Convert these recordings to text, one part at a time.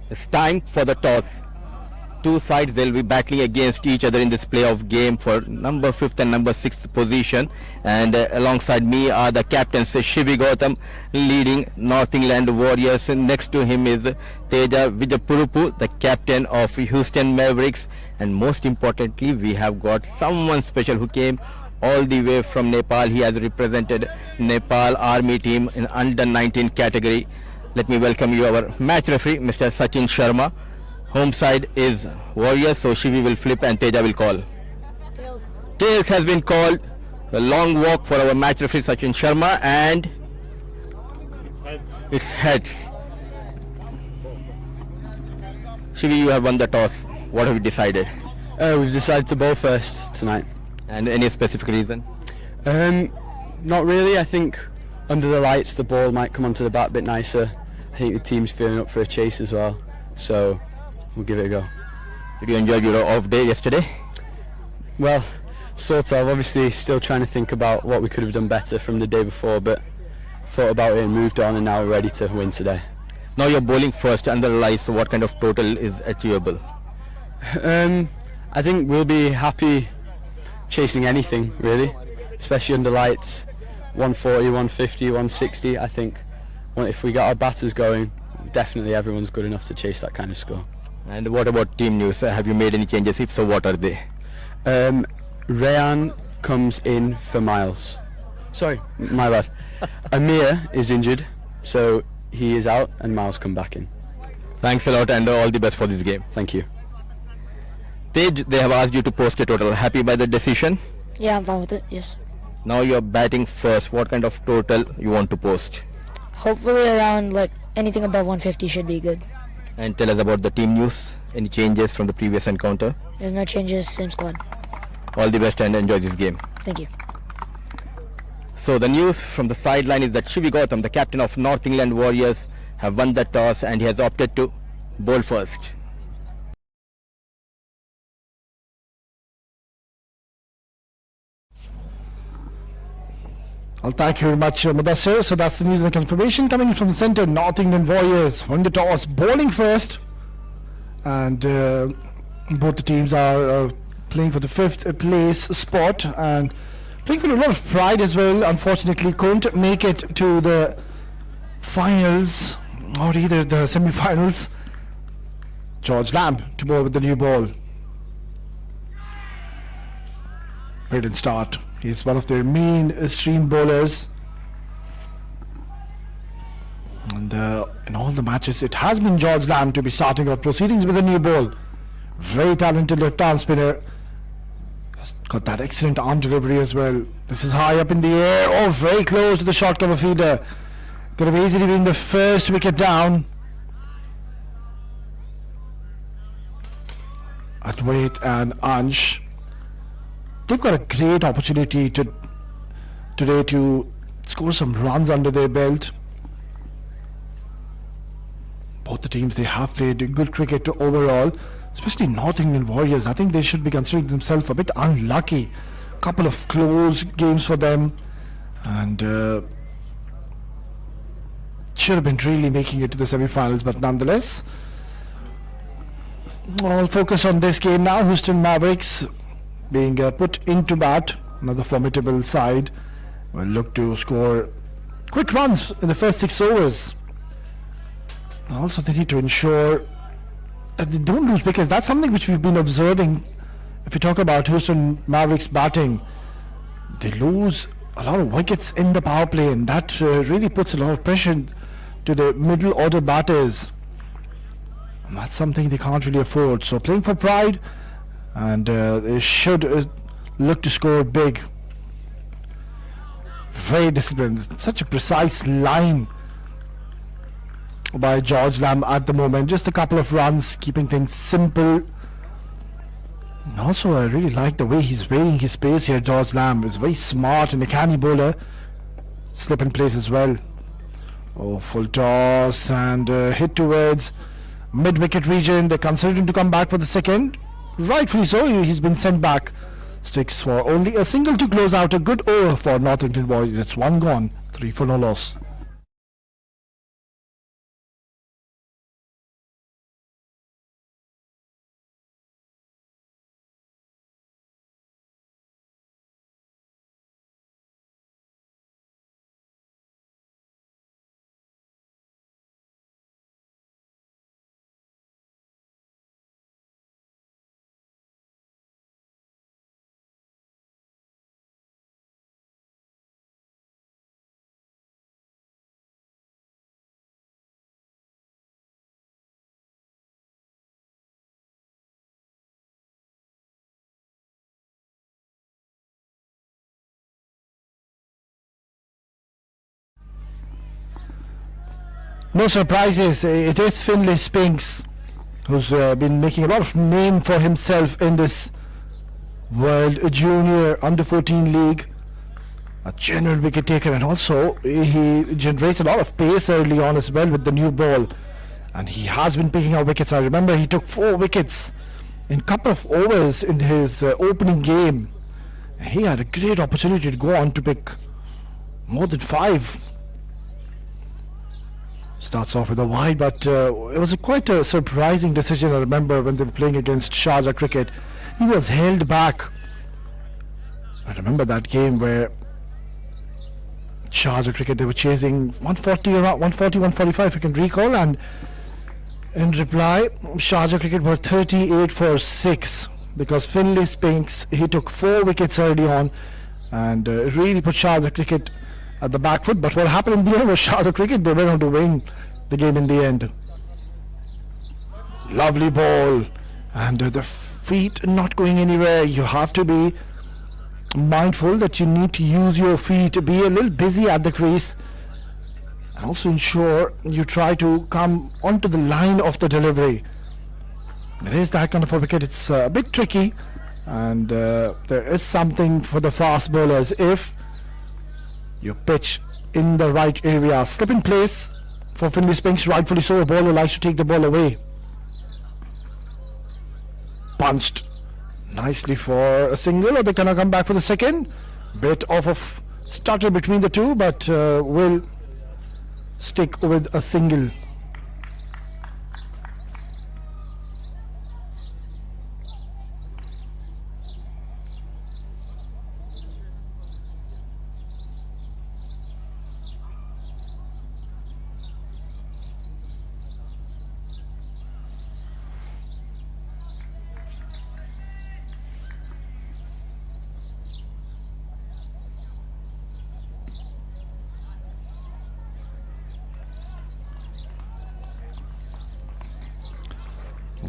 It's time for the toss. Two sides, they'll be battling against each other in this playoff game for number 5th and number 6th position. And alongside me are the captains, Shivi Gautam leading North England Warriors. And next to him is Teja Vijayapurupu, the captain of Houston Mavericks. And most importantly, we have got someone special who came all the way from Nepal. He has represented Nepal Army team in under 19 category. Let me welcome you, our match referee, Mr. Sachin Sharma. Home side is Warriors, so Shivi will flip and Teja will call. Tails. Tails has been called. The long walk for our match referee Sachin Sharma, and it's heads. Shivi, you have won the toss. What have you decided? We've decided to bowl first tonight. And any specific reason? Not really. I think under the lights the ball might come onto the bat a bit nicer. I think the team's feeling up for a chase as well, so we'll give it a go. Did you enjoy your off day yesterday? Well, sort of. Obviously still trying to think about what we could have done better from the day before, but thought about it and moved on, and now we're ready to win today. Now you're bowling first under the lights, so what kind of total is achievable? I think we'll be happy chasing anything really, especially under lights. 140, 150, 160. I think if we got our batters going, definitely everyone's good enough to chase that kind of score. And what about team news? Have you made any changes? If so, what are they? Rayan comes in for Miles. Sorry, my bad. Amir is injured, so he is out and Miles come back in. Thanks a lot and all the best for this game. Thank you. Tej, they have asked you to post a total. Happy by the decision? Yeah, I'm fine with it, yes. Now you're batting first. What kind of total you want to post? Hopefully around, like, anything above 150 should be good. And tell us about the team news. Any changes from the previous encounter? There's no changes, same squad. All the best and enjoy this game. Thank you. So the news from the sideline is that Shivi Gautam, the captain of North England Warriors, have won the toss and he has opted to bowl first. Well, thank you very much, Mudassir. So that's the news and the confirmation coming from the centre. North England Warriors won the toss, bowling first, and both the teams are playing for the 5th place spot and playing for a lot of pride as well. Unfortunately, couldn't make it to the finals or either the semi-finals. George Lamb to bowl with the new ball. Brilliant start. He's one of their mainstream bowlers, and in all the matches it has been George Lamb to be starting off proceedings with a new ball. Very talented left-arm spinner. Got that excellent arm delivery as well. This is high up in the air. Oh, very close to the short cover feeder. Could have easily been the first wicket down. Advait and Ansh, they've got a great opportunity today to score some runs under their belt. Both the teams, they have played good cricket overall, especially North England Warriors. I think they should be considering themselves a bit unlucky. Couple of close games for them, and should have been really making it to the semi-finals, but nonetheless, all focus on this game now. Houston Mavericks being put into bat, another formidable side, will look to score quick runs in the first 6 overs. Also, they need to ensure that they don't lose, because that's something which we've been observing. If you talk about Houston Mavericks batting, they lose a lot of wickets in the power play, and that really puts a lot of pressure to the middle order batters. And that's something they can't really afford. So playing for pride, and they should look to score big. Very disciplined. Such a precise line by George Lamb at the moment. Just a couple of runs, keeping things simple. And also, I really like the way he's weighing his pace here. George Lamb is very smart and a canny bowler. Slip in place as well. Oh, full toss and hit towards mid-wicket region. They're considering to come back for the second. Rightfully so, he's been sent back. Sticks for only a single to close out a good over for North England Warriors. It's 1 gone, 3 for no loss. No surprises. It is Finlay Spinks who's been making a lot of name for himself in this World Junior Under 14 League. A genuine wicket taker, and also he generates a lot of pace early on as well with the new ball, and he has been picking out wickets. I remember he took 4 wickets in couple of overs in his opening game. He had a great opportunity to go on to pick more than 5. Starts off with a wide, but it was quite a surprising decision. I remember when they were playing against Sharjah Cricket, he was held back. I remember that game where Sharjah Cricket, they were chasing 140, around 140, 145 if you can recall, and in reply Sharjah Cricket were 38 for 6 because Finlay Spinks, he took 4 wickets early on and really put Sharjah Cricket at the back foot. But what happened in the end was Sharjah Cricket, they went on to win the game in the end. Lovely ball, and the feet not going anywhere. You have to be mindful that you need to use your feet, be a little busy at the crease, and also ensure you try to come onto the line of the delivery. There is that kind of a wicket. It's a bit tricky, and there is something for the fast bowlers if you pitch in the right area. Slip in place for Finlay Spinks, rightfully so. A bowler likes to take the ball away. Punched nicely for a single, or they cannot come back for the second. Bit of a stutter between the two, but will stick with a single.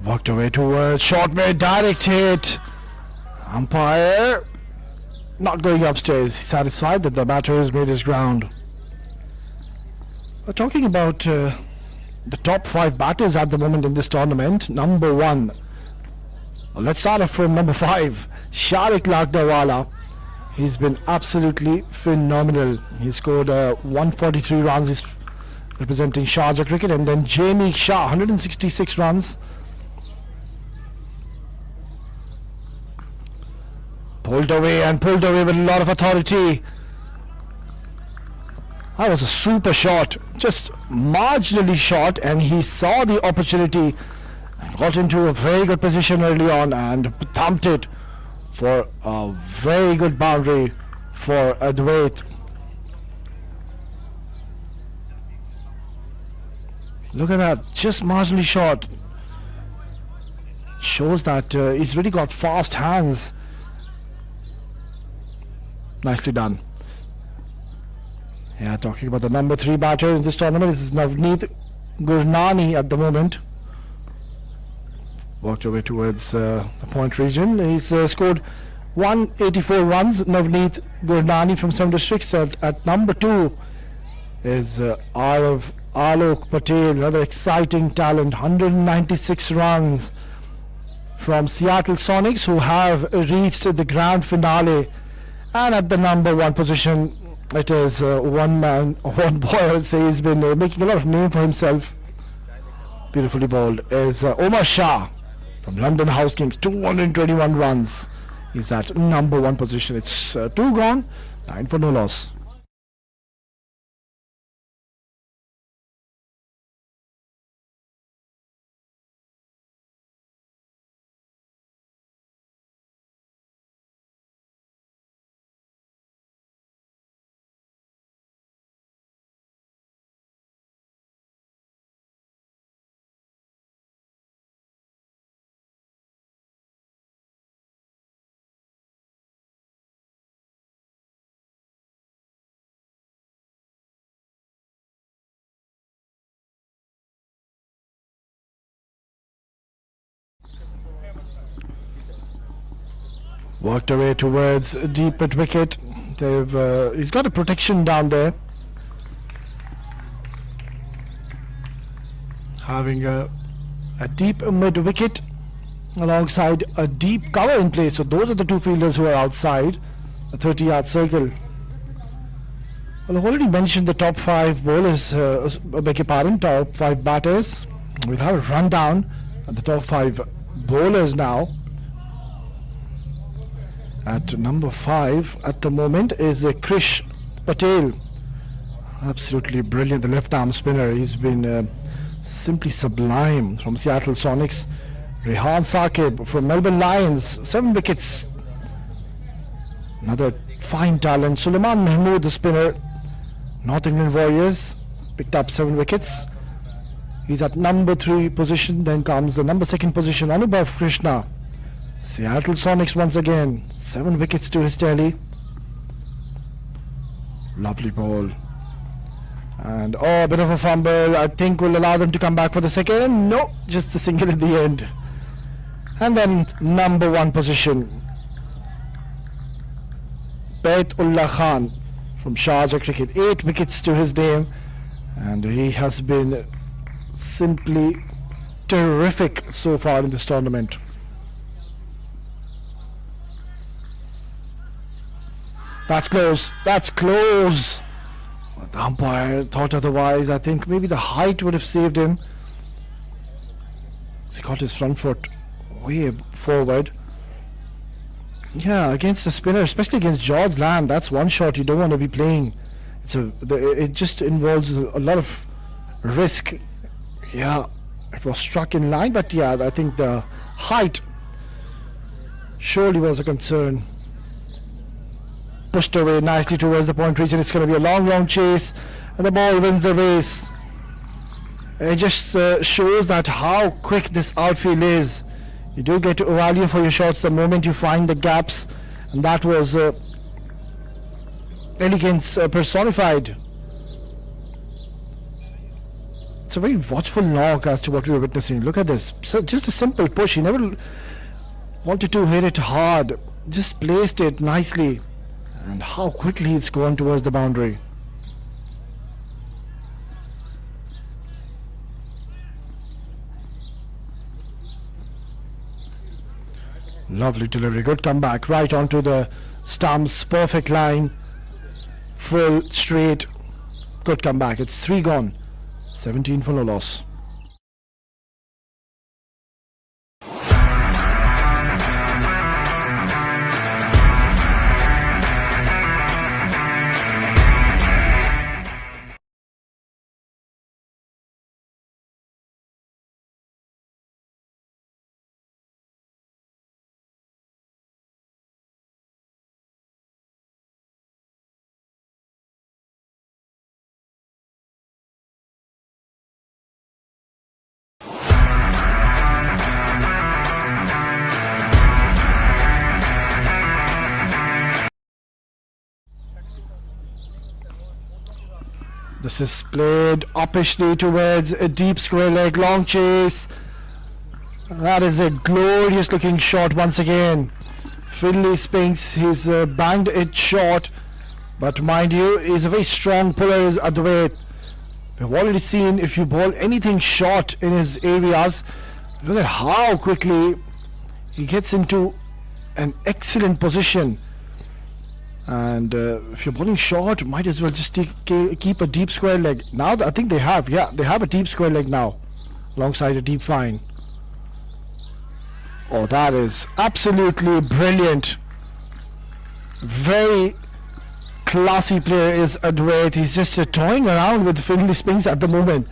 Walked away towards short mid, direct hit. Umpire not going upstairs. He's satisfied that the batter has made his ground. We're talking about the top 5 batters at the moment in this tournament. Number 1. Well, let's start off from number 5. Sharik Lakdawala. He's been absolutely phenomenal. He scored 143 runs. He's representing Sharjah Cricket. And then Jamie Shah, 166 runs. Pulled away with a lot of authority. That was a super shot, just marginally short, and he saw the opportunity and got into a very good position early on and thumped it for a very good boundary for Advait. Look at that, just marginally short. Shows that he's really got fast hands. Nicely done. Yeah, talking about the number 3 batter in this tournament, this is Navneet Gurnani at the moment. Walked away towards the point region. He's scored 184 runs. Navneet Gurnani from some districts. At number 2 is Alok Patel, another exciting talent, 196 runs from Seattle Sonics, who have reached the grand finale. And at the number 1 position, it is one boy, I would say, he's been making a lot of name for himself. Beautifully bowled is Omar Shah from London House Kings, 221 runs. He's at number 1 position. It's 2 gone, 9 for no loss. Walked away towards deep at wicket. He's got a protection down there. having a deep mid wicket alongside a deep cover in place. So those are the two fielders who are outside a 30-yard circle. Well, I've already mentioned the top 5 bowlers, beg your pardon, top 5 batters. We'll have a rundown at the top 5 bowlers now. At number 5 at the moment is Krish Patel. Absolutely brilliant, the left arm spinner. He's been simply sublime from Seattle Sonics. Rehan Saqib from Melbourne Lions, 7 wickets. Another fine talent. Suleiman Mahmood, the spinner, North England Warriors, picked up 7 wickets. He's at number 3 position. Then comes the number 2 position, Anubhav Krishna, Seattle Sonics once again, 7 wickets to his tally. Lovely ball. And a bit of a fumble. I think will allow them to come back for the second. No, just the single at the end. And then number 1 position, Baitullah Khan from Sharjah Cricket, 8 wickets to his name, and he has been simply terrific so far in this tournament. That's close. That's close. The umpire thought otherwise. I think maybe the height would have saved him. He got his front foot way forward. Yeah, against the spinner, especially against George Lamb, that's one shot you don't want to be playing. It just involves a lot of risk. Yeah, it was struck in line, but yeah, I think the height surely was a concern. Pushed away nicely towards the point region. It's going to be a long chase, and the ball wins the race. It just shows that how quick this outfield is. You do get value for your shots the moment you find the gaps, and that was elegance personified. It's a very watchful knock as to what we were witnessing. Look at this. So just a simple push. He never wanted to hit it hard. Just placed it nicely. And how quickly it's gone towards the boundary. Lovely delivery, good comeback, right onto the stumps, perfect line, full, straight, good comeback. It's 3 gone, 17 for no loss. This is played uppishly towards a deep square leg, long chase. That is a glorious looking shot once again. Finlay Spinks, he's banged it short, but mind you, he's a very strong puller at the way. We've already seen if you bowl anything short in his areas, look at how quickly he gets into an excellent position. And if you're bowling short, might as well just keep a deep square leg. Now I think they have a deep square leg now, alongside a deep fine. Oh, that is absolutely brilliant. Very classy player is Advait. He's just toying around with Finlay Spinks at the moment.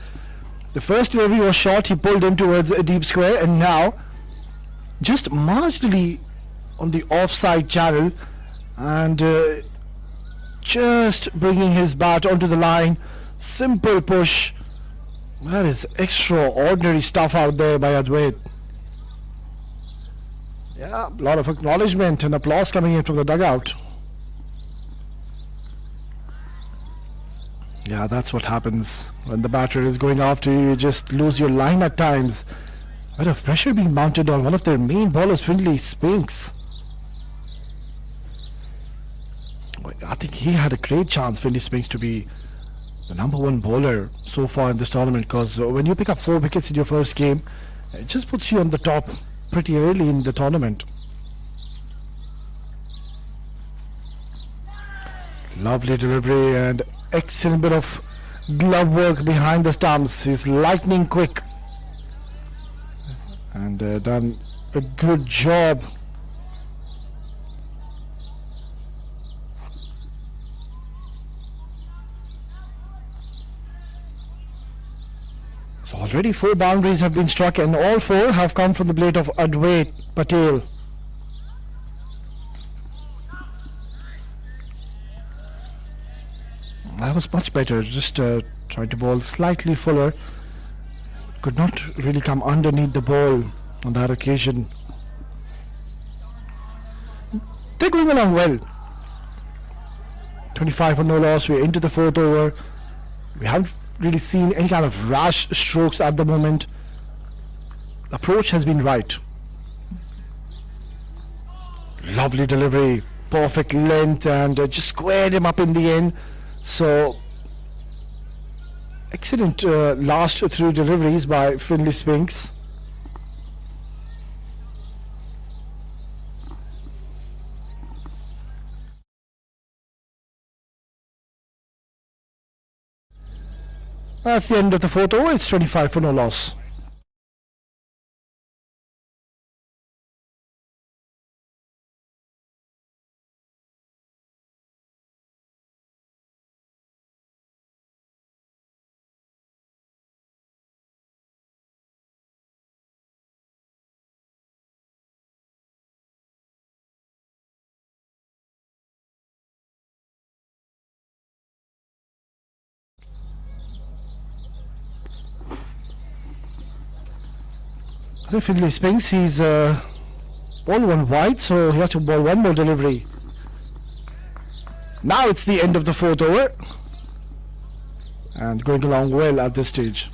The first delivery was short, he pulled in towards a deep square, and now just marginally on the offside channel, and just bringing his bat onto the line. Simple push. That is extraordinary stuff out there by Advait. Yeah, a lot of acknowledgement and applause coming in from the dugout. Yeah, that's what happens when the batter is going after you. You just lose your line at times. A bit of pressure being mounted on one of their main bowlers, Finlay Spinks. I think he had a great chance, Finlay Spinks, to be the #1 bowler so far in this tournament, because when you pick up 4 wickets in your first game, it just puts you on the top pretty early in the tournament. Lovely delivery and excellent bit of glove work behind the stumps. He's lightning quick and done a good job. So already 4 boundaries have been struck, and all 4 have come from the blade of Advait Patel. That was much better, just trying to bowl slightly fuller. Could not really come underneath the ball on that occasion. They're going along well. 25 for no loss. We're into the 4th over. We haven't really seen any kind of rash strokes at the moment. The approach has been right. Lovely delivery, perfect length, and just squared him up in the end. So excellent last 3 deliveries by Finlay Spinks. That's the end of the 4th over. It's 25 for no loss. I think Finlay Spinks, he's ball 1 wide, so he has to ball 1 more delivery. Now it's the end of the 4th over, and going along well at this stage.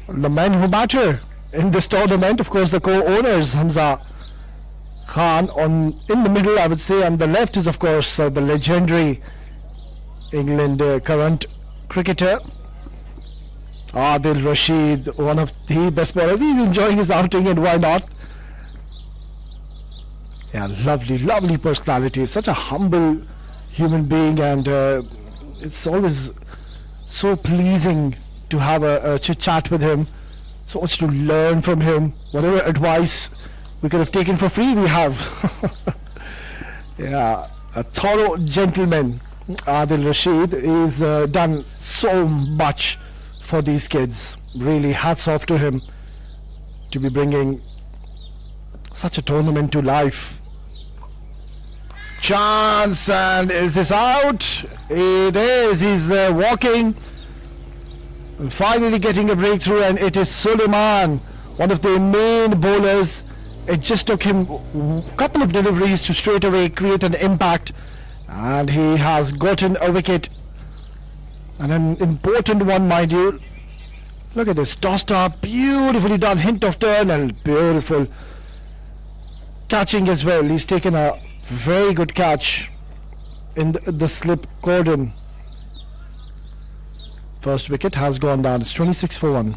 The men who matter in this tournament, of course, the co-owners, Hamza Khan in the middle, I would say. On the left is, of course, the legendary England current cricketer Adil Rashid, one of the best bowlers. He's enjoying his outing, and why not? Yeah, lovely personality. Such a humble human being, and it's always so pleasing to have a chit chat with him. So much to learn from him. Whatever advice we could have taken for free, we have. Yeah, a thorough gentleman. Adil Rashid is done so much for these kids. Really, hats off to him to be bringing such a tournament to life. Chance, and is this out? It is. He's walking. Finally getting a breakthrough, and it is Suleiman, one of the main bowlers. It just took him a couple of deliveries to straight away create an impact, and he has gotten a wicket, and an important one, mind you. Look at this, tossed up, beautifully done, hint of turn, and beautiful catching as well. He's taken a very good catch in the slip cordon. First wicket has gone down. It's 26 for 1.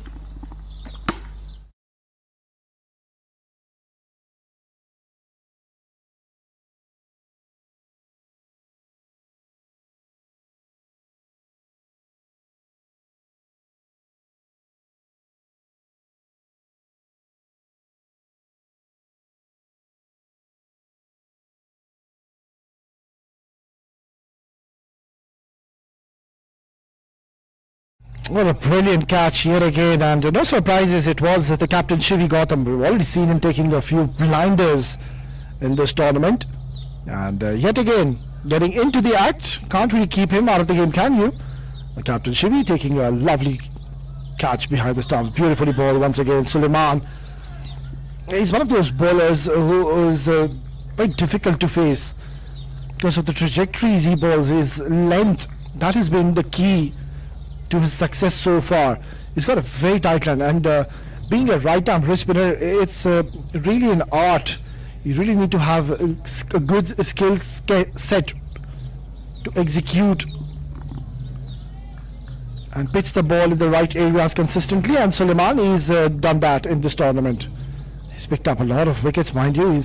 What a brilliant catch here again, and no surprises, it was the captain Shivi Gautam. We've already seen him taking a few blinders in this tournament, and yet again getting into the act. Can't really keep him out of the game, can you? Captain Shivi taking a lovely catch behind the stumps, beautifully bowled once again. Suleiman, he's one of those bowlers who is very difficult to face because of the trajectories he bowls, his length. That has been the key to his success so far. He's got a very tight line, and being a right-arm wrist spinner, it's really an art. You really need to have a good skill set to execute and pitch the ball in the right areas consistently, and Suleiman has done that in this tournament. He's picked up a lot of wickets, mind you.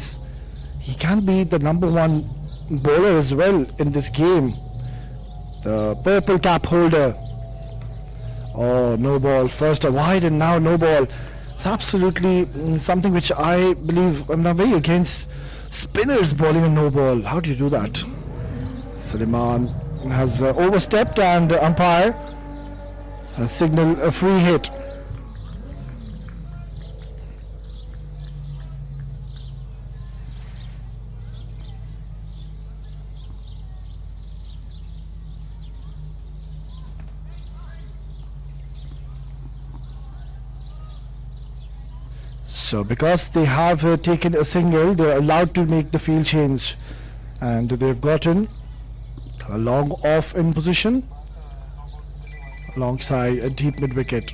He can be the #1 bowler as well in this game. The purple cap holder. Oh, no ball. First a wide and now no ball. It's absolutely something which I believe I'm not very against spinners bowling a no ball. How do you do that? Suleiman has overstepped, and the umpire has signaled a free hit. So because they have taken a single, they're allowed to make the field change, and they've gotten a long off in position alongside a deep mid wicket.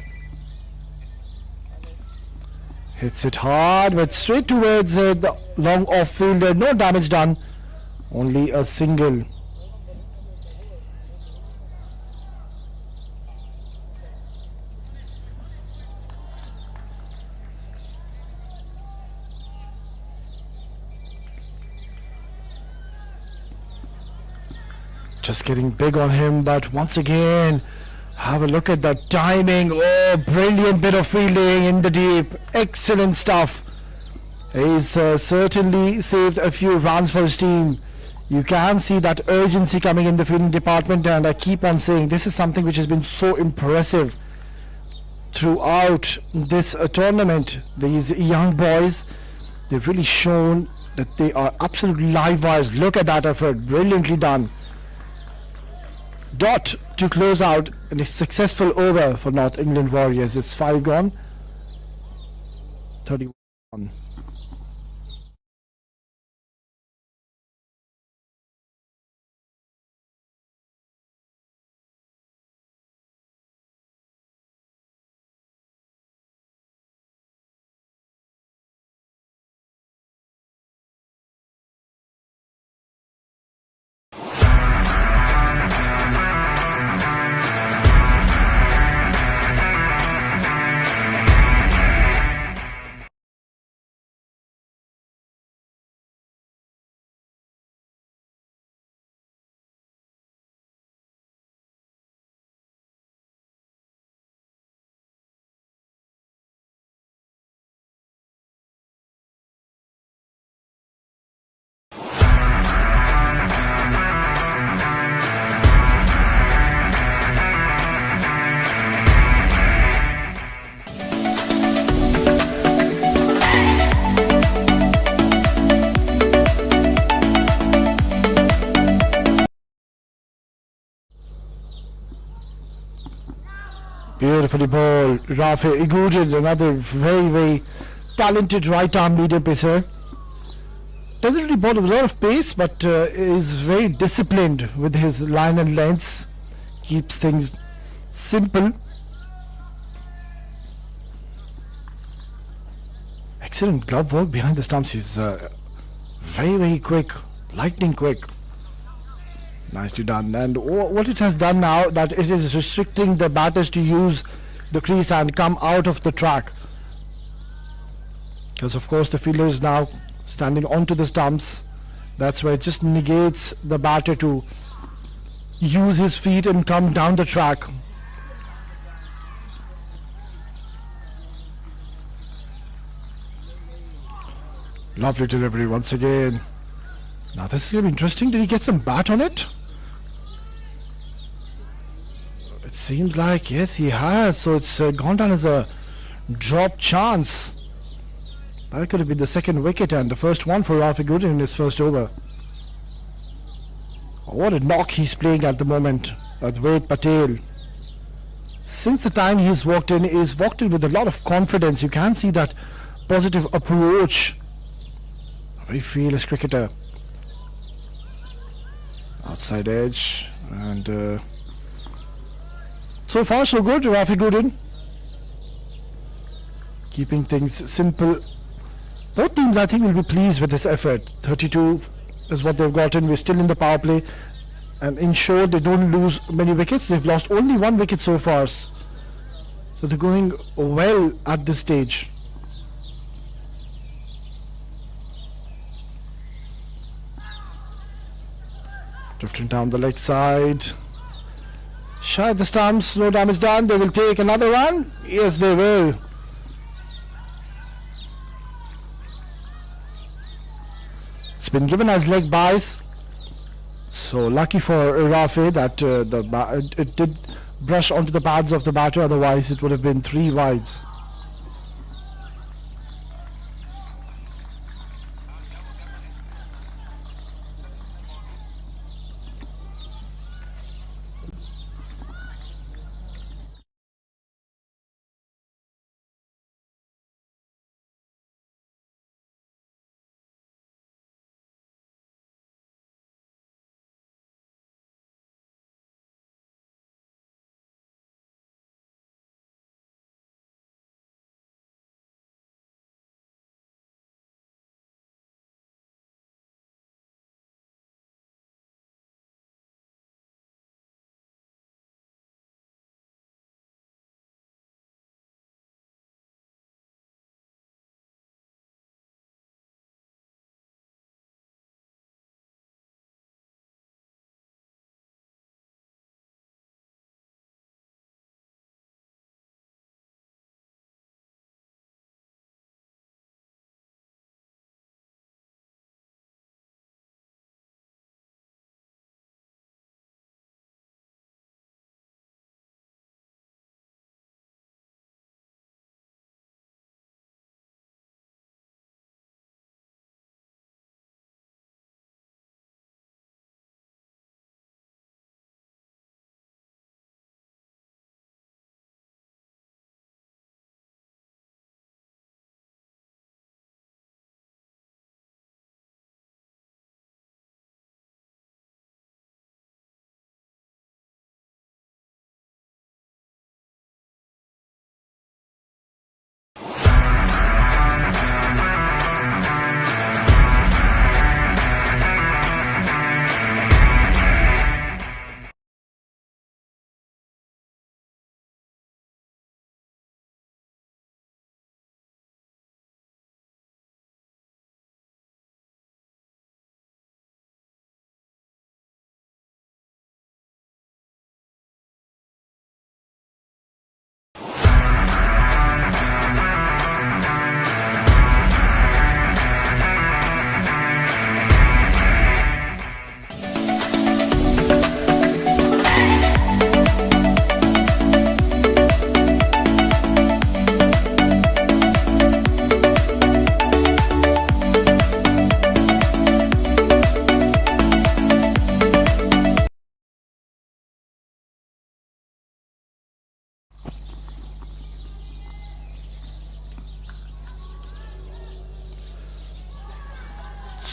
Hits it hard but straight towards the long off fielder. No damage done, only a single. Just getting big on him, but once again, have a look at that timing. Oh, brilliant bit of fielding in the deep. Excellent stuff. He's certainly saved a few runs for his team. You can see that urgency coming in the fielding department, and I keep on saying this is something which has been so impressive throughout this tournament. These young boys, they've really shown that they are absolute live wires. Look at that effort, brilliantly done. Dot to close out a successful over for North England Warriors. It's 5 gone, 31. Beautifully bowled. Rafi Igudin, another very talented right arm medium pacer. Doesn't really bowl with a lot of pace, but is very disciplined with his line and lengths. Keeps things simple. Excellent glove work behind the stumps. He's very quick, lightning quick. Nicely done. And what it has done now, that it is restricting the batters to use the crease and come out of the track, because of course the fielder is now standing onto the stumps. That's where it just negates the batter to use his feet and come down the track. Lovely delivery once again. Now this is going to be interesting. Did he get some bat on it? It Seems like, yes, he has. So it's gone down as a drop chance. That could have been the second wicket and the first one for Rafi Gooden in his first over. What a knock he's playing at the moment. Advait Patel. Since the time he's walked in with a lot of confidence. You can see that positive approach. A very fearless cricketer. Outside edge. And so far so good, Rafi Gooden. Keeping things simple. Both teams, I think, will be pleased with this effort. 32 is what they've gotten. We're still in the power play, and ensure they don't lose many wickets. They've lost only 1 wicket so far, so they're going well at this stage. Drifting down the leg side. Shy of the stumps, no damage done. They will take another one. Yes, they will. It's been given as leg byes, so lucky for Rafi that it did brush onto the pads of the batter, otherwise it would have been 3 wides.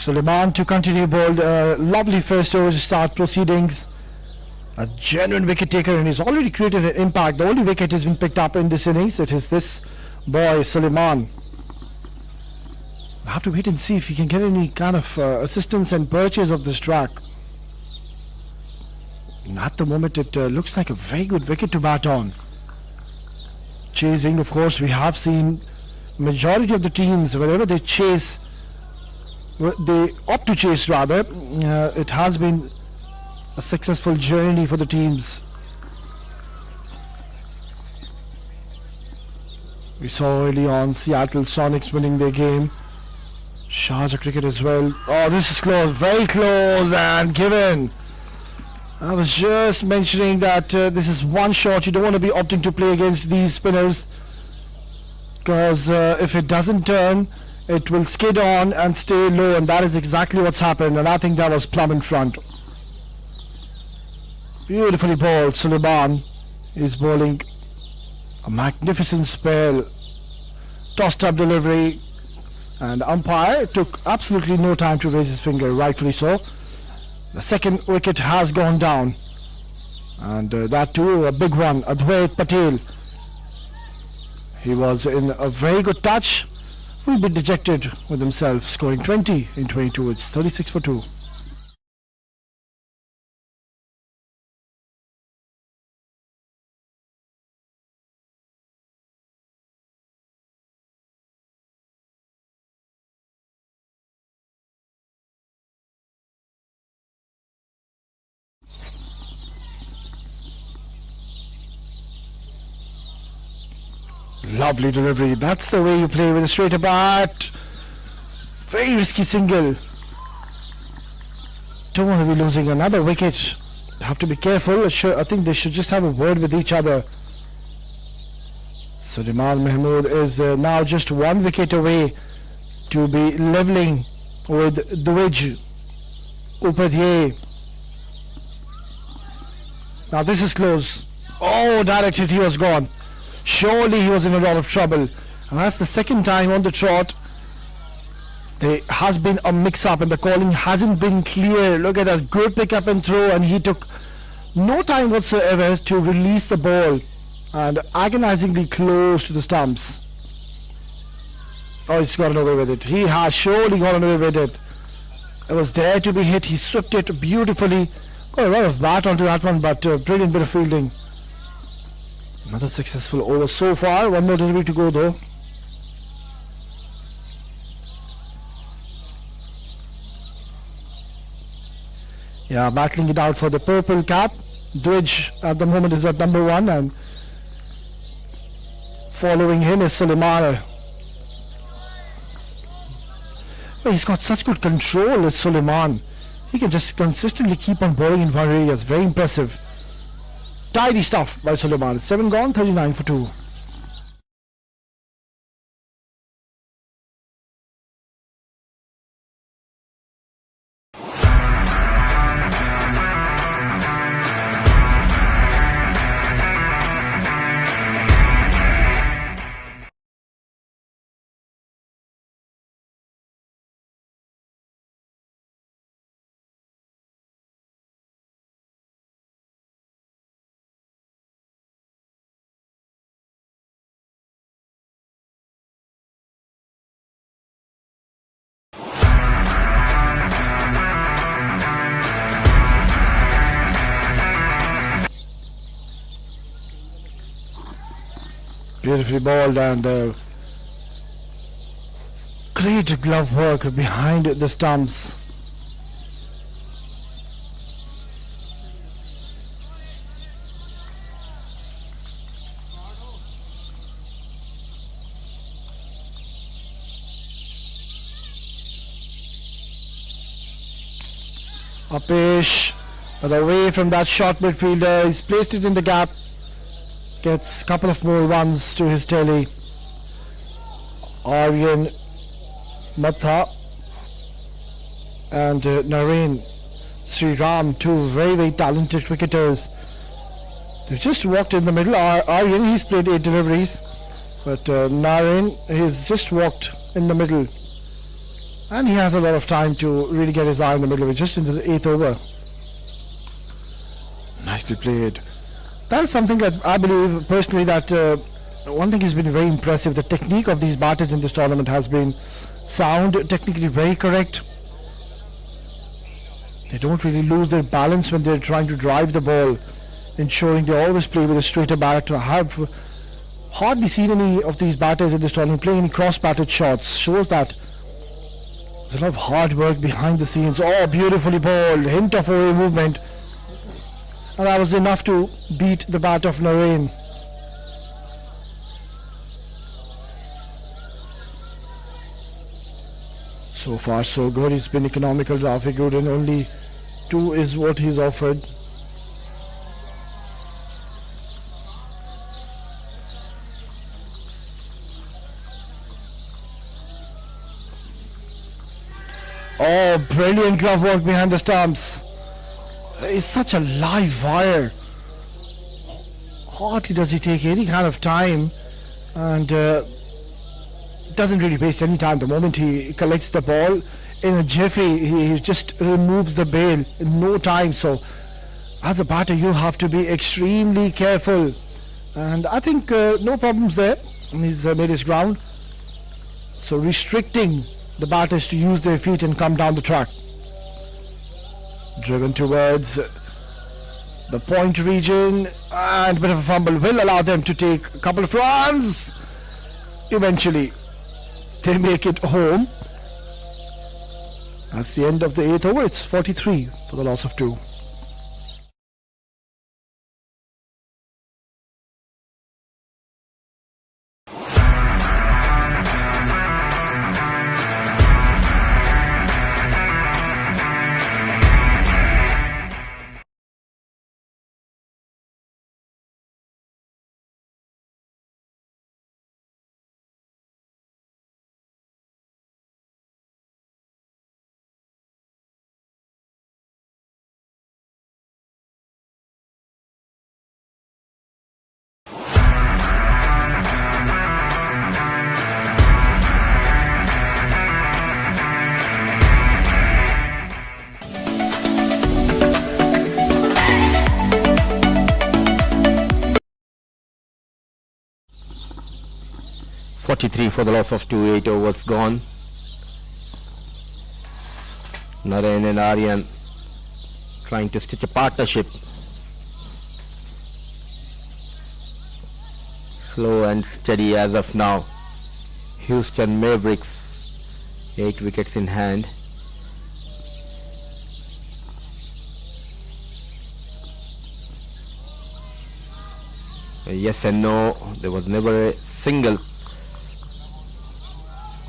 Suleiman to continue bowled. Lovely first over to start proceedings. A genuine wicket taker, and he's already created an impact. The only wicket has been picked up in this innings. It is this boy, Suleiman. I have to wait and see if he can get any kind of assistance and purchase of this track. And at the moment, it looks like a very good wicket to bat on. Chasing, of course, we have seen majority of the teams, whenever they chase, they opt to chase rather, it has been a successful journey for the teams. We saw early on Seattle Sonics winning their game. Sharjah cricket as well. Oh, this is close, very close, and given. I was just mentioning that this is one shot. You don't want to be opting to play against these spinners, because if it doesn't turn, it will skid on and stay low, and that is exactly what's happened, and I think that was plumb in front. Beautifully bowled. Suleiman is bowling a magnificent spell. Tossed up delivery, and umpire took absolutely no time to raise his finger, rightfully so. The second wicket has gone down, and that too a big one. Advait Patel, he was in a very good touch, a bit dejected with himself, scoring 20 in 22. It's 36 for 2. Lovely delivery. That's the way you play with a straighter bat. Very risky single. Don't want to be losing another wicket. Have to be careful. I think they should just have a word with each other. Suleiman Mahmood is now just 1 wicket away to be levelling with Dwij Upadhyay. Now this is close. Oh, direct hit, he was gone. Surely he was in a lot of trouble, and that's the second time on the trot there has been a mix-up and the calling hasn't been clear. Look at that, good pick up and throw, and he took no time whatsoever to release the ball, and agonizingly close to the stumps. Oh, he's gotten away with it. He has surely gotten away with it. It was there to be hit. He swept it beautifully. Got a lot of bat onto that one, but brilliant bit of fielding. Another successful over so far. One more delivery to go though. Yeah, battling it out for the purple cap. Dwij at the moment is at number 1, and following him is Suleiman. Well, he's got such good control as Suleiman. He can just consistently keep on bowling in one area. It's very impressive. Tidy stuff by Suleiman. 7 gone, 39 for 2. Beautifully bowled, and great glove work behind the stumps. Apesh, but away from that short midfielder. He's placed it in the gap. Gets a couple of more runs to his tally. Aryan Matha and Naren Sri Ram, two very, very talented cricketers. They've just walked in the middle. Aryan, he's played 8 deliveries, but Naren, he's just walked in the middle, and he has a lot of time to really get his eye in the middle of it, just in the 8th over. Nicely played. That is something that I believe personally that one thing has been very impressive. The technique of these batters in this tournament has been sound, technically very correct. They don't really lose their balance when they're trying to drive the ball, ensuring they always play with a straighter bat. I have hardly seen any of these batters in this tournament playing any cross-batted shots. Shows that there's a lot of hard work behind the scenes. Oh, beautifully bowled, hint of away movement. And that was enough to beat the bat of Naren. So far so good. He's been economical, Rafi Good, and only 2 is what he's offered. Oh, brilliant glove work behind the stumps. It's such a live wire. Hardly does he take any kind of time, and doesn't really waste any time. The moment he collects the ball, in a jiffy, he just removes the bail in no time. So as a batter, you have to be extremely careful, and I think no problems there. He's made his ground, so restricting the batters to use their feet and come down the track. Driven towards the point region, and a bit of a fumble will allow them to take a couple of runs. Eventually they make it home. That's the end of the 8th over. It's 43 for the loss of 2. For the loss of 2, 8 overs gone. Narayan and Aryan trying to stitch a partnership. Slow and steady as of now. Houston Mavericks 8 wickets in hand. Yes and no, there was never a single.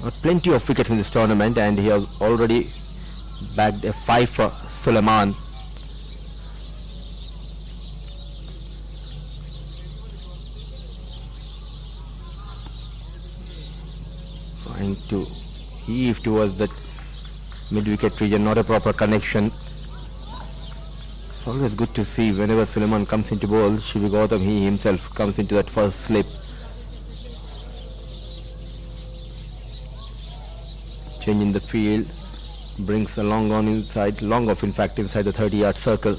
Got plenty of wickets in this tournament, and he has already bagged a 5 for Suleiman. Trying to heave towards that mid-wicket region, not a proper connection. It's always good to see whenever Suleiman comes into bowl, Shivi Gautam, he himself comes into that first slip. Change in the field, brings a long on inside, long off in fact inside the 30-yard circle.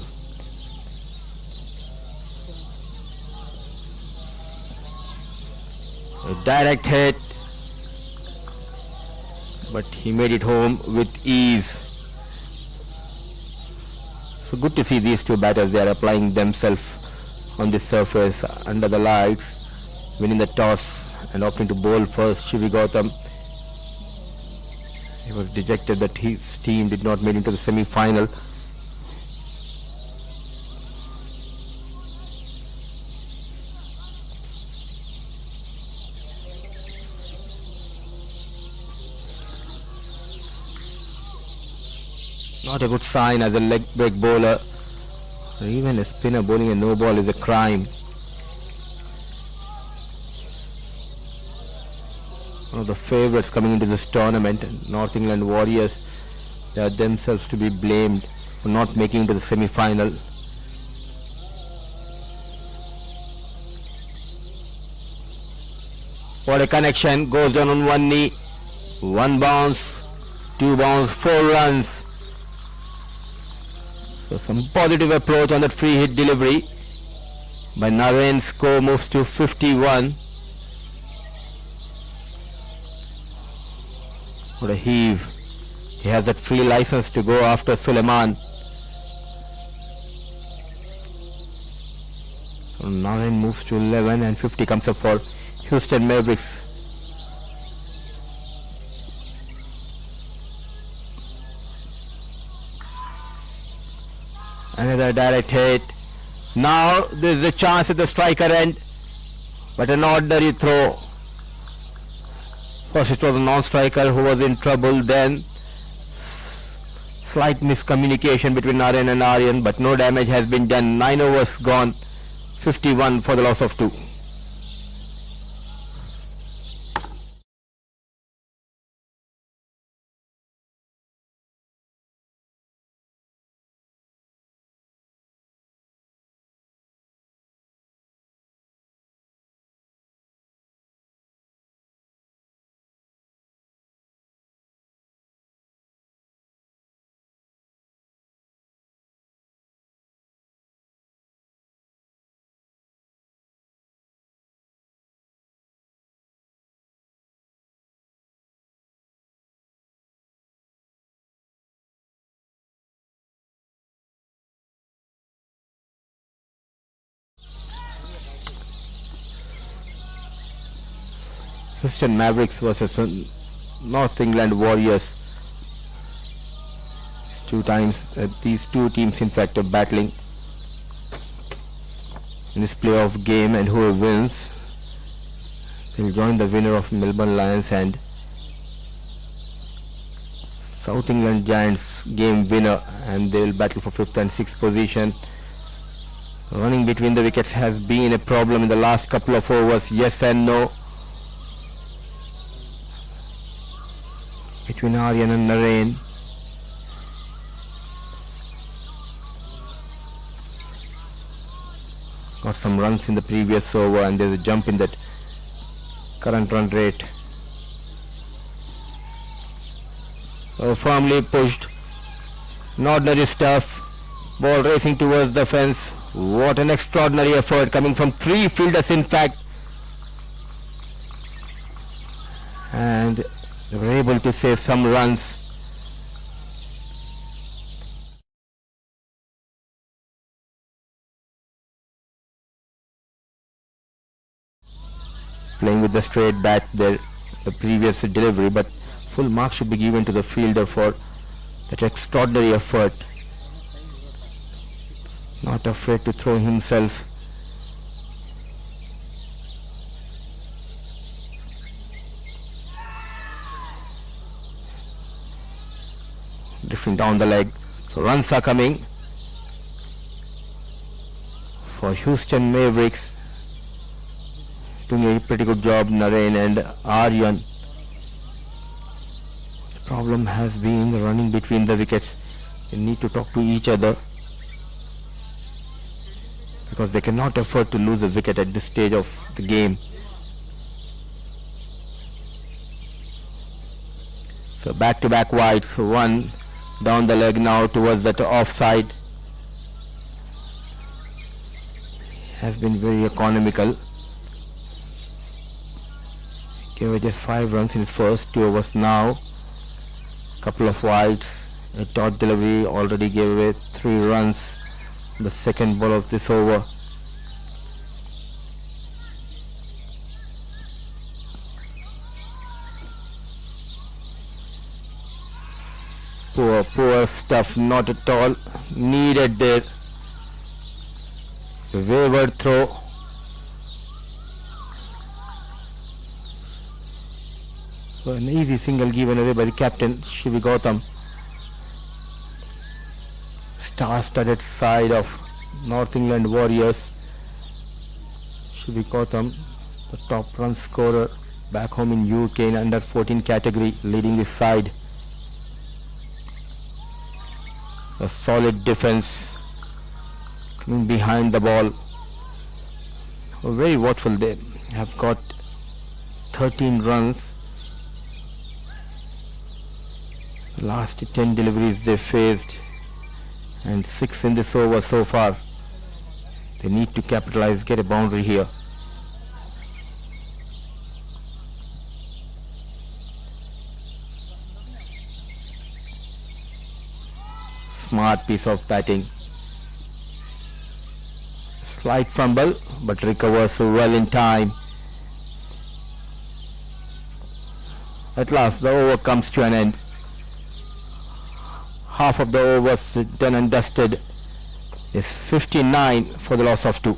A direct hit, but he made it home with ease. So good to see these two batters, they are applying themselves on this surface under the lights, winning the toss and opting to bowl first. Shivi Gautam, he was dejected that his team did not make it into the semi-final. Not a good sign as a leg break bowler. Even a spinner bowling a no ball is a crime. One of the favourites coming into this tournament, North England Warriors, they are themselves to be blamed for not making it to the semi-final. What a connection, goes down on one knee, 1 bounce, 2 bounce, 4 runs. So some positive approach on that free hit delivery by Narayan. Score moves to 51. What a heave. He has that free license to go after Suleiman. So Narayan moves to 11 and 50 comes up for Houston Mavericks. Another direct hit. Now there is a chance at the striker end, but an ordinary throw. First it was a non-striker who was in trouble, then slight miscommunication between Narayan and Aryan, but no damage has been done. 9 overs gone, 51 for the loss of 2. Houston Mavericks versus North England Warriors. These two teams in fact are battling in this playoff game, and whoever wins will join the winner of Melbourne Lions and South England Giants game winner, and they will battle for 5th and 6th position. Running between the wickets has been a problem in the last couple of overs, yes and no, between Aryan and Narain. Got some runs in the previous over, and there's a jump in that current run rate. Firmly pushed, not ordinary stuff. Ball racing towards the fence. What an extraordinary effort coming from 3 fielders in fact, and they were able to save some runs. Playing with the straight bat there, the previous delivery, but full marks should be given to the fielder for that extraordinary effort. Not afraid to throw himself. Drifting down the leg. So runs are coming for Houston Mavericks. Doing a pretty good job, Narain and Aryan. The problem has been the running between the wickets. They need to talk to each other because they cannot afford to lose a wicket at this stage of the game. So back-to-back wides, one down the leg now towards that offside. Has been very economical. Gave away just 5 runs in his first 2 overs now. Couple of wides, a dot delivery, already gave away 3 runs. The second ball of this over. Poor stuff, not at all needed there. A wayward throw. So an easy single given away by the captain, Shivi Gautam. Star-studded side of North England Warriors. Shivi Gautam, the top run scorer back home in UK in under 14 category, leading this side. A solid defense coming behind the ball. Very watchful. They have got 13 runs. The last 10 deliveries they faced and 6 in this over so far. They need to capitalize, get a boundary here. Smart piece of batting. Slight fumble, but recovers well in time. At last the over comes to an end. Half of the overs done and dusted. Is 59 for the loss of 2.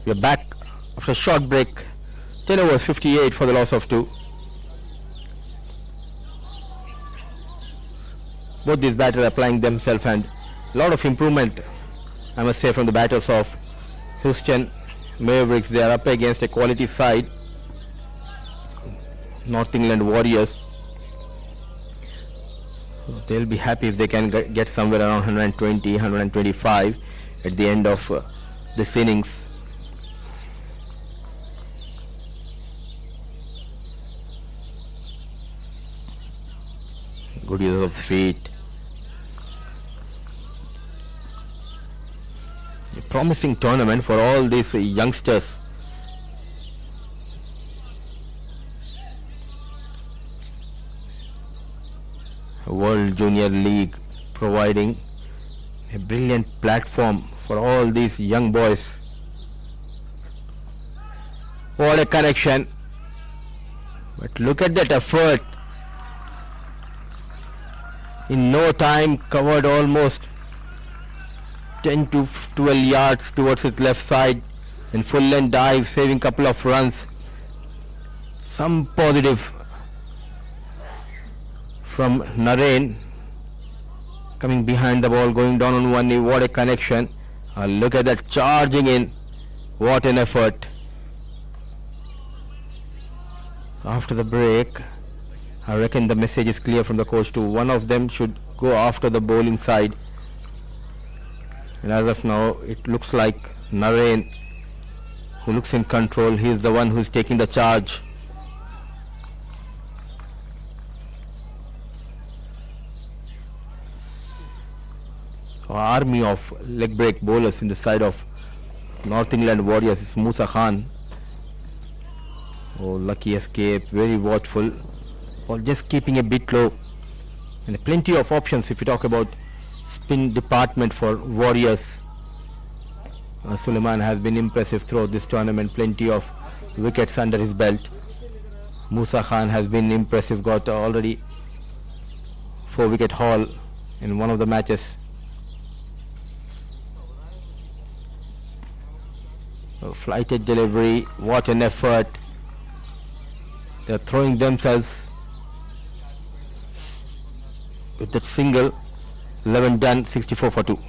We are back after a short break. 10 overs 58 for the loss of 2. Both these batters applying themselves, and a lot of improvement, I must say, from the batters of Houston Mavericks. They are up against a quality side, North England Warriors. They'll be happy if they can get somewhere around 120, 125 at the end of this innings. Good use of the feet. A promising tournament for all these youngsters. World Junior League providing a brilliant platform for all these young boys. What a connection. But look at that effort. In no time covered almost 10 to 12 yards towards its left side, and full length dive, saving couple of runs. Some positive from Narain, coming behind the ball, going down on one knee. What a connection. Look at that, charging in. What an effort. After the break, I reckon the message is clear from the coach too. One of them should go after the bowling side. And as of now, it looks like Narain, who looks in control. He is the one who is taking the charge. Army of leg break bowlers in the side of North England Warriors is Musa Khan. Oh, lucky escape, very watchful, or just keeping a bit low. And plenty of options if you talk about spin department for Warriors. Suleiman has been impressive throughout this tournament, plenty of wickets under his belt. Musa Khan has been impressive, got already 4-wicket haul in one of the matches. Flighted delivery, what an effort. They are throwing themselves with that single. 11 done, 64 for 2.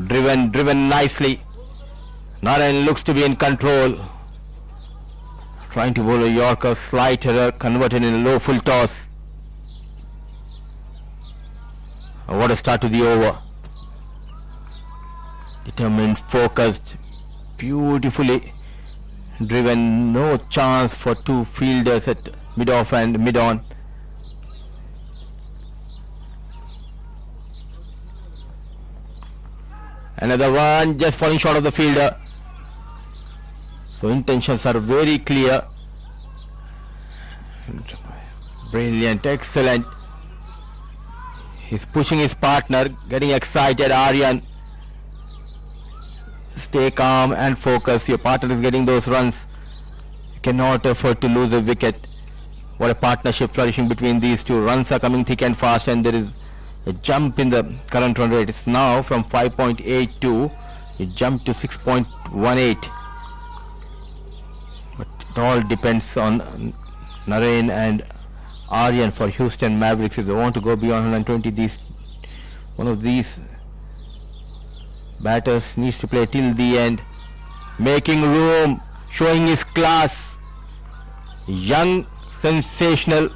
Driven nicely. Narayan looks to be in control. Trying to bowl a Yorker, slight error, converted in a low full toss. What a start to the over. Determined, focused, beautifully driven. No chance for two fielders at mid-off and mid-on. Another one, just falling short of the fielder. So intentions are very clear. Brilliant, excellent. He's pushing his partner, getting excited. Aryan, stay calm and focus. Your partner is getting those runs. You cannot afford to lose a wicket. What a partnership flourishing between these two. Runs are coming thick and fast, and there is a jump in the current run rate. It's now from 5.82, it jumped to 6.18. But it all depends on Narain and Aryan for Houston Mavericks. If they want to go beyond 120, one of these batters needs to play till the end, making room, showing his class. Young, sensational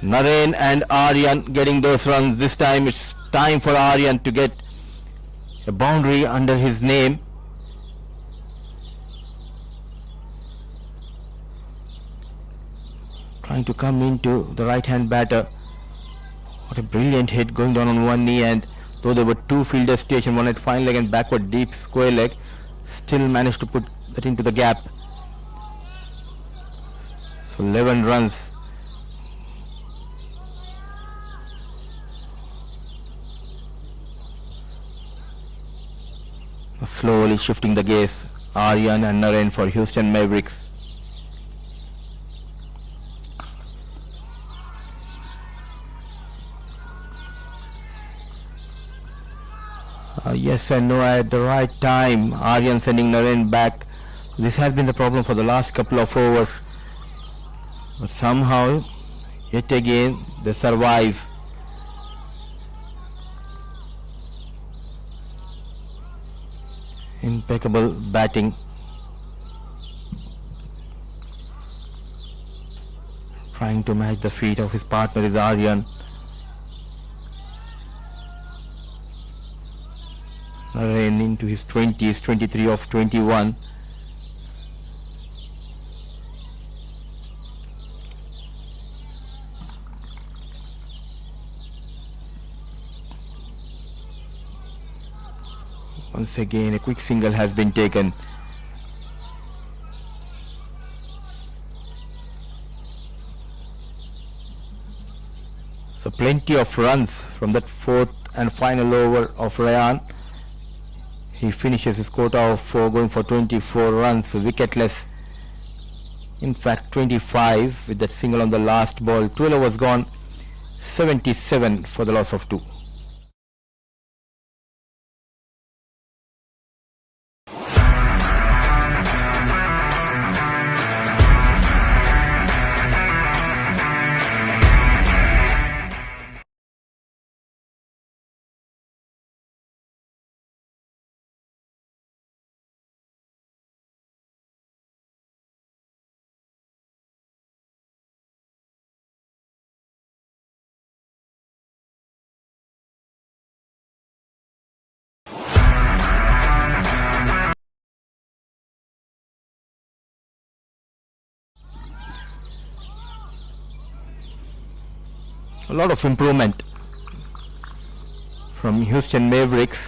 Naren and Aryan getting those runs. This time it's time for Aryan to get a boundary under his name. Trying to come into the right hand batter. What a brilliant hit, going down on one knee, and though there were two fielders stationed, one at fine leg and backward deep square leg, still managed to put that into the gap. So 11 runs. Slowly shifting the gaze, Aryan and Naren for Houston Mavericks. Yes and no at the right time. Aryan sending Naren back. This has been the problem for the last couple of overs. But somehow, yet again, they survive. Impeccable batting. Trying to match the feet of his partner is Aryan. Naren into his 20s, 23 of 21. Once again a quick single has been taken. So plenty of runs from that fourth and final over of Ryan. He finishes his quota of 4, going for 24 runs, wicketless. In fact 25 with that single on the last ball. 12 overs gone, 77 for the loss of 2. A lot of improvement from Houston Mavericks.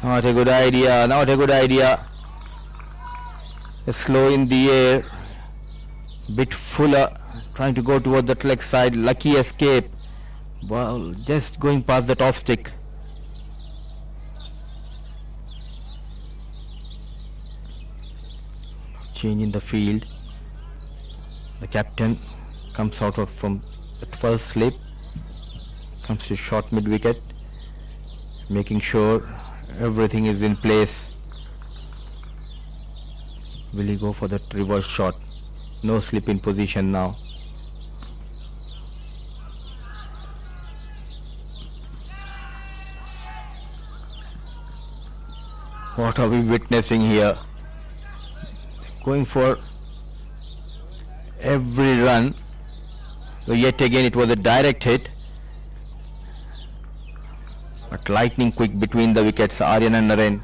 Not a good idea, not a good idea. Slow in the air, bit fuller, trying to go toward that leg side. Lucky escape. Well, just going past that off stick. Change in the field. The captain comes out from that first slip, comes to short mid wicket, making sure everything is in place. Will he go for that reverse shot? No slip in position now. What are we witnessing here? Going for every run. So yet again it was a direct hit, but lightning quick between the wickets, Aryan and Naren.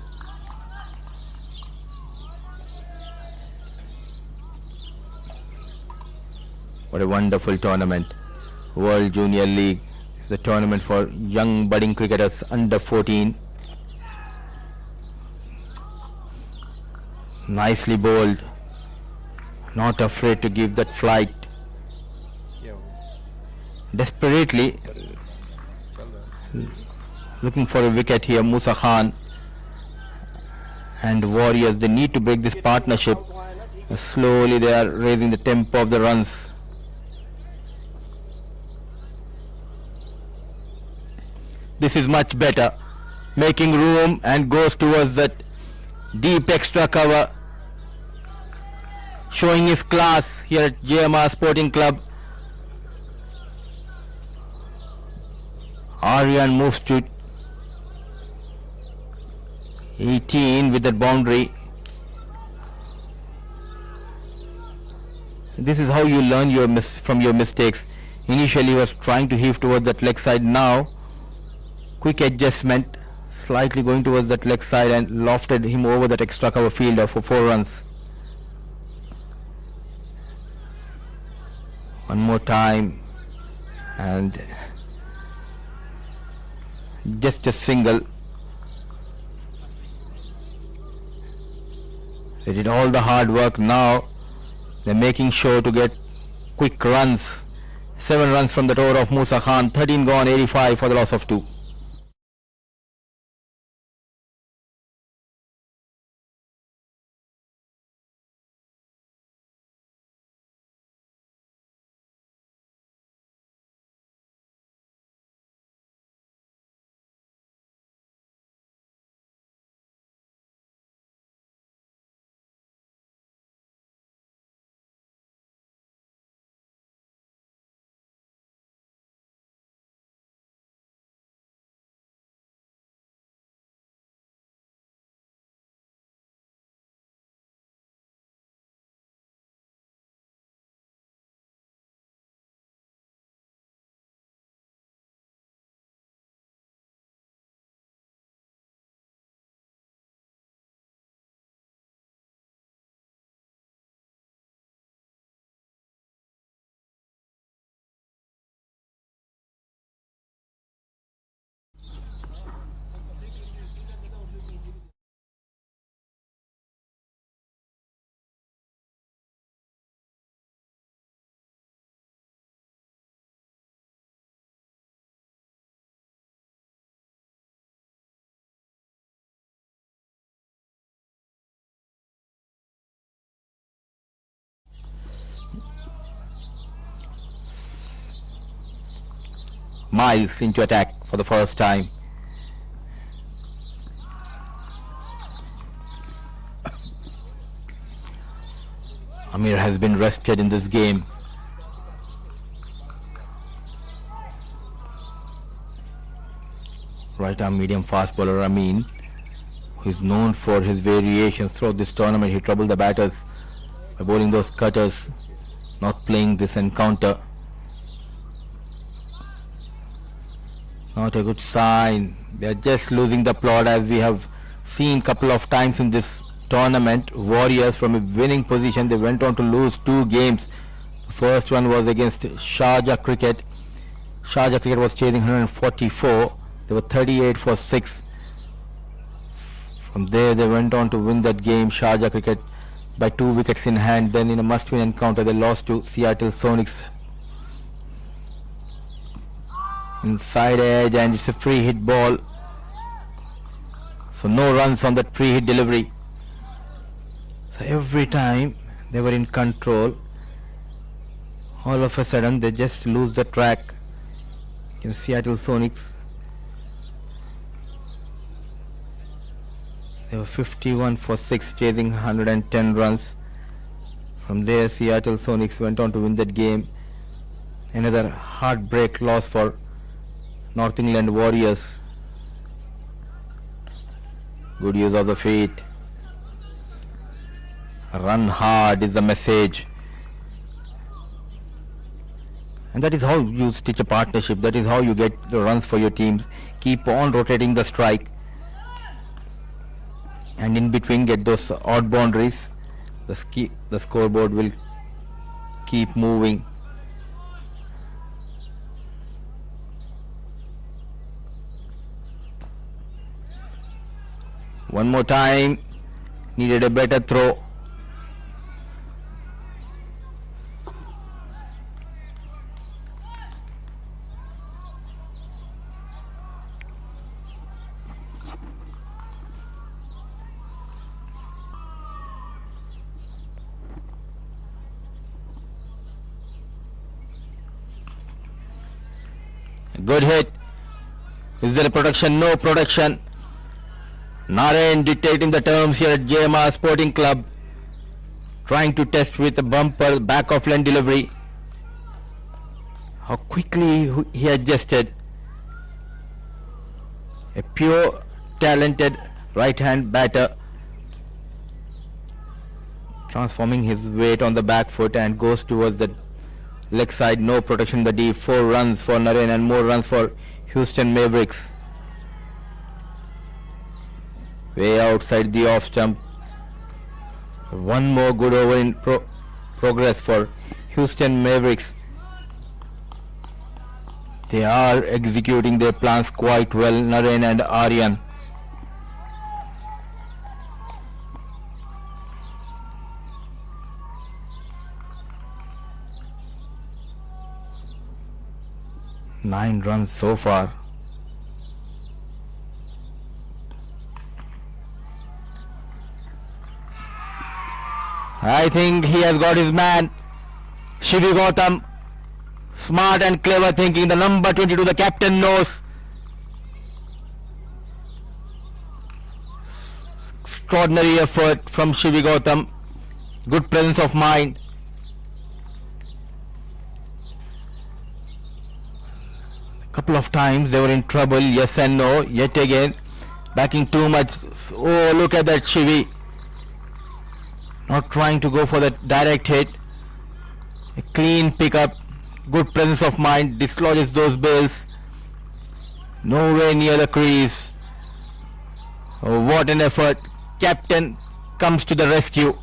What a wonderful tournament. World Junior League is the tournament for young budding cricketers under 14. Nicely bowled, not afraid to give that flight. Desperately looking for a wicket here, Musa Khan and Warriors. They need to break this partnership. Slowly they are raising the tempo of the runs. This is much better, making room and goes towards that deep extra cover, showing his class here at JMR Sporting Club. Aryan moves to 18 with that boundary. This is how you learn from your mistakes. Initially he was trying to heave towards that leg side. Now quick adjustment, slightly going towards that leg side and lofted him over that extra cover fielder for 4 runs. One more time and just a single. They did all the hard work. Now they're making sure to get quick runs. 7 runs from the over of Musa Khan, 13 gone, 85 for the loss of 2. Miles into attack for the first time. Amir has been rested in this game. Right arm medium fast bowler Amin, who is known for his variations throughout this tournament. He troubled the batters by bowling those cutters, not playing this encounter. Not a good sign. They are just losing the plot, as we have seen couple of times in this tournament. Warriors from a winning position, they went on to lose 2 games. The first one was against Sharjah Cricket. Sharjah Cricket was chasing 144. They were 38 for 6. From there they went on to win that game, Sharjah Cricket, by 2 wickets in hand. Then in a must-win encounter they lost to Seattle Sonics. Inside edge, and it's a free hit ball. So no runs on that free hit delivery. So every time they were in control, all of a sudden they just lose the track. In Seattle Sonics, they were 51 for 6, chasing 110 runs. From there Seattle Sonics went on to win that game. Another heartbreak loss for North England Warriors. Good use of the feet. Run hard is the message. And that is how you stitch a partnership. That is how you get the runs for your teams. Keep on rotating the strike. And in between get those odd boundaries. The scoreboard will keep moving. One more time. Needed a better throw. Good hit. Is there a production? No production. Narayan dictating the terms here at JMR Sporting Club, trying to test with a bumper back of line delivery. How quickly he adjusted. A pure talented right hand batter, transforming his weight on the back foot and goes towards the leg side. No protection in the deep. 4 runs for Naren and more runs for Houston Mavericks. Way outside the off stump. One more good over in progress for Houston Mavericks. They are executing their plans quite well, Naren and Aryan. Nine runs so far. I think he has got his man. Shivi Gautam, smart and clever thinking. The number 22, the captain knows. Extraordinary effort from Shivi Gautam. Good presence of mind. Couple of times they were in trouble, yes and no, yet again backing too much. Oh, look at that Shivi, not trying to go for that direct hit. A clean pickup, good presence of mind, dislodges those bails, nowhere near the crease. Oh, what an effort. Captain comes to the rescue.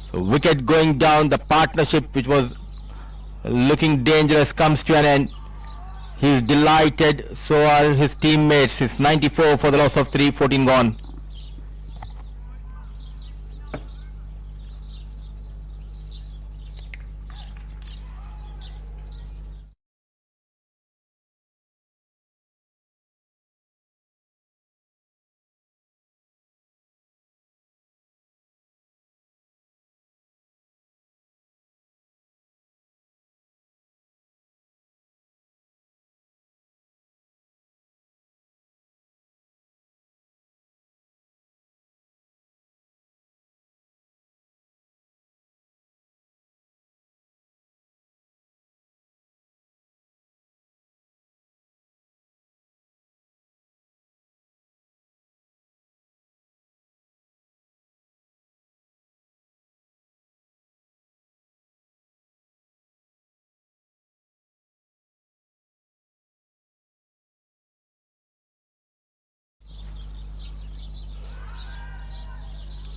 So wicket going down, the partnership which was looking dangerous comes to an end. He is delighted, so are his teammates. It's 94 for the loss of 3, 14 gone.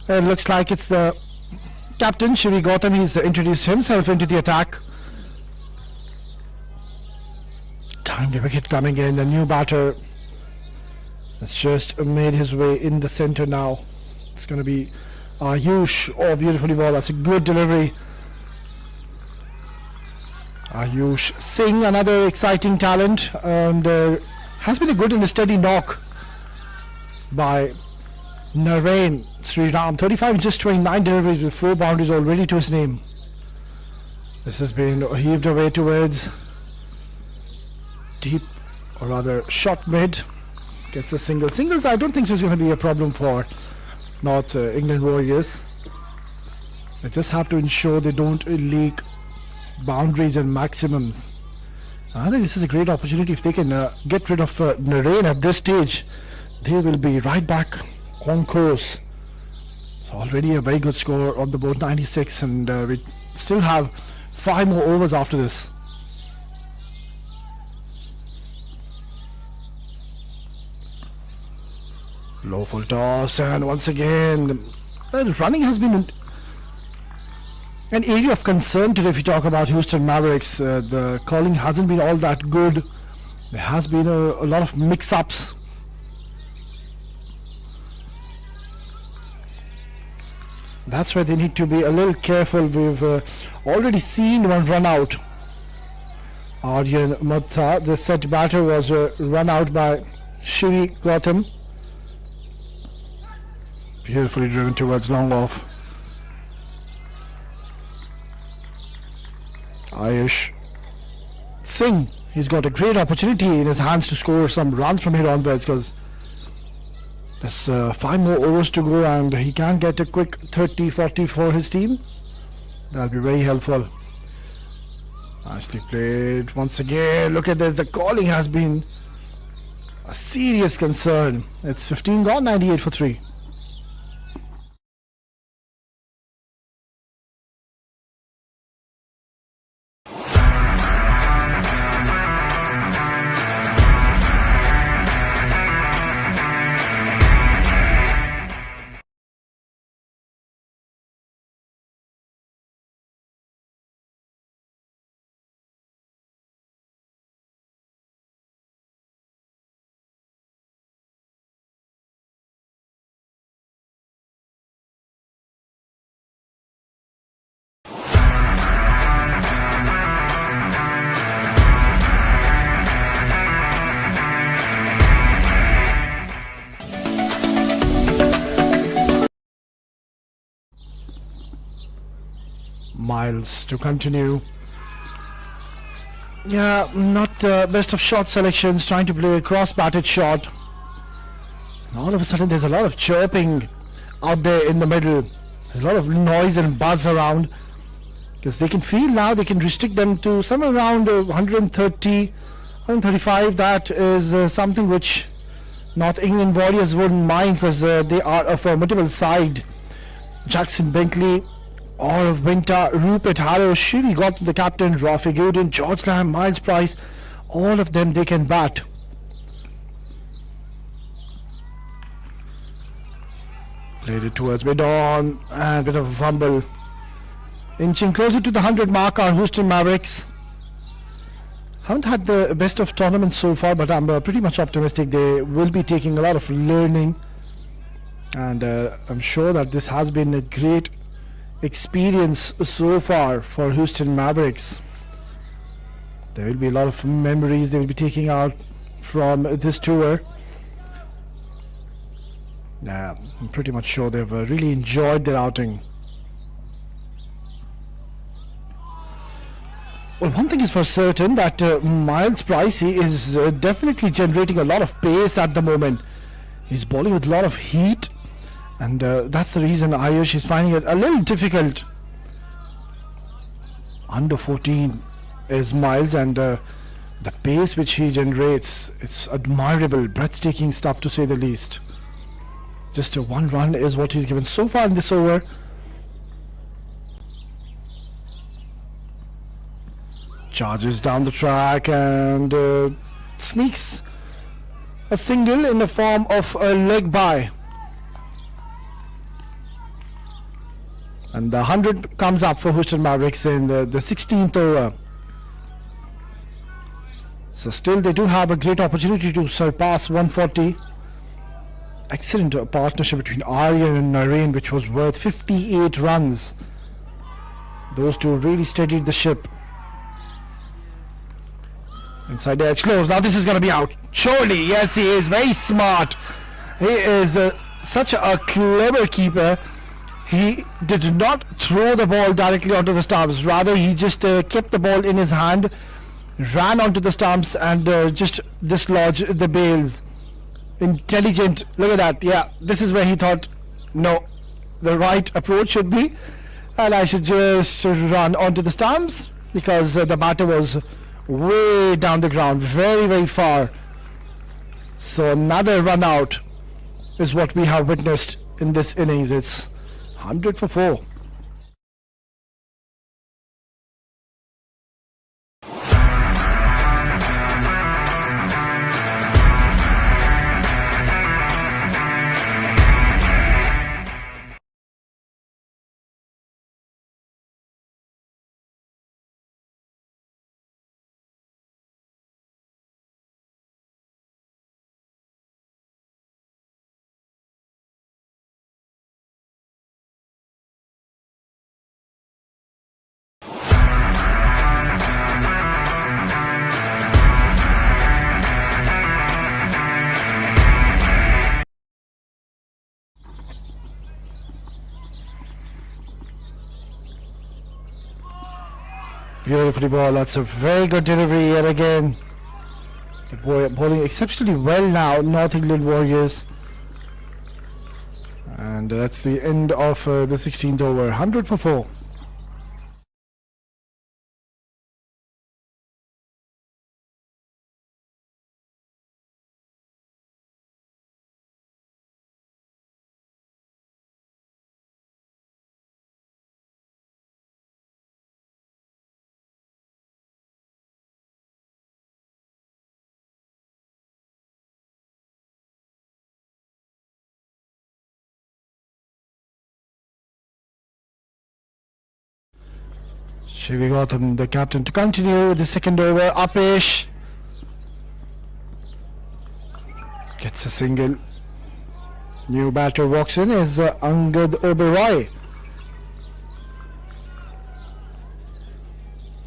It looks like it's the captain, Shivi Gautam. He's introduced himself into the attack. Timed wicket coming in. The new batter has just made his way in the centre now. It's going to be Ayush. Oh, beautifully ball. That's a good delivery. Ayush Singh, another exciting talent, and has been a good and a steady knock by Naren Sriram. 35 just 29 deliveries with 4 boundaries already to his name. This has been heaved away towards deep, or rather short mid. Gets a single. Singles I don't think is going to be a problem for North England Warriors. They just have to ensure they don't leak boundaries and maximums. I think this is a great opportunity. If they can get rid of Naren at this stage, they will be right back on course. So already a very good score on the board, 96, and we still have 5 more overs after this. Low full toss, and once again running has been an area of concern today. If you talk about Houston Mavericks, the calling hasn't been all that good. There has been a lot of mix-ups. That's why they need to be a little careful. We've already seen one run out. Aryan Mutha, the set batter, was run out by Shivi Gautam. Beautifully driven towards long off. Ayush Singh, he's got a great opportunity in his hands to score some runs from here onwards, because there's 5 more overs to go and he can get a quick 30-40 for his team. That'll be very helpful. Nicely played once again. Look at this, the calling has been a serious concern. It's 15 gone, 98 for 3. Miles to continue. Yeah, not best of shot selections, trying to play a cross-batted shot. And all of a sudden there's a lot of chirping out there in the middle. There's a lot of noise and buzz around, because they can feel now they can restrict them to somewhere around 130, 135. That is something which North England Warriors wouldn't mind, because they are a formidable side. Jackson Bentley, all of Winter, Rupert Harrow, Shivi got the captain, Rafi Gooden, George Lamb, Miles Price, all of them, they can bat. Played it towards mid-on, and a bit of a fumble. Inching closer to the 100 mark are Houston Mavericks. Haven't had the best of tournaments so far, but I'm pretty much optimistic they will be taking a lot of learning. And I'm sure that this has been a great experience so far for Houston Mavericks. There will be a lot of memories they will be taking out from this tour. Yeah, I'm pretty much sure they've really enjoyed their outing. Well, one thing is for certain, that Miles Price, he is definitely generating a lot of pace at the moment. He's bowling with a lot of heat, and that's the reason Ayush is finding it a little difficult. Under 14 is Miles, and the pace which he generates, it's admirable, breathtaking stuff to say the least. Just a 1 run is what he's given so far in this over. Charges down the track and sneaks a single in the form of a leg by. And the 100 comes up for Houston Mavericks in the 16th over. So still they do have a great opportunity to surpass 140. Excellent partnership between Aryan and Narain, which was worth 58 runs. Those two really steadied the ship. Inside the edge close. Now this is going to be out. Surely, yes, he is very smart. He is such a clever keeper. He did not throw the ball directly onto the stumps. Rather, he just kept the ball in his hand, ran onto the stumps, and just dislodged the bails. Intelligent. Look at that. Yeah, this is where he thought, no, the right approach should be, and I should just run onto the stumps, because the batter was way down the ground, very, very far. So another run out is what we have witnessed in this innings. It's 100 for 4. Beautifully ball. That's a very good delivery yet again. The boy bowling exceptionally well now, North England Warriors. And that's the end of the 16th over. 100 for 4. Shivi Gautam, the captain, to continue with the second over. Upish gets a single. New batter walks in is Angad Oberoi.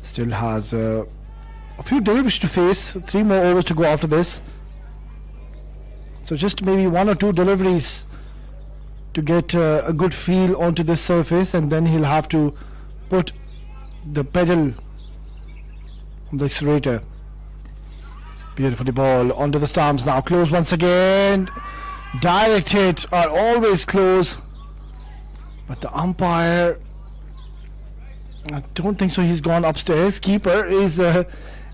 Still has a few deliveries to face. 3 more overs to go after this. So just maybe 1 or 2 deliveries to get a good feel onto this surface, and then he'll have to put the pedal on the accelerator. Beautifully ball onto the stumps now. Close once again. Direct hit are always close, but the umpire, I don't think so. He's gone upstairs. Keeper is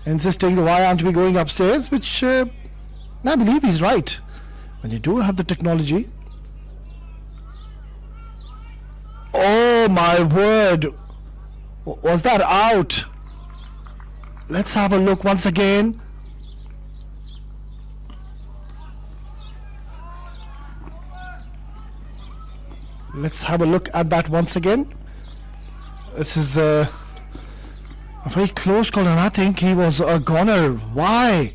insisting, why aren't we going upstairs? Which I believe he's right. When you do have the technology. Oh my word! Was that out? Let's have a look once again. Let's have a look at that once again. This is a very close call, and I think he was a goner. Why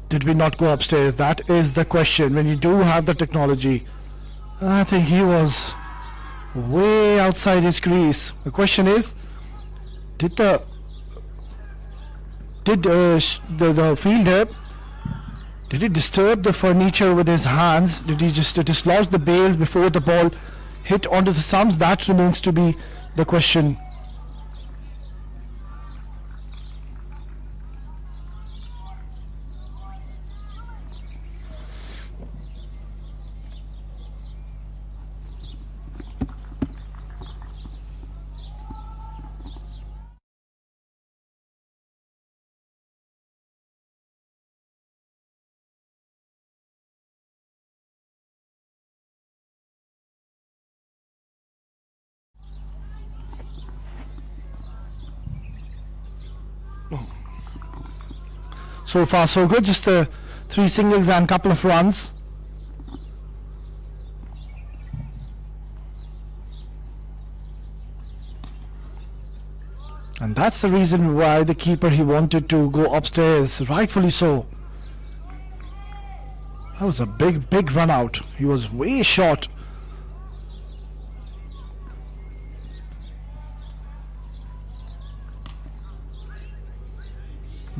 did we not go upstairs? That is the question. When you do have the technology, I think he was way outside his crease. The question is, did the fielder, did he disturb the furniture with his hands? Did he just dislodge the bails before the ball hit onto the stumps? That remains to be the question. So far so good, just 3 singles and couple of runs. And that's the reason why the keeper, he wanted to go upstairs, rightfully so. That was a big run out. He was way short.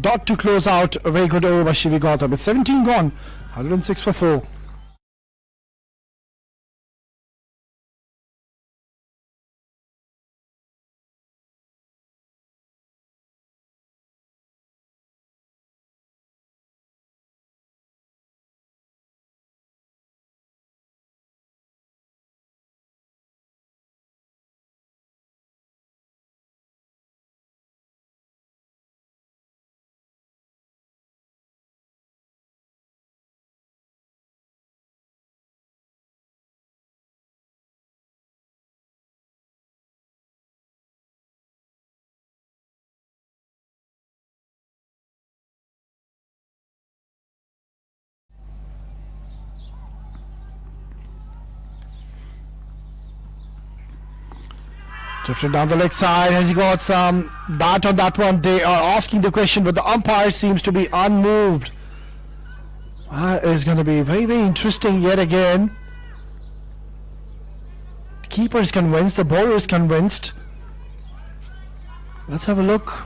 Dot to close out. A very good over by Shivi Gautam. It's 17 gone. 106 for 4. Drifting down the leg side. Has he got some bat on that one? They are asking the question, but the umpire seems to be unmoved. That is going to be very interesting yet again. The keeper is convinced. The bowler is convinced. Let's have a look.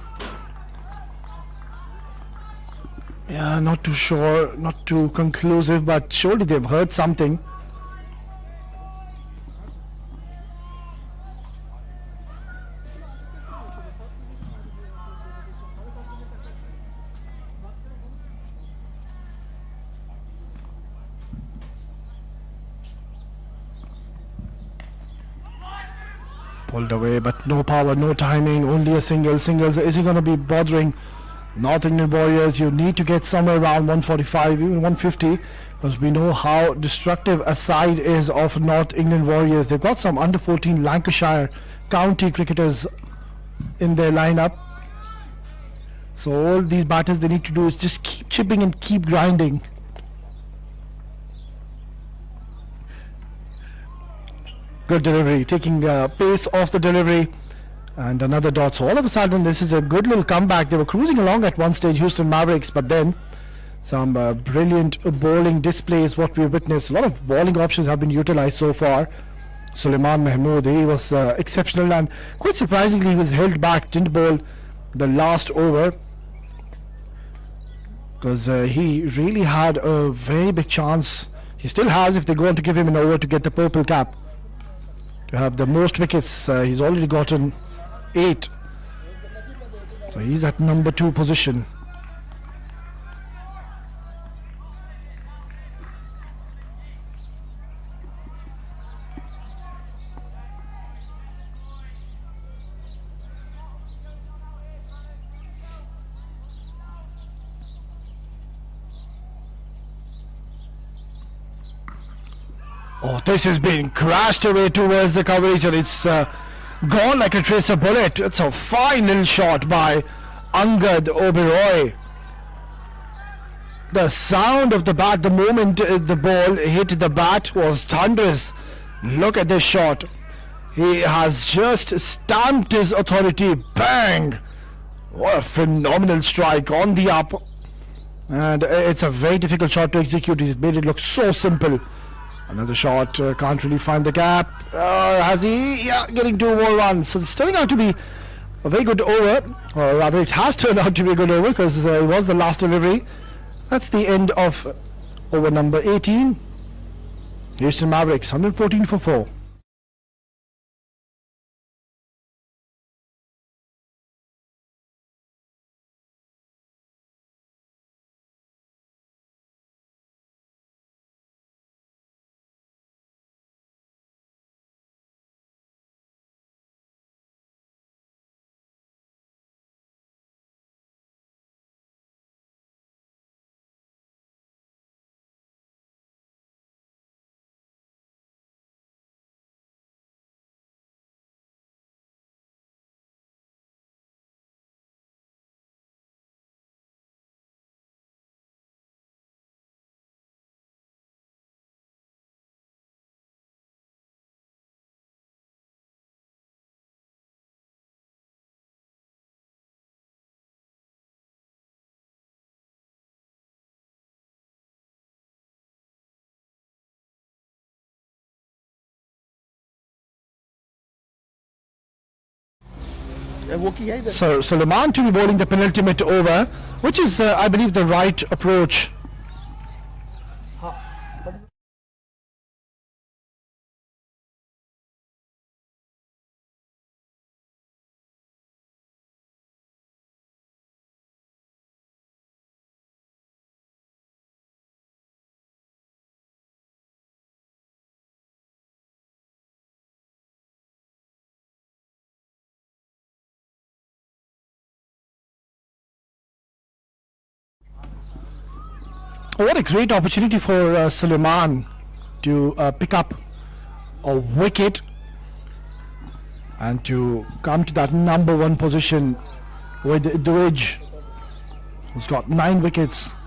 Yeah, not too sure, not too conclusive, but surely they've heard something. Pulled away, but no power, no timing, only a single. Singles, is he going to be bothering North Indian Warriors? You need to get somewhere around 145, even 150, because we know how destructive a side is of North England Warriors. They've got some under 14 Lancashire county cricketers in their lineup. So all these batters, they need to do is just keep chipping and keep grinding. Good delivery, taking pace off the delivery. And another dot. So all of a sudden, this is a good little comeback. They were cruising along at one stage, Houston Mavericks, but then some brilliant bowling displays. What we witnessed, a lot of bowling options have been utilized so far. Suleiman Mahmood, he was exceptional, and quite surprisingly, he was held back, didn't bowl the last over, because he really had a very big chance. He still has, if they go on to give him an over, to get the purple cap, to have the most wickets. He's already gotten 8, so he's at number 2 position. Oh, this has been crashed away towards the coverage, and it's gone like a tracer bullet. It's a fine little shot by Angad Oberoi. The sound of the bat, the moment the ball hit the bat, was thunderous. Look at this shot. He has just stamped his authority. Bang! What a phenomenal strike on the up. And it's a very difficult shot to execute. He's made it look so simple. Another shot, can't really find the gap. Has he? Yeah, getting 2 more runs. So it's turning out to be a very good over, or rather it has turned out to be a good over, because it was the last delivery. That's the end of over number 18. Houston Mavericks, 114 for 4. So Suleiman to be bowling the penultimate over, which is I believe the right approach. What a great opportunity for Suleiman to pick up a wicket and to come to that number 1 position with Dwij, who's got 9 wickets.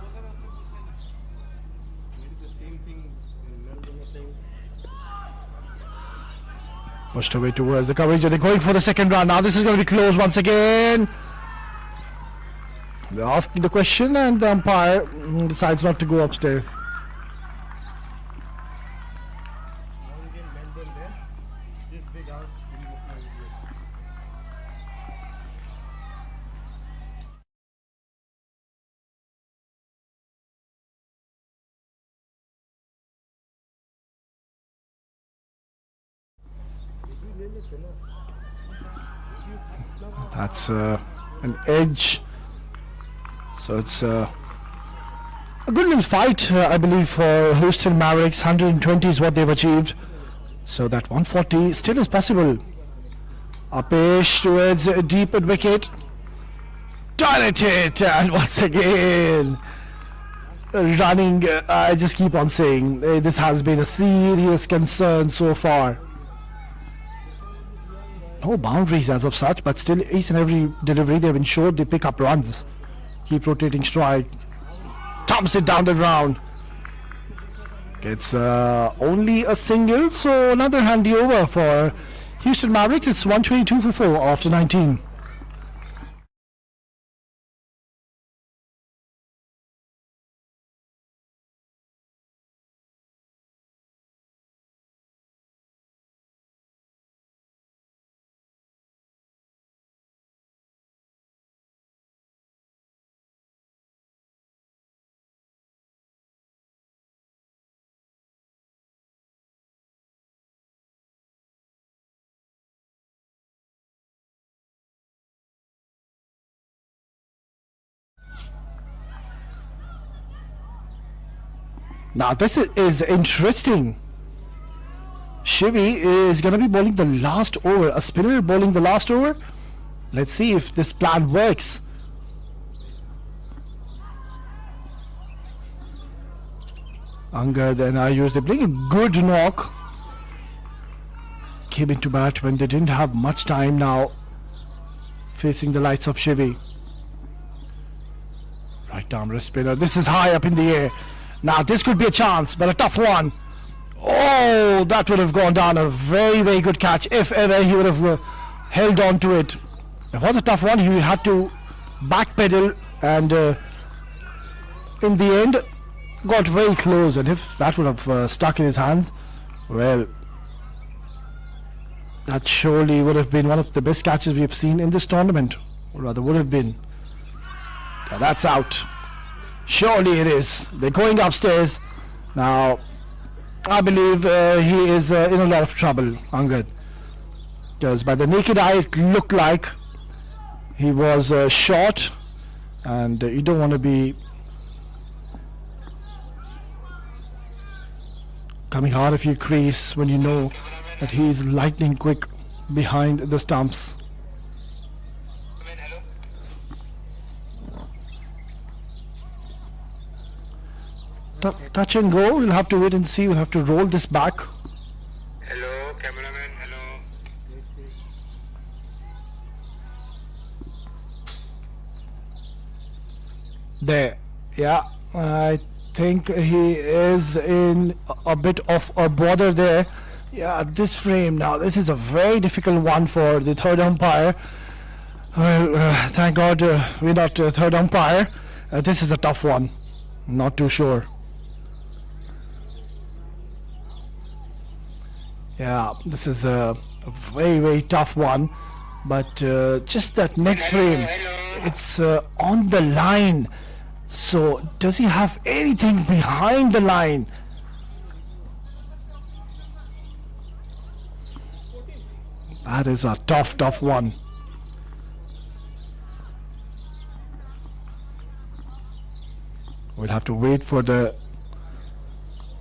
Pushed away towards the coverage, and they're going for the second run. Now this is going to be close once again. They're asking the question, and the umpire decides not to go upstairs. That's an edge. So it's a good little fight, I believe, for Houston Mavericks. 120 is what they've achieved. So that 140 still is possible. Upish towards a deep at wicket. Targeted, and once again running. I just keep on saying this has been a serious concern so far. No boundaries as of such, but still each and every delivery they've ensured they pick up runs. Keep rotating strike, thumps it down the ground. Gets only a single, so another handy over for Houston Mavericks, it's 122 for 4 after 19. Now this is interesting. Shivi is going to be bowling the last over. A spinner bowling the last over. Let's see if this plan works. Angad and Ayush, they're playing a good knock. Came into bat when they didn't have much time now. Facing the lights of Shivi. Right arm wrist spinner. This is high up in the air. Now this could be a chance, but a tough one. Oh, that would have gone down. A very, very good catch. If ever he would have held on to it. It was a tough one. He had to backpedal and in the end got very close. And if that would have stuck in his hands, well, that surely would have been one of the best catches we have seen in this tournament. Or rather would have been. Yeah, that's out. Surely it is. They're going upstairs. Now, I believe he is in a lot of trouble, Angad. Because by the naked eye, it looked like he was short. And you don't want to be coming hard of your crease when you know that he is lightning quick behind the stumps. Touch and go. We'll have to wait and see. We'll have to roll this back. Hello, cameraman. Hello. There. Yeah, I think he is in a bit of a bother there. Yeah, this frame now. This is a very difficult one for the third umpire. Well, thank God we're not third umpire. This is a tough one. Not too sure. Yeah, this is a very, very tough one. But just that next frame, it's on the line. So does he have anything behind the line? That is a tough, tough one. We'll have to wait for the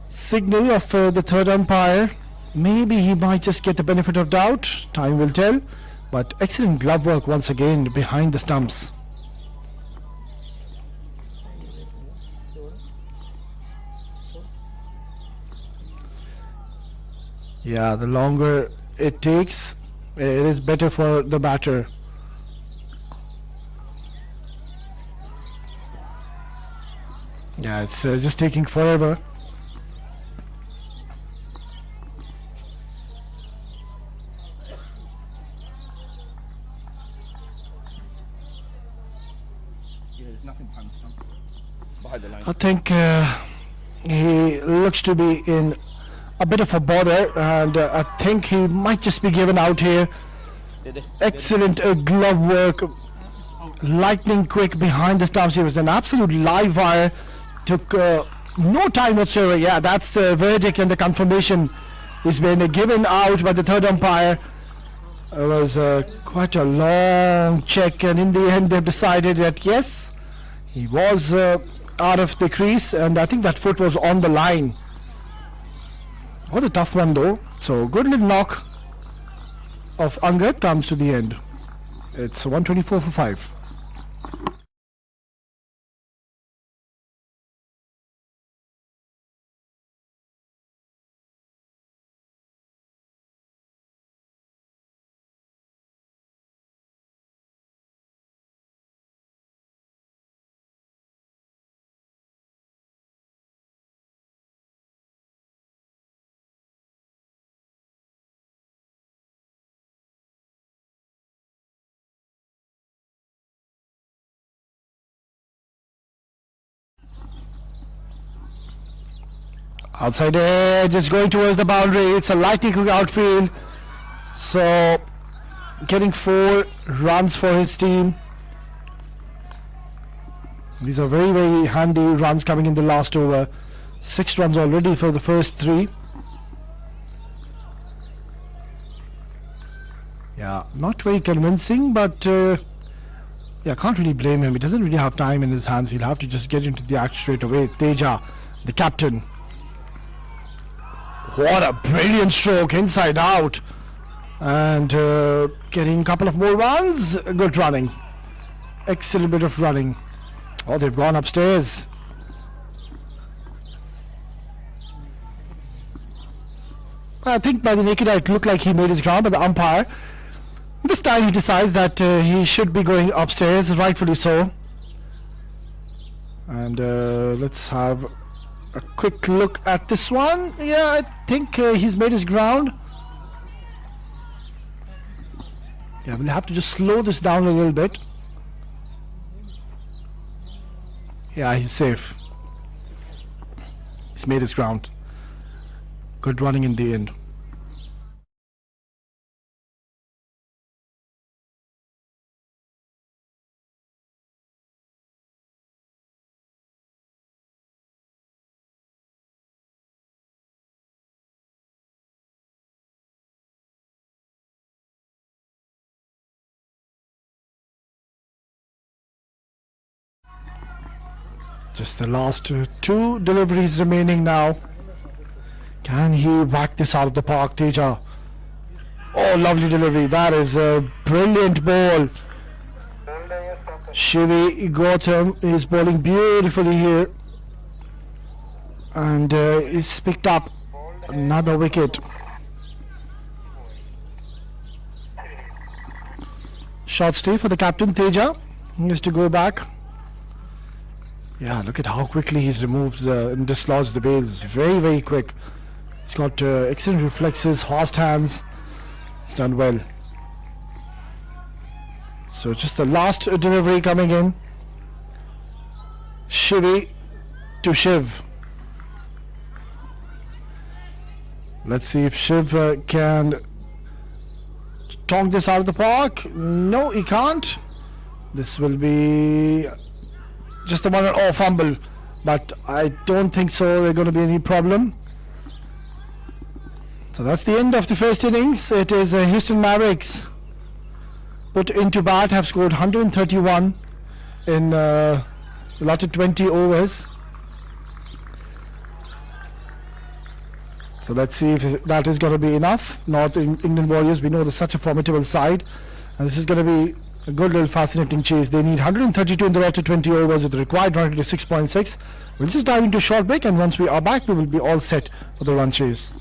signal of the third umpire. Maybe he might just get the benefit of doubt. Time will tell. But excellent glove work once again behind the stumps. Yeah, the longer it takes, it is better for the batter. Yeah, it's just taking forever. I think he looks to be in a bit of a bother, and I think he might just be given out here. Excellent glove work, lightning quick behind the stumps. He was an absolute live wire. Took no time whatsoever. Yeah, that's the verdict and the confirmation. He's been given out by the third umpire. It was quite a long check, and in the end they've decided that yes, he was out of the crease, and I think that foot was on the line. It was a tough one though. So good little knock of Angad comes to the end. It's 124 for 5. Outside edge, just going towards the boundary. It's a lightning quick outfield. So getting 4 runs for his team. These are very, very handy runs coming in the last over. 6 runs already for the first 3. Yeah, not very convincing, but yeah, can't really blame him. He doesn't really have time in his hands. He'll have to just get into the act straight away. Teja, the captain. What a brilliant stroke, inside out. And getting a couple of more runs. Good running. Excellent bit of running. Oh, they've gone upstairs. I think by the naked eye it looked like he made his ground, but the umpire, this time he decides that he should be going upstairs, rightfully so. And let's have a quick look at this one. Yeah, I think he's made his ground. Yeah, we'll have to just slow this down a little bit. Yeah, he's safe. He's made his ground. Good running in the end. Just the last 2 deliveries remaining now. Can he whack this out of the park, Teja? Oh, lovely delivery. That is a brilliant ball. Shivi Gautam is bowling beautifully here. And he's picked up another wicket. Short stay for the captain, Teja. He has to go back. Yeah, look at how quickly he's removed and dislodged the base. Very, very quick. He's got excellent reflexes, fast hands. He's done well. So just the last delivery coming in. Shivi to Shiv. Let's see if Shiv can tonk this out of the park. No, he can't. This will be just a 1 fumble, but I don't think so there's going to be any problem. So that's the end of the first innings. It is Houston Mavericks put into bat, have scored 131 in allotted 20 overs. So let's see if that is going to be enough. North Indian Warriors, we know they're such a formidable side, and this is going to be a good little fascinating chase. They need 132 in the allotted 20 overs with the required run rate of 6.6. We'll just dive into a short break, and once we are back, we will be all set for the run chase.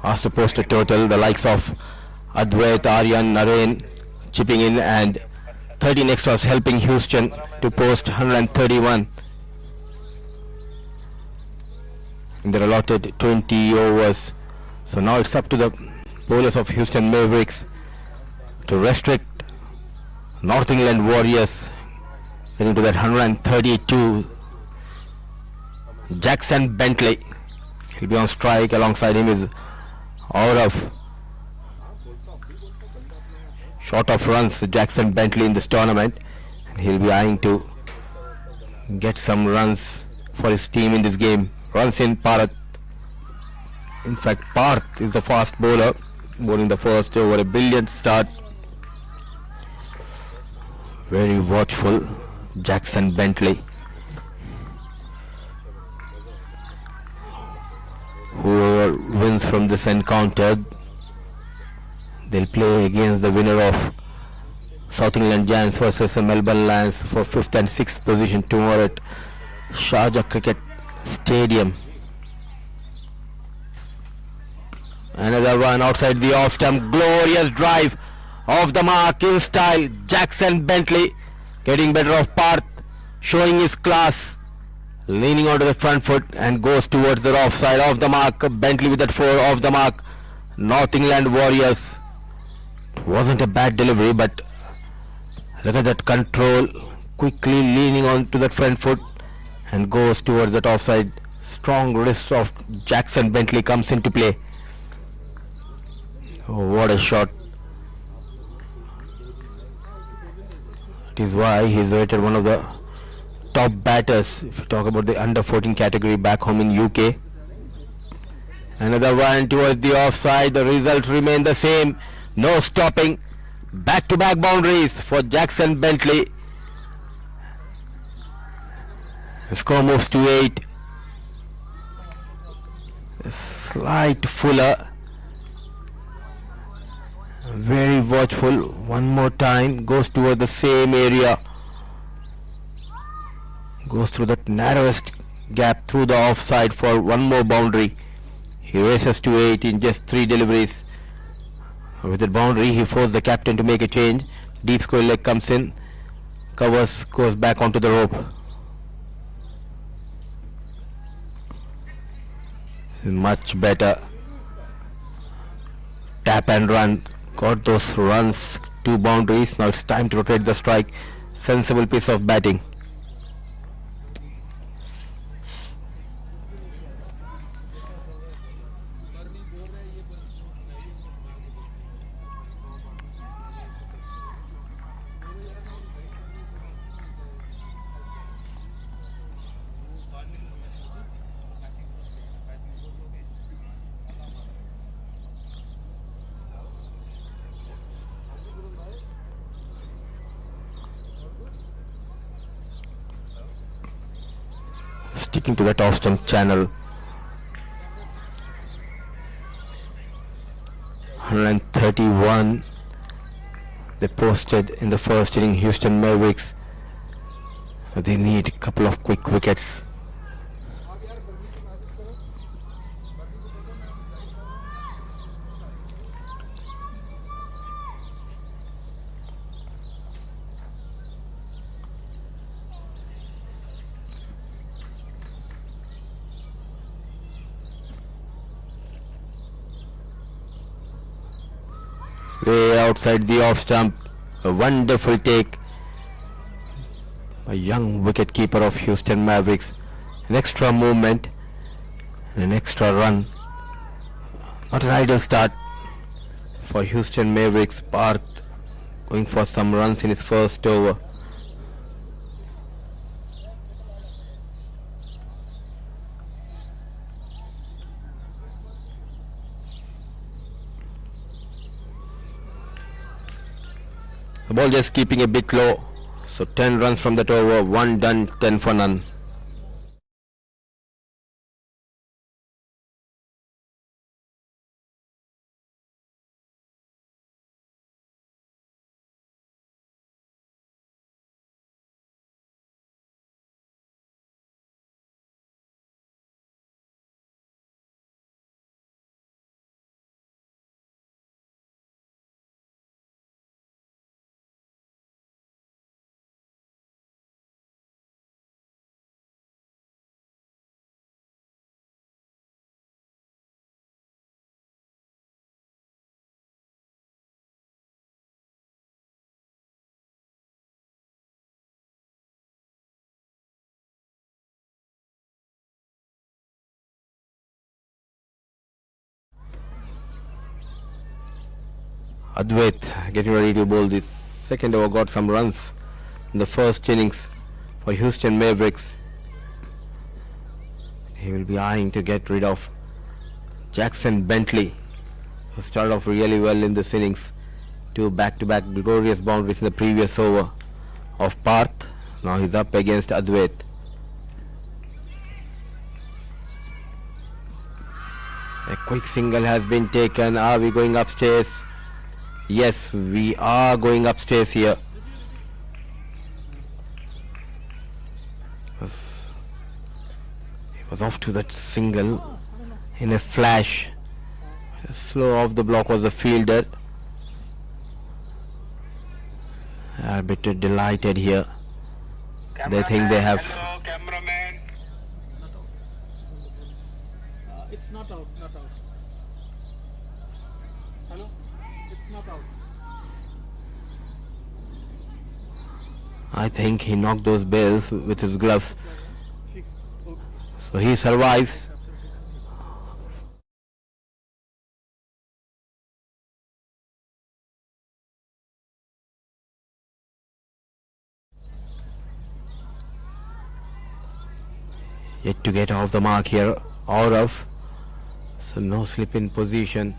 asked to post a total. The likes of Advait, Aryan, Naren chipping in, and 13 extras helping Houston to post 131 in their allotted 20 overs. So now it's up to the bowlers of Houston Mavericks to restrict North England Warriors getting to that 132. Jackson Bentley, he'll be on strike. Alongside him is Aurav. Short of runs, Jackson Bentley in this tournament, and he'll be eyeing to get some runs for his team in this game. Runs in Parth. In fact, Parth is the fast bowler, bowling the first over. A brilliant start. Very watchful, Jackson Bentley. Whoever wins from this encounter, they'll play against the winner of South England Giants versus the Melbourne Lions for 5th and 6th position tomorrow at Sharjah Cricket Stadium. Another one outside the off stump. Glorious drive off the mark in style. Jackson Bentley getting better of Parth, showing his class, leaning onto the front foot and goes towards the offside. Off the mark, Bentley with that 4 off the mark. North England Warriors. Wasn't a bad delivery, but look at that control, quickly leaning onto that front foot and goes towards that offside. Strong wrist of Jackson Bentley comes into play. Oh, what a shot. That is why he's rated one of the top batters if you talk about the under 14 category back home in UK. Another one towards the offside. The results remain the same. No stopping. Back-to-back boundaries for Jackson Bentley. The score moves to 8. A slight fuller. Very watchful. One more time. Goes toward the same area. Goes through that narrowest gap through the offside for one more boundary. He races to 8 in just 3 deliveries. With that boundary, he forced the captain to make a change. Deep square leg comes in, covers, goes back onto the rope. Much better. Tap and run. Got those runs, 2 boundaries. Now it's time to rotate the strike. Sensible piece of batting. Sticking to that off stump channel. 131 they posted in the first inning. Houston Mavericks, they need a couple of quick wickets. Way outside the off stump, a wonderful take. A young wicket keeper of Houston Mavericks. An extra movement and an extra run. Not an ideal start for Houston Mavericks. Parth going for some runs in his first over. The ball just keeping a bit low. So 10 runs from that over, 1 done, 10 for none. Advait getting ready to bowl this second over, got some runs in the first innings for Houston Mavericks. He will be eyeing to get rid of Jackson Bentley, who started off really well in this innings. Two back-to-back glorious boundaries in the previous over of Parth. Now he's up against Advait. A quick single has been taken. Are we going upstairs? Yes, we are going upstairs here. He was off to that single in a flash. Slow off the block was the fielder. A bit delighted here. They think they have. Hello, cameraman. It's not out, not out. Hello? It's not out. I think he knocked those bells with his gloves. So he survives. Yet to get off the mark here, Aurav. So no slip in position.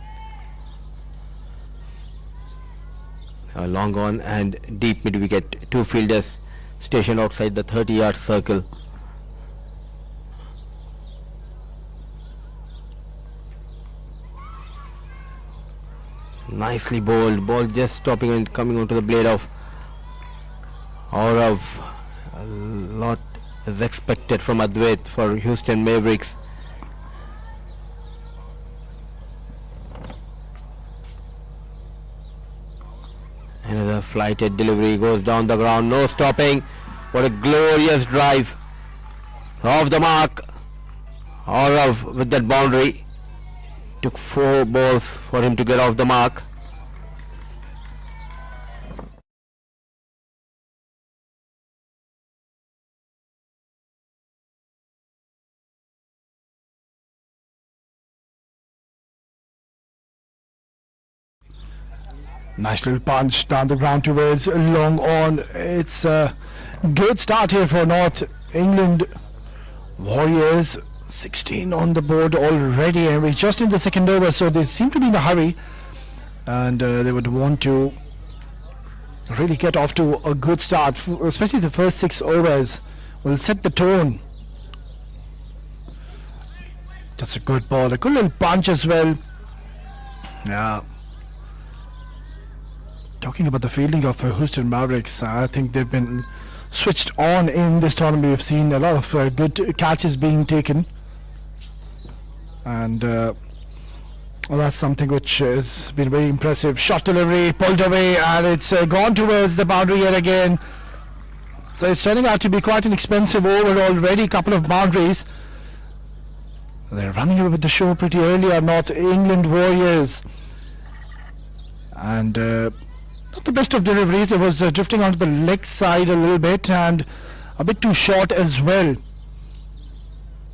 Long on and deep mid wicket. Two fielders stationed outside the 30-yard circle. Nicely bowled. Ball just stopping and coming onto the blade of Aurav. A lot is expected from Advait for Houston Mavericks. Another flighted delivery goes down the ground, no stopping. What a glorious drive. Off the mark. Aurav with that boundary. Took 4 balls for him to get off the mark. Nice little punch down the ground towards long on. It's a good start here for North England Warriors. 16 on the board already, and we're just in the second over, so they seem to be in a hurry, and they would want to really get off to a good start, especially the first 6 overs will set the tone. That's a good ball, a good little punch as well. Yeah. Talking about the fielding of Houston Mavericks, I think they've been switched on in this tournament. We've seen a lot of good catches being taken, and well, that's something which has been very impressive. Shot delivery pulled away, and it's gone towards the boundary yet again. So it's turning out to be quite an expensive over already. Couple of boundaries. They're running away with the show pretty early, are North England Warriors, and not the best of deliveries. It was drifting onto the leg side a little bit and a bit too short as well.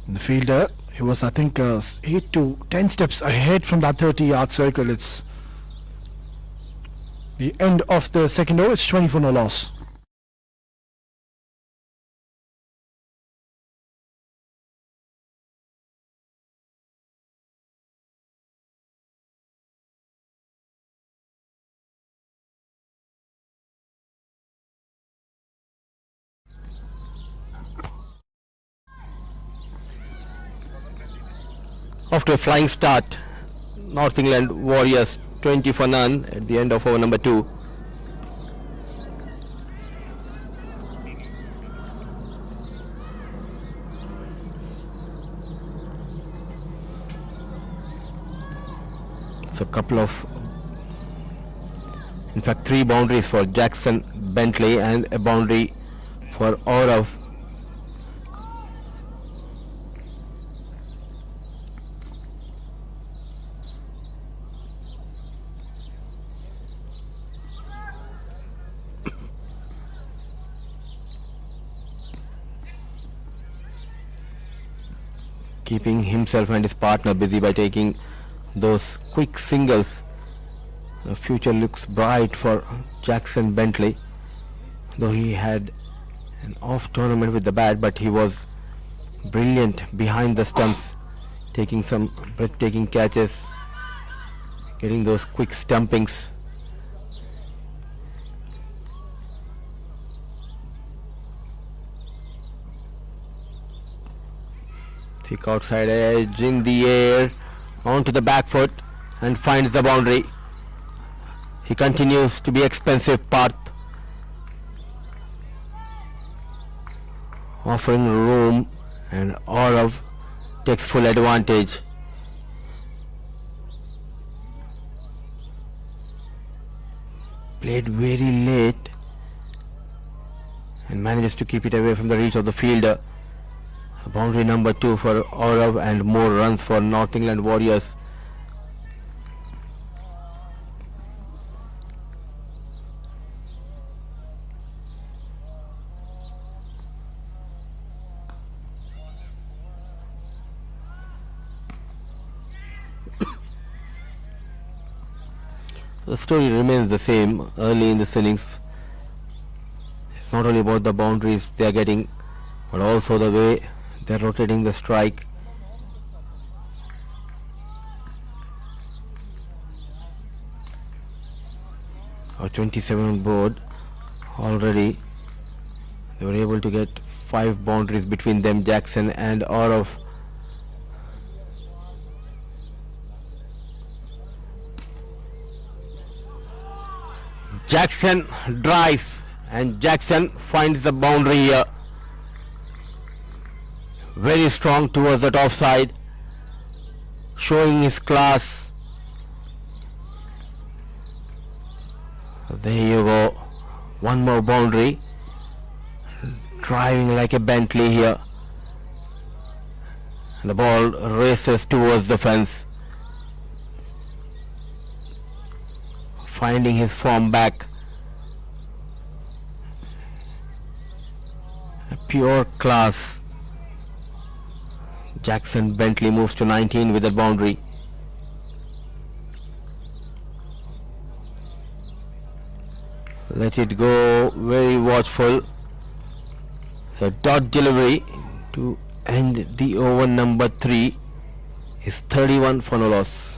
And the fielder, he was I think 8 to 10 steps ahead from that 30-yard circle. It's the end of the second over. It's 24 no loss. Off to a flying start. North England Warriors 20 for none at the end of over number 2. So a couple of, in fact 3 boundaries for Jackson Bentley and a boundary for Aurav. Keeping himself and his partner busy by taking those quick singles The future looks bright for Jackson Bentley, though he had an off tournament with the bat, but he was brilliant behind the stumps, taking some breathtaking catches, getting those quick stumpings. Thick outside edge in the air, onto the back foot, and finds the boundary. He continues to be expensive Parth, offering room, and Aurav takes full advantage. Played very late and manages to keep it away from the reach of the fielder. Boundary number 2 for Aurav and more runs for North England Warriors. The story remains the same early in the innings. It's not only about the boundaries they are getting, but also the way they're rotating the strike. Or 27 on board already. They were able to get 5 boundaries between them, Jackson and Aurav. Jackson drives and Jackson finds the boundary here. Very strong towards that offside, showing his class. There you go, one more boundary. Driving like a Bentley here. And the ball races towards the fence, finding his form back. A pure class. Jackson Bentley moves to 19 with that boundary. Let it go, very watchful. The dot delivery to end the over number 3 is 31 for no loss.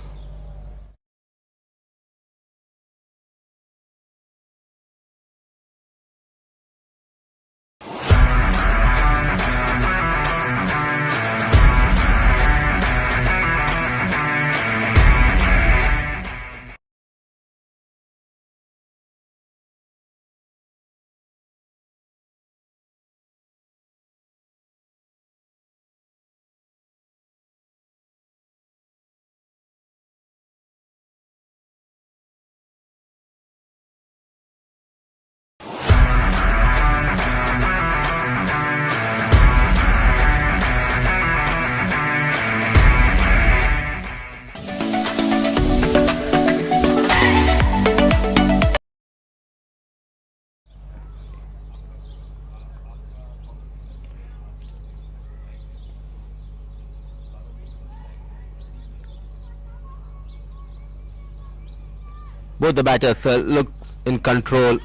Both the batters look in control,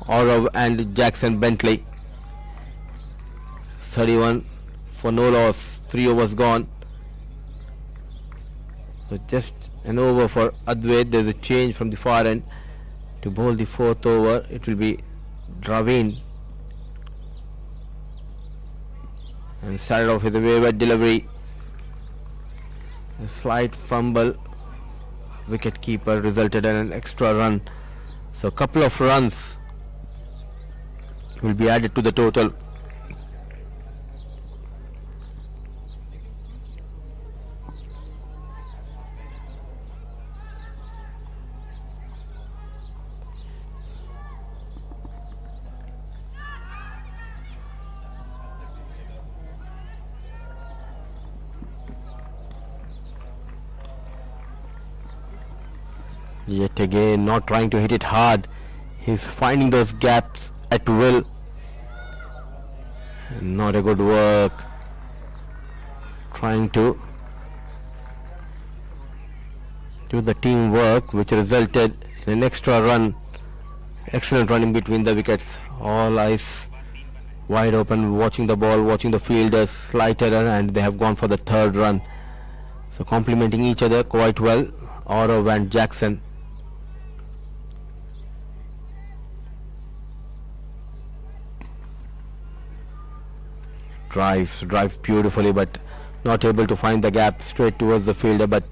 Aurav and Jackson Bentley. 31 for no loss, 3 overs gone. So just an over for Advait. There's a change from the far end to bowl the 4th over. It will be Dravin. And started off with a wayward delivery. A slight fumble. Wicket keeper resulted in an extra run. So a couple of runs will be added to the total. Yet again, not trying to hit it hard. He's finding those gaps at will. Not a good work. Trying to to the teamwork which resulted in an extra run. Excellent running between the wickets. All eyes wide open, watching the ball, watching the fielders, slight error, and they have gone for the third run. So complementing each other quite well, Aurav and Jackson. Drives beautifully, but not able to find the gap straight towards the fielder. But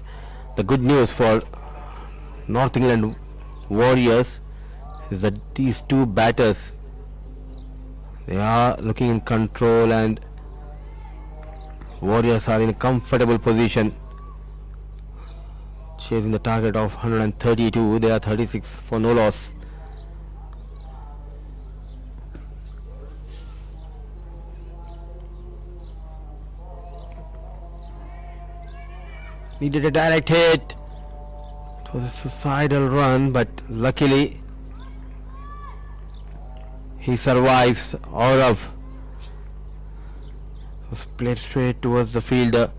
the good news for North England Warriors is that these two batters, they are looking in control, and Warriors are in a comfortable position, chasing the target of 132. They are 36 for no loss. Needed a direct hit. It was a suicidal run, but luckily he survives. Aurav was played straight towards the fielder.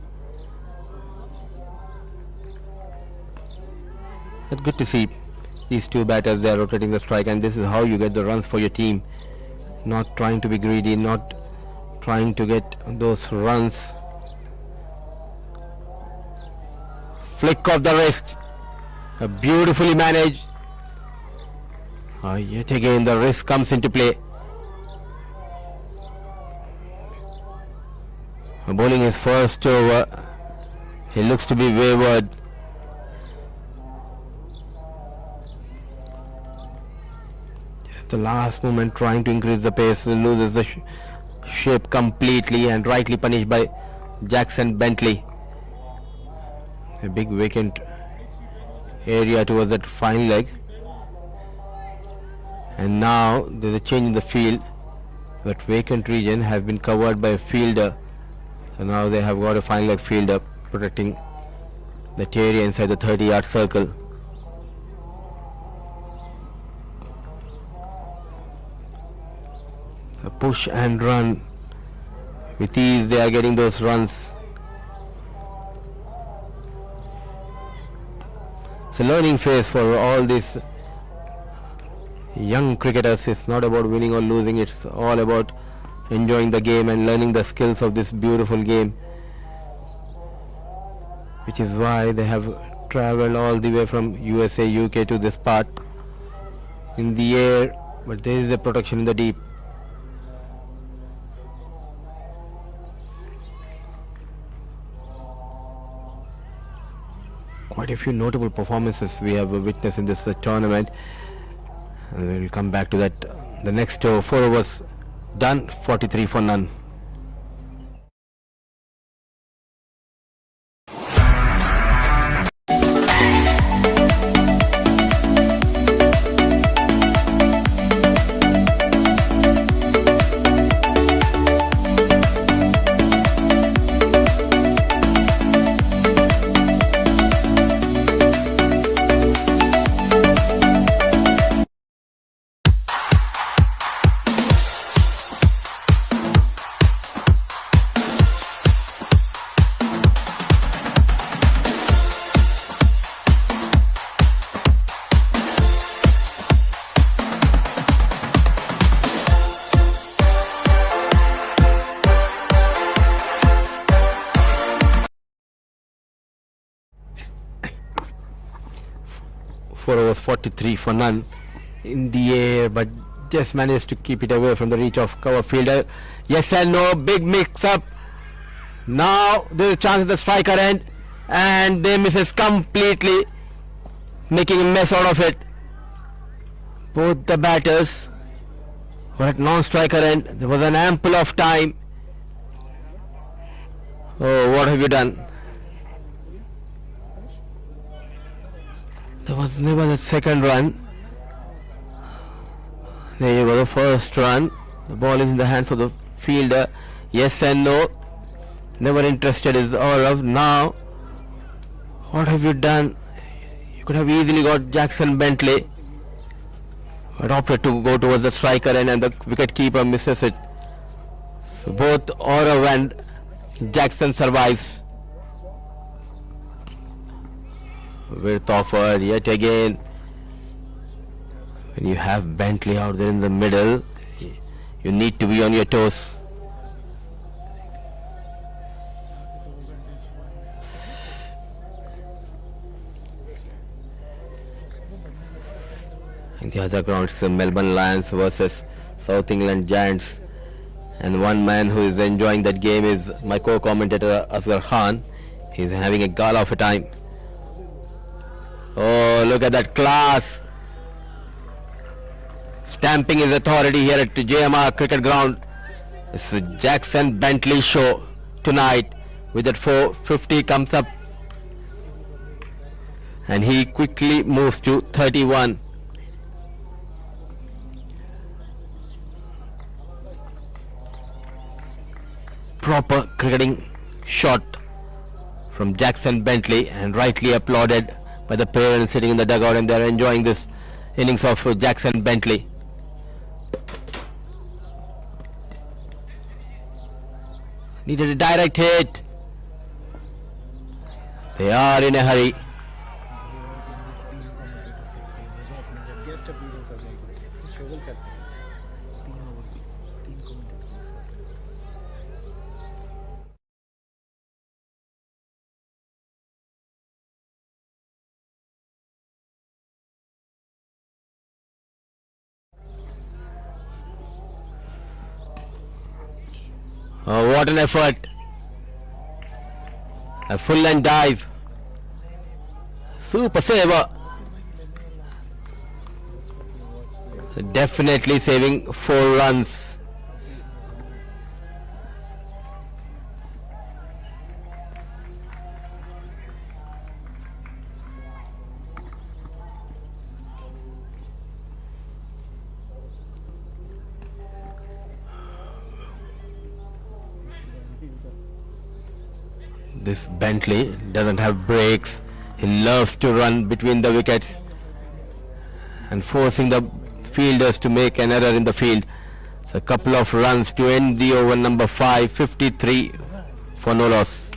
It's good to see these two batters. They are rotating the strike, and this is how you get the runs for your team. Not trying to be greedy, not trying to get those runs. Flick of the wrist, beautifully managed. Yet again the wrist comes into play. Bowling his first over. He looks to be wayward. At the last moment, trying to increase the pace, loses the shape completely, and rightly punished by Jackson Bentley. A big vacant area towards that fine leg, and now there's a change in the field. That vacant region has been covered by a fielder, so now they have got a fine leg fielder protecting that area inside the 30-yard circle. A push and run. With ease they are getting those runs. It's a learning phase for all these young cricketers. It's not about winning or losing, it's all about enjoying the game and learning the skills of this beautiful game, which is why they have traveled all the way from USA, UK to this part in the air, but there is a protection in the deep. Quite a few notable performances we have witnessed in this tournament, and we will come back to that. The next 4 overs done, 43 for none. Was 43 for none in the air, but just managed to keep it away from the reach of cover fielder. Yes and no, big mix up. Now there is a chance at the striker end, and they misses completely, making a mess out of it. Both the batters were at non-striker end. There was an ample of time. Oh, what have you done? There was never the second run. There you go, the first run. The ball is in the hands of the fielder. Yes and no. Never interested is Aurav. Now, what have you done? You could have easily got Jackson Bentley, but opted to go towards the striker end, and the wicket keeper misses it. So both Aurav and Jackson survives. Width offered yet again. When you have Bentley out there in the middle, you need to be on your toes. In the other ground, it's Melbourne Lions versus South England Giants. And one man who is enjoying that game is my co-commentator Asghar Khan. He's having a gala of a time. Oh, look at that class. Stamping his authority here at JMR Cricket Ground. It's a Jackson Bentley show tonight. With that 450 comes up. And he quickly moves to 31. Proper cricketing shot from Jackson Bentley, and rightly applauded by the parents sitting in the dugout, and they are enjoying this innings of Jackson Bentley. Needed a direct hit. They are in a hurry. Oh, what an effort. A full length dive. Super saver. Definitely saving 4 runs. This Bentley doesn't have breaks. He loves to run between the wickets and forcing the fielders to make an error in the field. So a couple of runs to end the over number 5, 53 for no loss.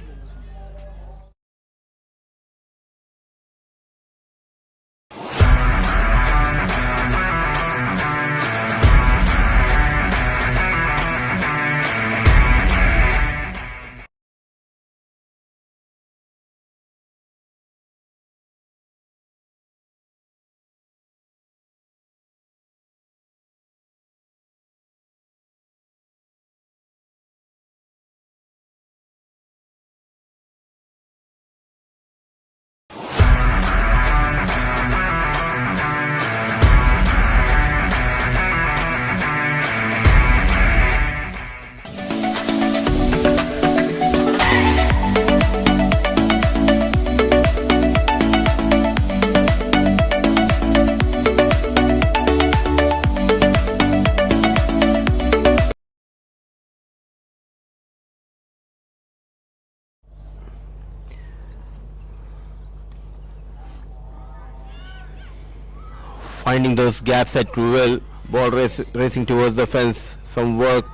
Finding those gaps at will, ball racing towards the fence, some work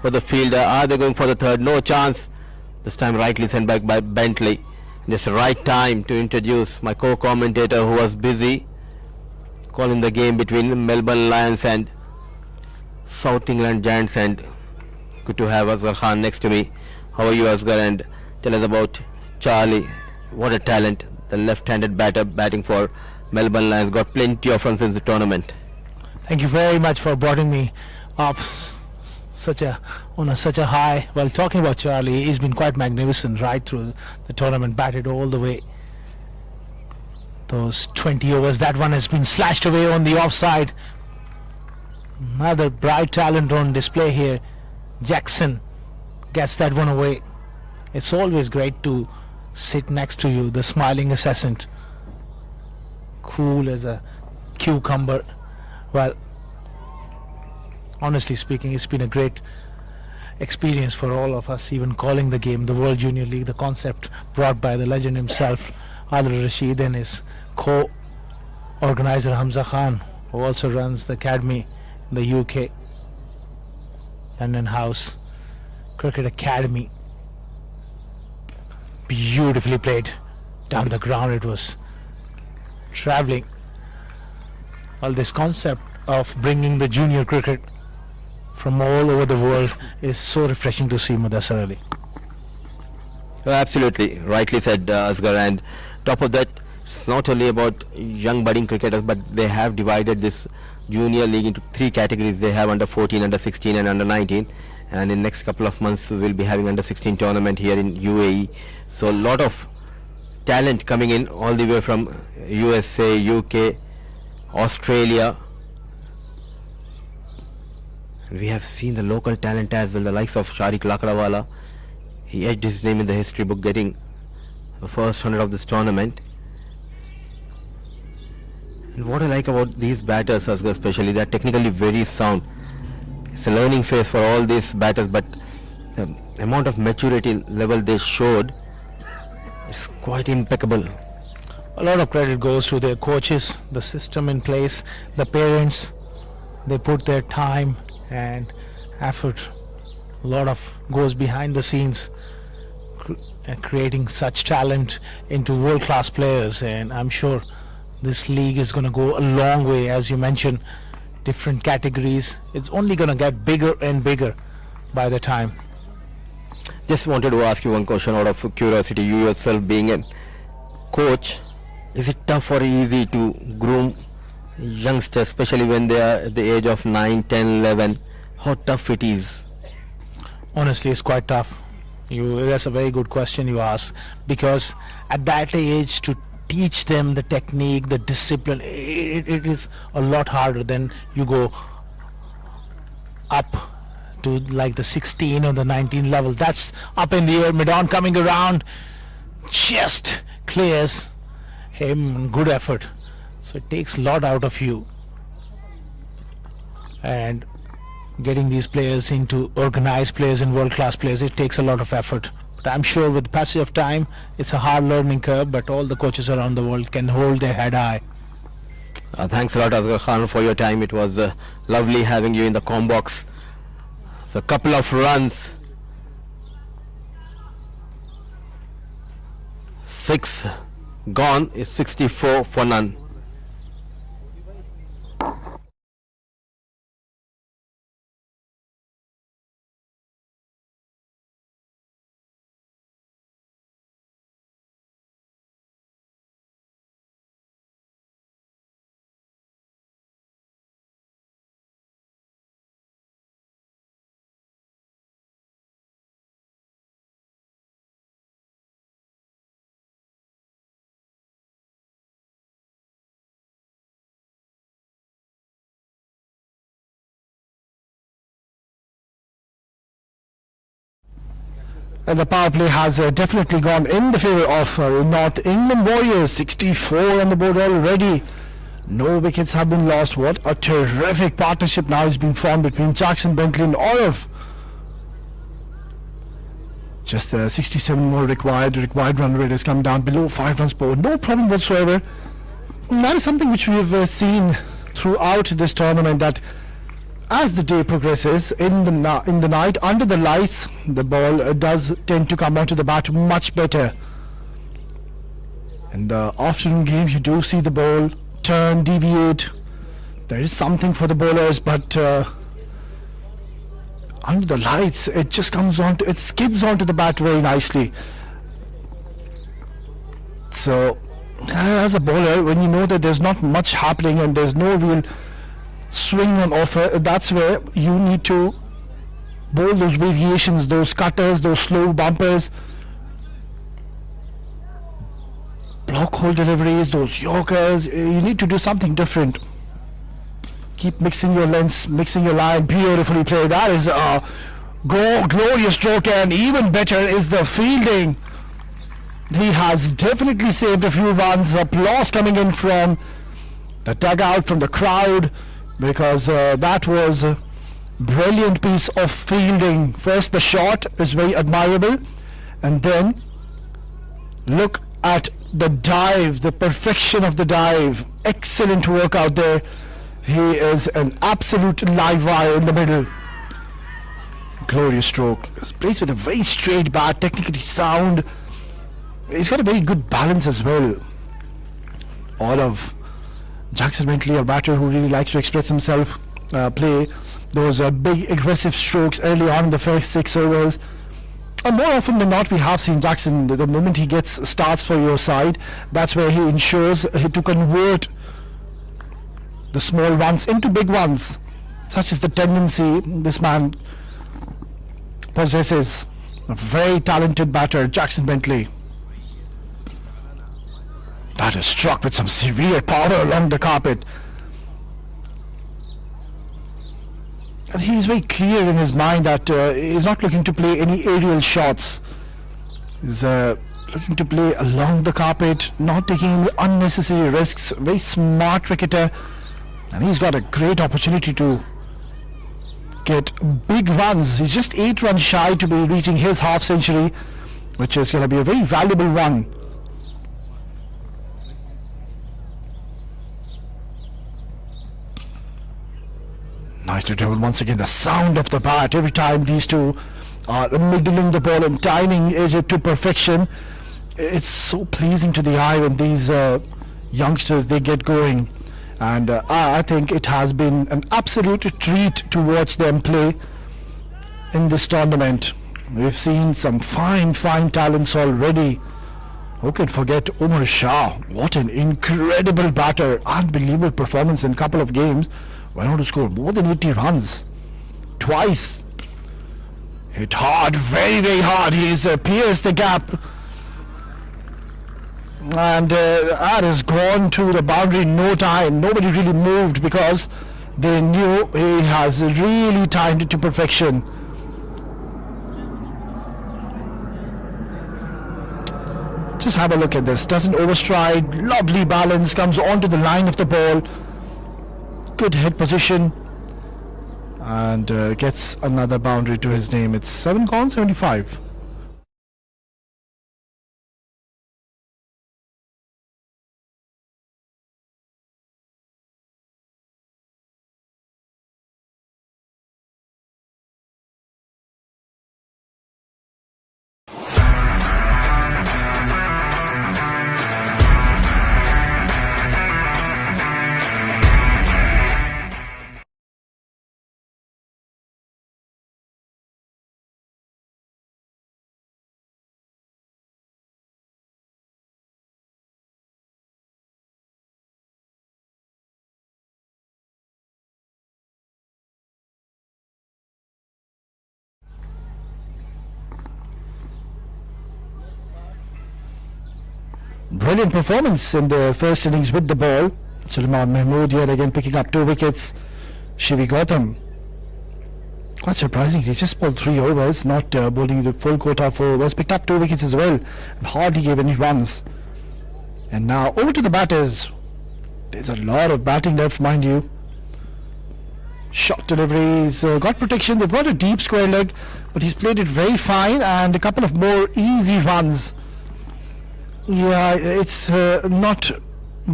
for the fielder. Are they going for the third? No chance. This time rightly sent back by Bentley. And it's the right time to introduce my co-commentator who was busy calling the game between Melbourne Lions and South England Giants, and good to have Asghar Khan next to me. How are you, Asghar? And tell us about Charlie. What a talent. The left-handed batter batting for Melbourne Lions, got plenty of runs in the tournament. Thank you very much for bringing me up on such a high. Well, talking about Charlie, he's been quite magnificent right through the tournament, batted all the way. Those 20 overs, that one has been slashed away on the offside. Another bright talent on display here. Jackson gets that one away. It's always great to sit next to you, the smiling assassin. Cool as a cucumber. Well, honestly speaking, it's been a great experience for all of us, even calling the game, the World Junior League, the concept brought by the legend himself, Adil Rashid, and his co-organizer Hamza Khan, who also runs the academy in the UK, London House Cricket Academy. Beautifully played down the ground. It was traveling. Well, this concept of bringing the junior cricket from all over the world is so refreshing to see, Mudassar Ali. Absolutely, rightly said, Asghar. And top of that, it's not only about young budding cricketers, but they have divided this junior league into 3 categories. They have under 14, under 16 and under 19, and in next couple of months we'll be having under 16 tournament here in UAE. So a lot of talent coming in all the way from USA, UK, Australia. We have seen the local talent as well, the likes of Sharik Lakrawala. He edged his name in the history book, getting the first 100 of this tournament. And what I like about these batters, Asghar, especially, they are technically very sound. It's a learning phase for all these batters, but the amount of maturity level they showed is quite impeccable. A lot of credit goes to their coaches, the system in place, the parents. They put their time and effort. A lot of goes behind the scenes, creating such talent into world-class players, and I'm sure this league is going to go a long way. As you mentioned, different categories, it's only going to get bigger and bigger by the time. Just wanted to ask you one question out of curiosity. You yourself being a coach, is it tough or easy to groom youngsters, especially when they are at the age of 9, 10, 11? How tough it is? Honestly, it's quite tough. That's a very good question you ask, because at that age to teach them the technique, the discipline, it is a lot harder than you go up to like the 16 or the 19 level. That's up in the air. Mid-on coming around, just clears him. Good effort. So it takes a lot out of you, and getting these players into organized players and world-class players, it takes a lot of effort. But I'm sure with the passage of time, it's a hard learning curve, but all the coaches around the world can hold their head high. Thanks a lot, Asghar Khan, for your time. It was lovely having you in the com box. So a couple of runs. 6 gone is 64 for none. And the power play has definitely gone in the favour of North England Warriors. 64 on the board already. No wickets have been lost. What a terrific partnership now is being formed between Jackson, Bentley and Orov. Just 67 more required. The required run rate has come down below 5 runs per over. No problem whatsoever. And that is something which we have seen throughout this tournament, that as the day progresses, in the night, under the lights, the ball does tend to come onto the bat much better. In the afternoon game, you do see the ball turn, deviate. There is something for the bowlers, but under the lights, it just comes on, it skids onto the bat very nicely. So, as a bowler, when you know that there's not much happening and there's no real swing on offer, that's where you need to bowl those variations, those cutters, those slow bumpers, block hole deliveries, those yorkers. You need to do something different. Keep mixing your lengths, mixing your line. Beautifully played. That is a glorious stroke, and even better is the fielding. He has definitely saved a few runs. Applause coming in from the dugout, from the crowd, because that was a brilliant piece of fielding. First, the shot is very admirable, and then look at the dive, the perfection of the dive. Excellent work out there. He is an absolute live wire in the middle. Glorious stroke. Plays with a very straight bat, technically sound. He's got a very good balance as well. Olive. Jackson Bentley, a batter who really likes to express himself, play those big aggressive strokes early on in the first 6 overs. More often than not, we have seen Jackson, the moment he gets starts for your side, that's where he ensures to convert the small ones into big ones. Such is the tendency this man possesses. A very talented batter, Jackson Bentley. That is struck with some severe power along the carpet. And he is very clear in his mind that he's not looking to play any aerial shots. He's looking to play along the carpet, not taking any unnecessary risks. Very smart cricketer, and he's got a great opportunity to get big runs. He's just 8 runs shy to be reaching his half century, which is going to be a very valuable one. Nicely driven once again. The sound of the bat every time these two are middling the ball and timing is it to perfection. It's so pleasing to the eye when these youngsters they get going, and I think it has been an absolute treat to watch them play in this tournament. We've seen some fine talents already. Who can forget Umar Shah? What an incredible batter. Unbelievable performance in a couple of games. Went on to score more than 80 runs twice. Hit hard, very hard. He's pierced the gap, and that has gone to the boundary in no time. Nobody really moved because they knew he has really timed it to perfection. Just have a look at this. Doesn't overstride, lovely balance, comes onto the line of the ball. Good head position, and gets another boundary to his name. It's 7 gone, 75. Brilliant performance in the first innings with the ball. Sulaiman Mahmood yet again picking up 2 wickets. Shivi Gautam, quite surprising, he just bowled 3 overs, not bowling the full quota of 4 overs, picked up 2 wickets as well and hardly gave any runs. And now over to the batters. There's a lot of batting left, mind you. Shot deliveries, got protection. They've got a deep square leg, but he's played it very fine, and a couple of more easy runs. Yeah, it's not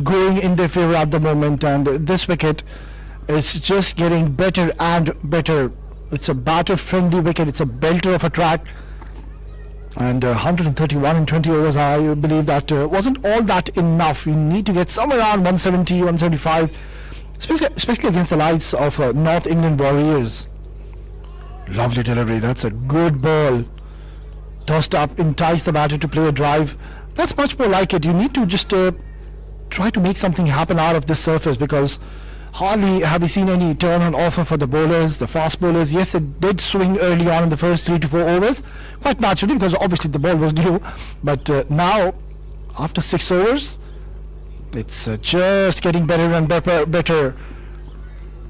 going in their favour at the moment, and this wicket is just getting better and better. It's a batter friendly wicket, it's a belter of a track, and 131 in 20 overs, I believe that wasn't all that enough. You need to get somewhere around 170, 175, especially against the likes of North England Warriors. Lovely delivery, that's a good ball. Tossed up, entice the batter to play a drive. That's much more like it. You need to just try to make something happen out of this surface, because hardly have we seen any turn on offer for the bowlers, the fast bowlers. Yes, it did swing early on in the first 3 to 4 overs, quite naturally, because obviously the ball was new. But now, after 6 overs, it's just getting better and better.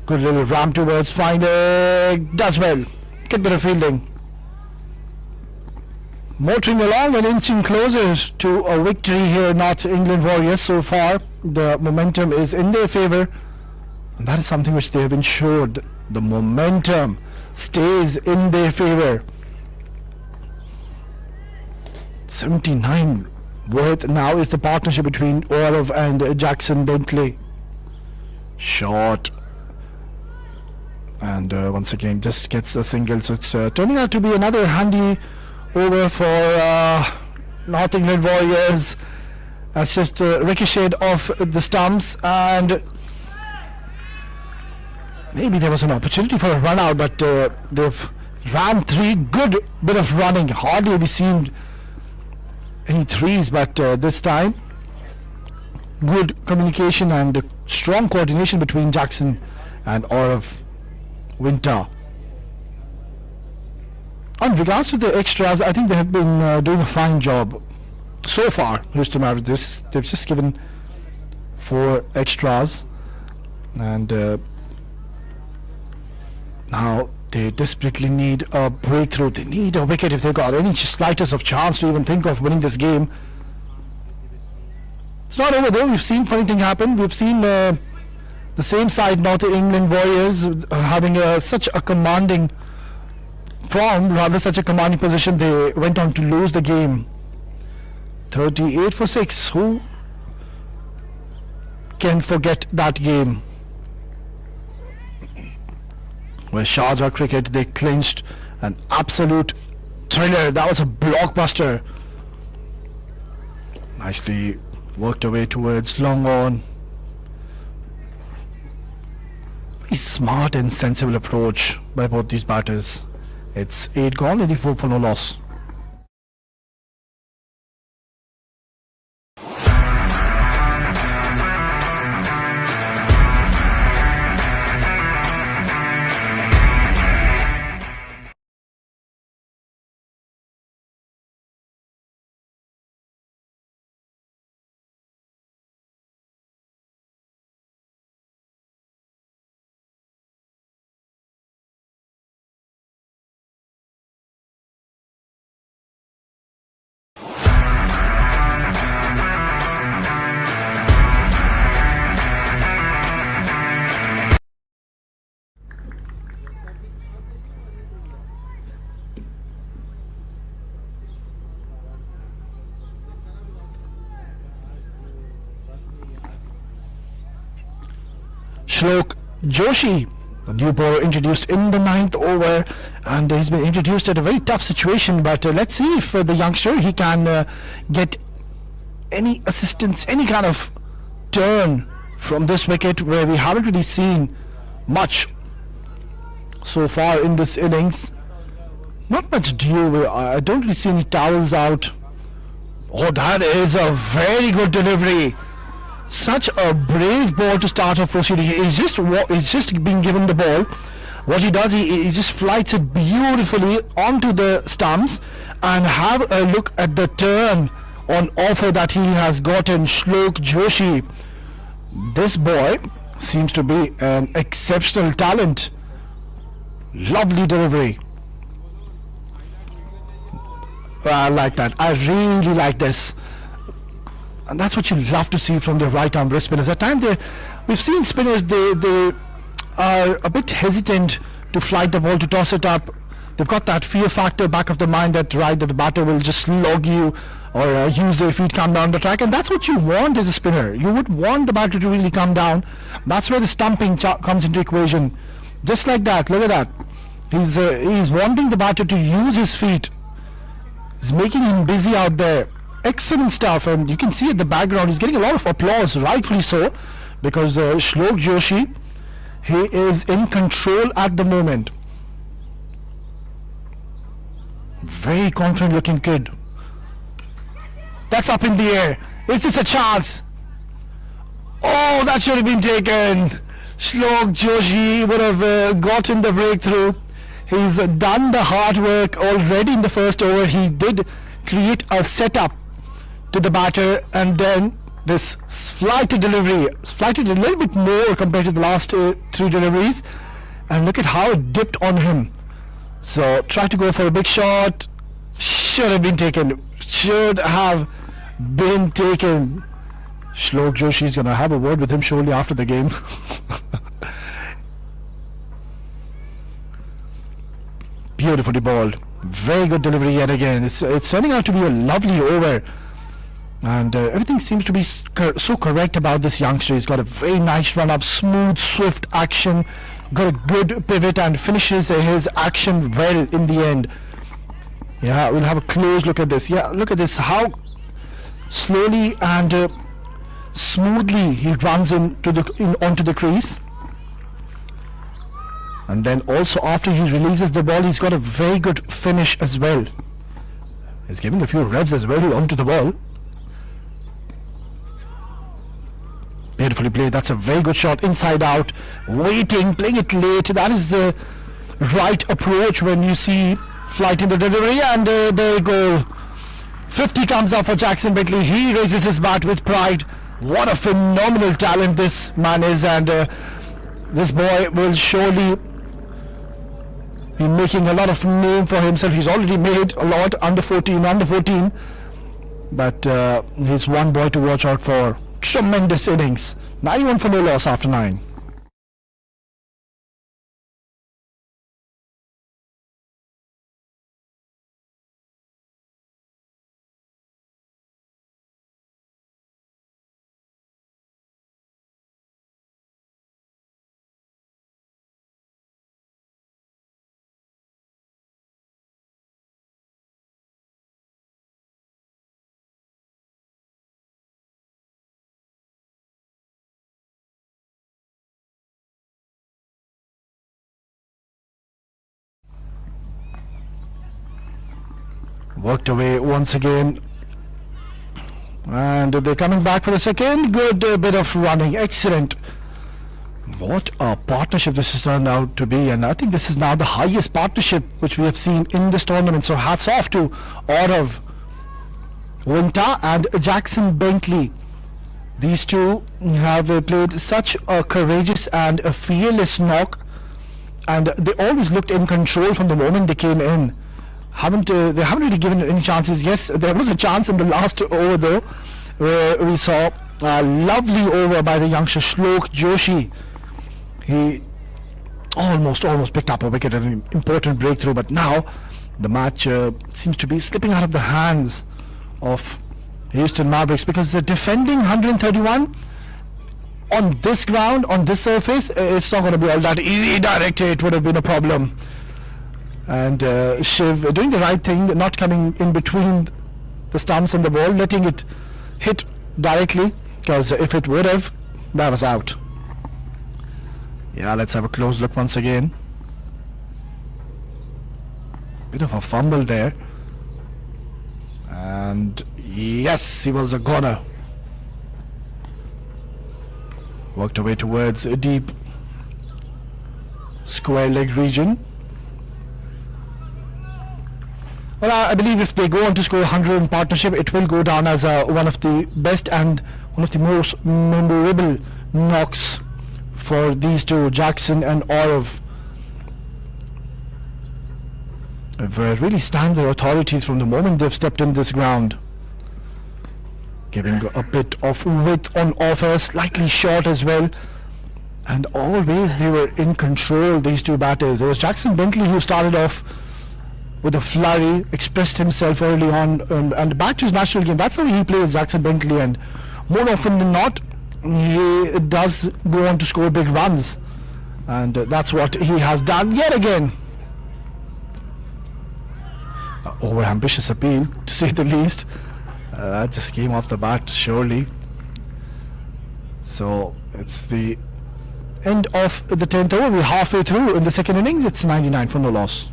Good little ram towards finder, does well. Get better fielding. Motoring along and inching closer to a victory here, North England Warriors. So far, the momentum is in their favour, and that is something which they have ensured. The momentum stays in their favour. 79 worth now is the partnership between Olive and Jackson Bentley. Short, and once again just gets a single, so it's turning out to be another handy over for North England Warriors, That's just ricocheted off the stumps, and maybe there was an opportunity for a run out, but they've ran three. Good bit of running. Hardly have we seen any threes, but this time good communication and strong coordination between Jackson and Orav Winter. On regards to the extras, I think they have been doing a fine job so far. Houston Mavericks, they've just given 4 extras, and now they desperately need a breakthrough. They need a wicket if they've got any slightest of chance to even think of winning this game. It's not over though. We've seen funny thing happen. We've seen the same side, North England Warriors, having such a commanding position. They went on to lose the game 38 for 6. Who can forget that game? Where Sharjah Cricket, they clinched an absolute thriller. That was a blockbuster. Nicely worked away towards long on. Very smart and sensible approach by both these batters. It's 8 gone, 84 for no loss. Shlok Joshi, the new bowler introduced in the 9th over, and he's been introduced at a very tough situation, but let's see if the youngster, he can get any assistance, any kind of turn from this wicket, where we haven't really seen much so far in this innings. Not much due. I don't really see any towels out. Oh, that is a very good delivery. Such a brave ball to start off proceeding. He's just being given the ball. What he does, he just flights it beautifully onto the stumps, and have a look at the turn on offer that he has gotten. Shlok Joshi, this boy seems to be an exceptional talent. Lovely delivery. I like that. I really like this. And that's what you love to see from the right arm wrist spinners. At times we've seen spinners, they are a bit hesitant to flight the ball, to toss it up. They've got that fear factor back of the mind that the batter will just slog you or use their feet, come down the track, and that's what you want as a spinner. You would want the batter to really come down. That's where the stumping comes into equation. Just like that. Look at that. He's wanting the batter to use his feet. He's making him busy out there. Excellent stuff, and you can see at the background he's getting a lot of applause, rightfully so, because Shlok Joshi, he is in control at the moment. Very confident looking kid. That's up in the air. Is this a chance? Oh, that should have been taken. Shlok Joshi would have gotten the breakthrough. He's done the hard work already in the first over. He did create a setup to the batter, and then this flighted delivery, flighted a little bit more compared to the last 3 deliveries, and look at how it dipped on him. So try to go for a big shot. Should have been taken. Should have been taken. Shlok Joshi is going to have a word with him shortly after the game. Beautifully bowled. Very good delivery yet again. It's turning out to be a lovely over. And everything seems to be so correct about this youngster. He's got a very nice run up, smooth, swift action, got a good pivot, and finishes his action well in the end. Yeah, we'll have a close look at this. Yeah, look at this. How slowly and smoothly he runs onto the crease. And then also after he releases the ball, he's got a very good finish as well. He's giving a few revs as well onto the ball. Beautifully played. That's a very good shot, inside out, waiting, playing it late. That is the right approach when you see flight in the delivery. And there you go. 50 comes up for Jackson Bentley. He raises his bat with pride. What a phenomenal talent this man is, and this boy will surely be making a lot of name for himself. He's already made a lot under 14, but he's one boy to watch out for. Tremendous innings. 91 for no loss after 9. Worked away once again, and they're coming back for the second. Good bit of running, excellent. What a partnership this has turned out to be, and I think this is now the highest partnership which we have seen in this tournament. So hats off to Aurav Winter and Jackson Bentley. These two have played such a courageous and a fearless knock, and they always looked in control from the moment they came in. They haven't really given any chances. Yes, there was a chance in the last over though, where we saw a lovely over by the youngster Shlok Joshi. He almost picked up a wicket, an important breakthrough, but now the match seems to be slipping out of the hands of Houston Mavericks, because the defending 131 on this ground, on this surface, it's not going to be all that easy. Direct hit would have been a problem. And Shiv doing the right thing, not coming in between the stumps and the ball, letting it hit directly, because if it would have, that was out. Yeah, let's have a close look once again. Bit of a fumble there. And yes, he was a goner. Worked away towards a deep square leg region. Well, I believe if they go on to score 100 in partnership, it will go down as one of the best and one of the most memorable knocks for these two, Jackson and Aurav. They've really stand their authorities from the moment they've stepped in this ground. Giving a bit of width on offer, slightly short as well. And always they were in control, these two batters. It was Jackson Bentley who started off with a flurry, expressed himself early on, and back to his natural game. That's how he plays, Jackson Bentley, and more often than not, he does go on to score big runs, and that's what he has done yet again. Over ambitious appeal, to say the least. That just came off the bat, surely. So it's the end of the 10th over. We're halfway through in the second innings. It's 99 for no loss.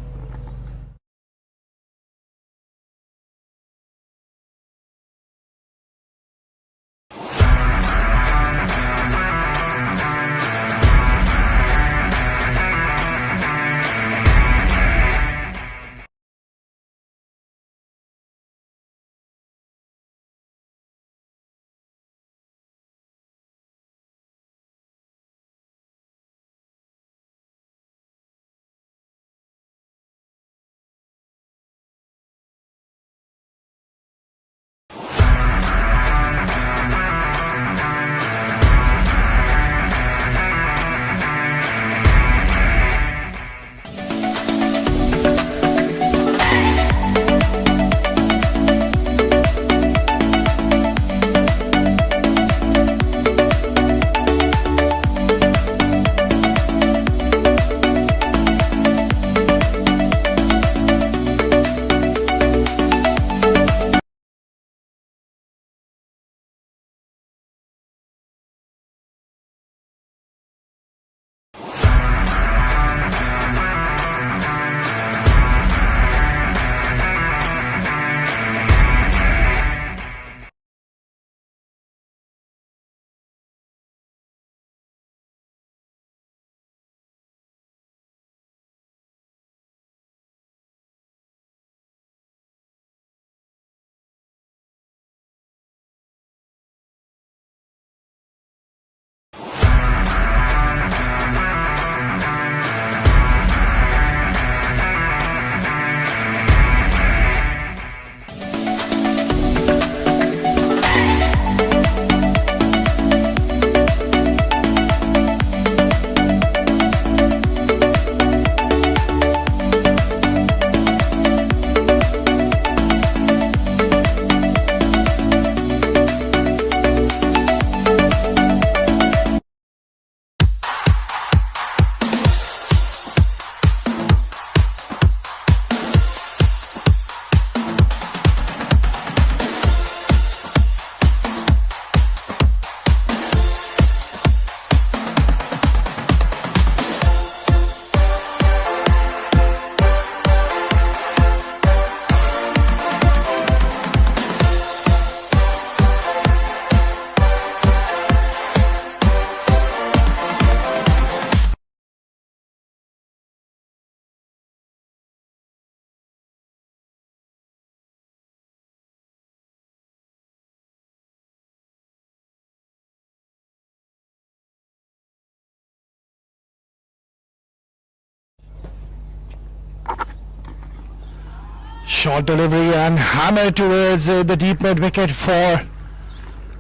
Short delivery and hammer towards the deep mid wicket for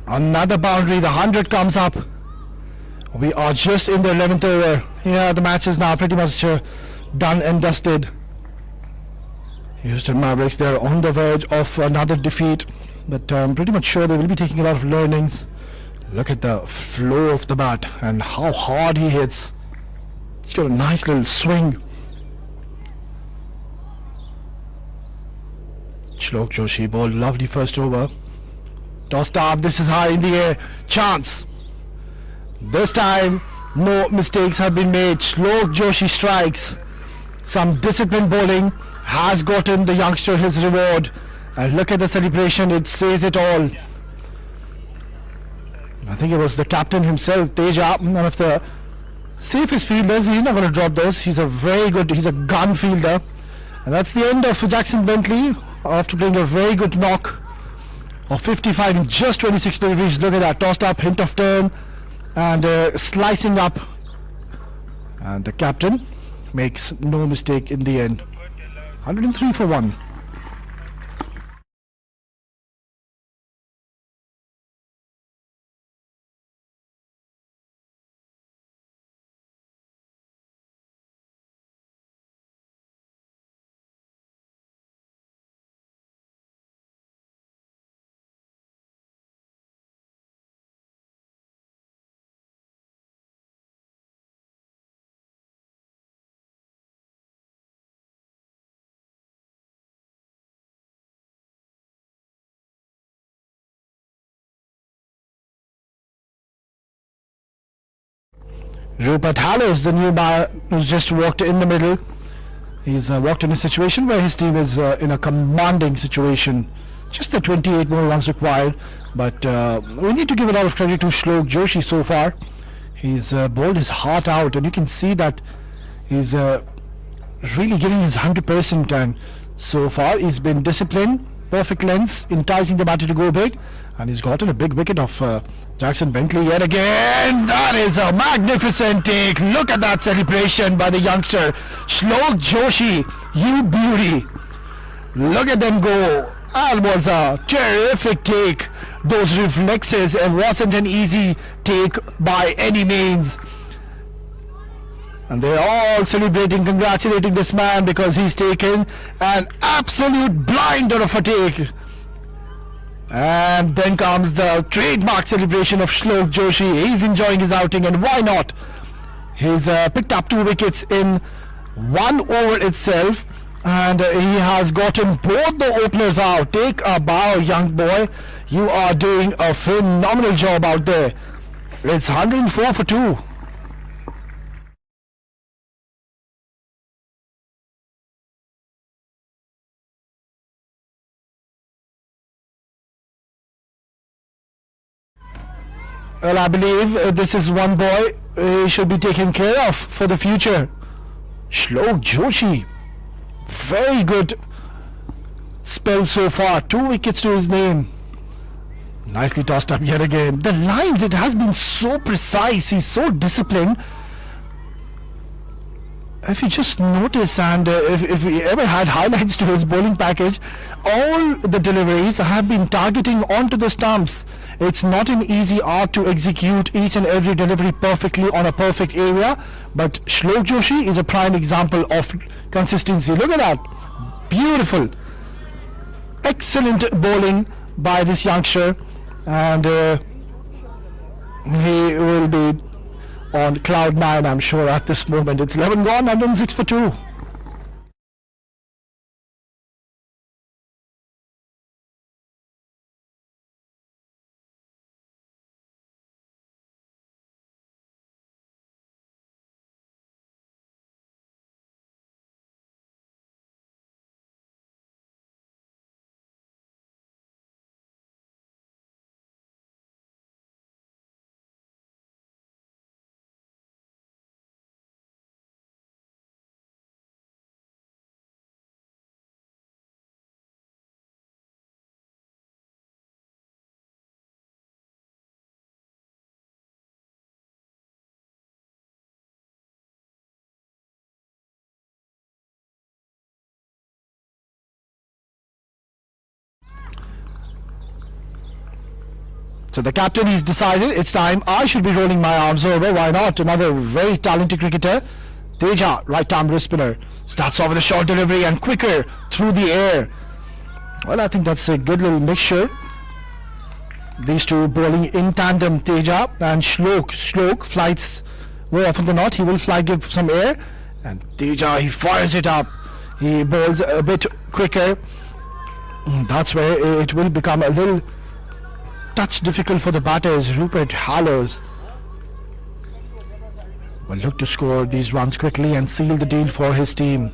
another boundary. The 100 comes up. We are just in the 11th over. Yeah, the match is now pretty much done and dusted. Houston Mavericks, they're on the verge of another defeat, but I'm pretty much sure they will be taking a lot of learnings. Look at the flow of the bat and how hard he hits. He's got a nice little swing. Shlok Joshi bowled lovely first over. Tossed up, this is high in the air. Chance. This time, no mistakes have been made. Shlok Joshi strikes. Some disciplined bowling has gotten the youngster his reward. And look at the celebration, it says it all. I think it was the captain himself, Teja, one of the safest fielders. He's not going to drop those. He's a gun fielder. And that's the end of Jackson Bentley after playing a very good knock of 55 in just 26 deliveries. Look at that, tossed up, hint of turn, and slicing up. And the captain makes no mistake in the end. 103 for 1. Rupert Hallows, the new batter who's just walked in the middle. He's walked in a situation where his team is in a commanding situation. Just the 28 more runs required, but we need to give a lot of credit to Shlok Joshi so far. He's bowled his heart out, and you can see that he's really giving his 100%, and so far he's been disciplined, perfect lengths, enticing the batter to go big, and he's gotten a big wicket of Jackson Bentley yet again. That is a magnificent take. Look at that celebration by the youngster Shlok Joshi. You beauty. Look at them go. That was a terrific take. Those reflexes, it wasn't an easy take by any means. And they're all celebrating, congratulating this man because he's taken an absolute blinder of a take. And then comes the trademark celebration of Shlok Joshi. He's enjoying his outing, and why not? He's picked up 2 wickets in 1 over itself, and he has gotten both the openers out. Take a bow, young boy. You are doing a phenomenal job out there. It's 104 for 2. Well, I believe this is one boy he should be taken care of for the future. Shlok Joshi. Very good spell so far. 2 wickets to his name. Nicely tossed up yet again. The lines, it has been so precise. He's so disciplined. If you just notice, and if he ever had highlights to his bowling package, all the deliveries have been targeting onto the stumps. It's not an easy art to execute each and every delivery perfectly on a perfect area, but Shlok Joshi is a prime example of consistency. Look at that. Beautiful. Excellent bowling by this youngster, and he will be on cloud 9, I'm sure, at this moment. It's 11 gone, 106 for 2. So the captain, he's decided it's time. I should be rolling my arms over. Why not? Another very talented cricketer. Teja, right-arm wrist spinner, starts off with a short delivery and quicker through the air. Well, I think that's a good little mixture. These two bowling in tandem, Teja and Shlok. Shlok flights more often than not. He will fly, give some air. And Teja, he fires it up. He bowls a bit quicker. That's where it will become a little touch difficult for the batters. Rupert Hallows will look to score these runs quickly and seal the deal for his team.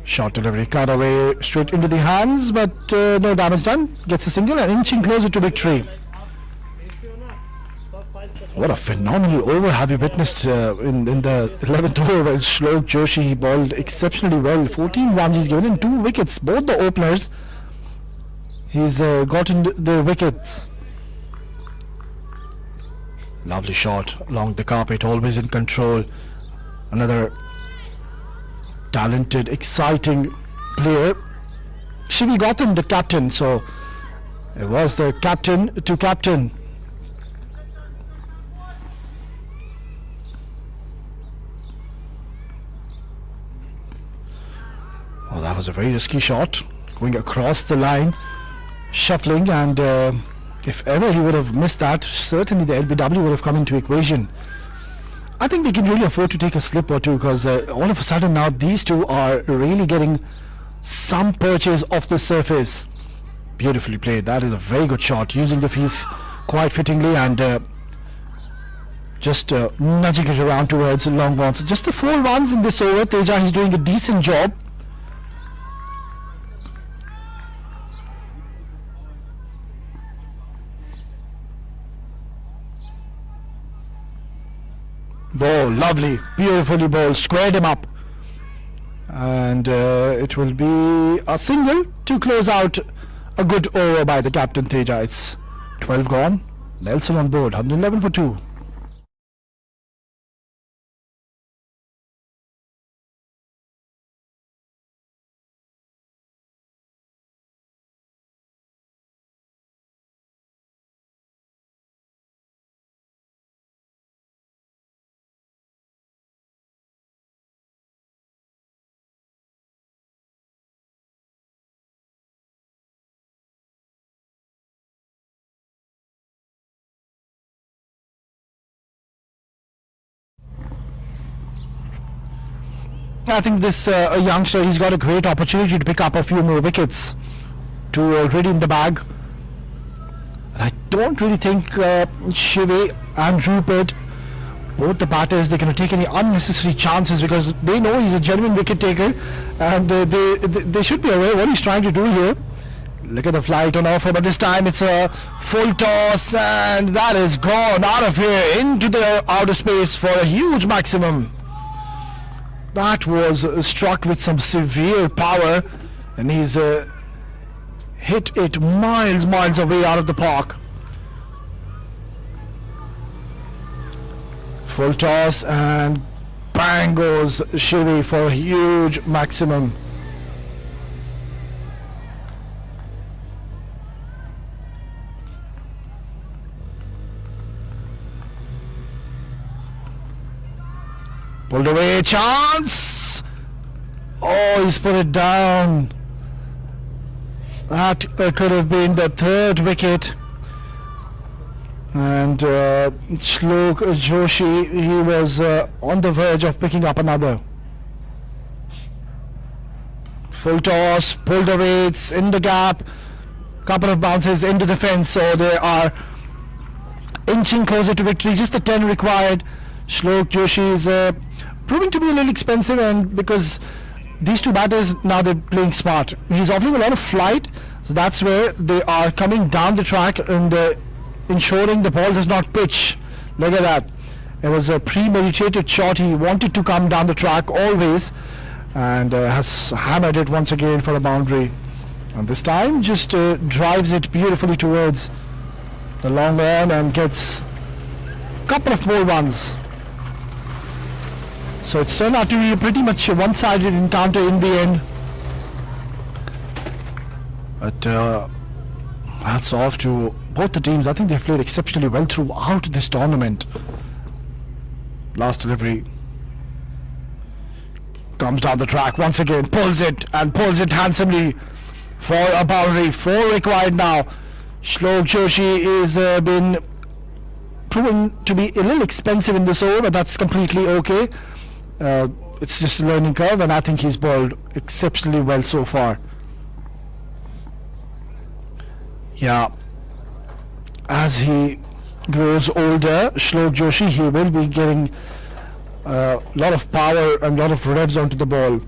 Short delivery cut away straight into the hands, but no damage done. Gets a single and inching closer to victory. What a phenomenal over have you witnessed in the 11th over where Shlok Joshi bowled exceptionally well. 14 runs he's given in 2 wickets. Both the openers, he's gotten the wickets. Lovely shot along the carpet, always in control. Another talented, exciting player. Shivi Gautam, the captain, so it was the captain to captain. Oh, that was a very risky shot, going across the line, shuffling, and if ever he would have missed that, certainly the LBW would have come into equation. I think they can really afford to take a slip or two, because all of a sudden now these two are really getting some purchase off the surface. Beautifully played. That is a very good shot, using the fields quite fittingly and just nudging it around towards long on. So just the 4 runs in this over. Teja, he's doing a decent job. Ball, lovely, beautifully bowled, squared him up, and it will be a single to close out a good over by the captain Teja. It's 12 gone. Nelson on board, 111 for 2. I think this youngster, he's got a great opportunity to pick up a few more wickets to already in the bag. I don't really think Shivi and Rupert, both the batters, they're going to take any unnecessary chances, because they know he's a genuine wicket taker, and they should be aware what he's trying to do here. Look at the flight on offer, but this time it's a full toss, and that is gone out of here into the outer space for a huge maximum. That was struck with some severe power, and he's hit it miles away out of the park. Full toss, and bang goes Shivi for a huge maximum. Pulled away, chance! Oh, he's put it down. That could have been the 3rd wicket. And Shlok Joshi, he was on the verge of picking up another. Full toss, pulled away, it's in the gap. Couple of bounces into the fence, so they are inching closer to victory. Just the 10 required. Shlok Joshi is proving to be a little expensive, and because these two batters now they're playing smart. He's offering a lot of flight, so that's where they are coming down the track and ensuring the ball does not pitch. Look at that. It was a premeditated shot. He wanted to come down the track always, and has hammered it once again for a boundary. And this time just drives it beautifully towards the long on and gets a couple of more runs. So it's turned out to be pretty much a one-sided encounter in the end. But hats off to both the teams. I think they've played exceptionally well throughout this tournament. Last delivery comes down the track once again, pulls it handsomely for a boundary. 4 required now. Shlok Joshi is been proven to be a little expensive in this over, but that's completely okay. It's just a learning curve, and I think he's bowled exceptionally well so far. Yeah, as he grows older, Shlok Joshi, he will be getting a lot of power and a lot of revs onto the ball.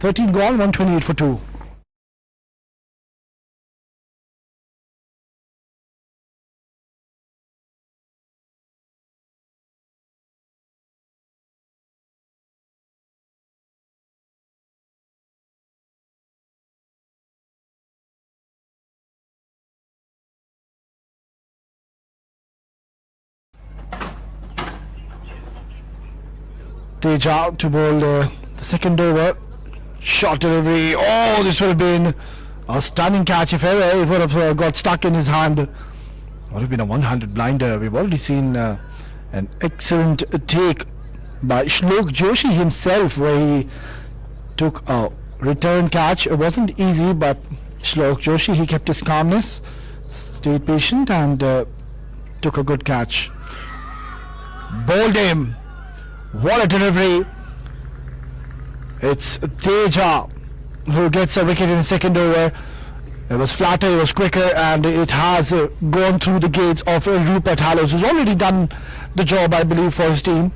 13 gone, 128 for 2. Teja to bowl the second over. Short delivery. Oh, this would have been a stunning catch if ever it would have got stuck in his hand. Would have been a one-handed blinder. We've already seen an excellent take by Shlok Joshi himself, where he took a return catch. It wasn't easy, but Shlok Joshi, he kept his calmness, stayed patient, and took a good catch. Bowled him. What a delivery. It's Teja who gets a wicket in the second over. It was flatter, it was quicker, and it has gone through the gates of Rupert Hallows, who's already done the job, I believe, for his team.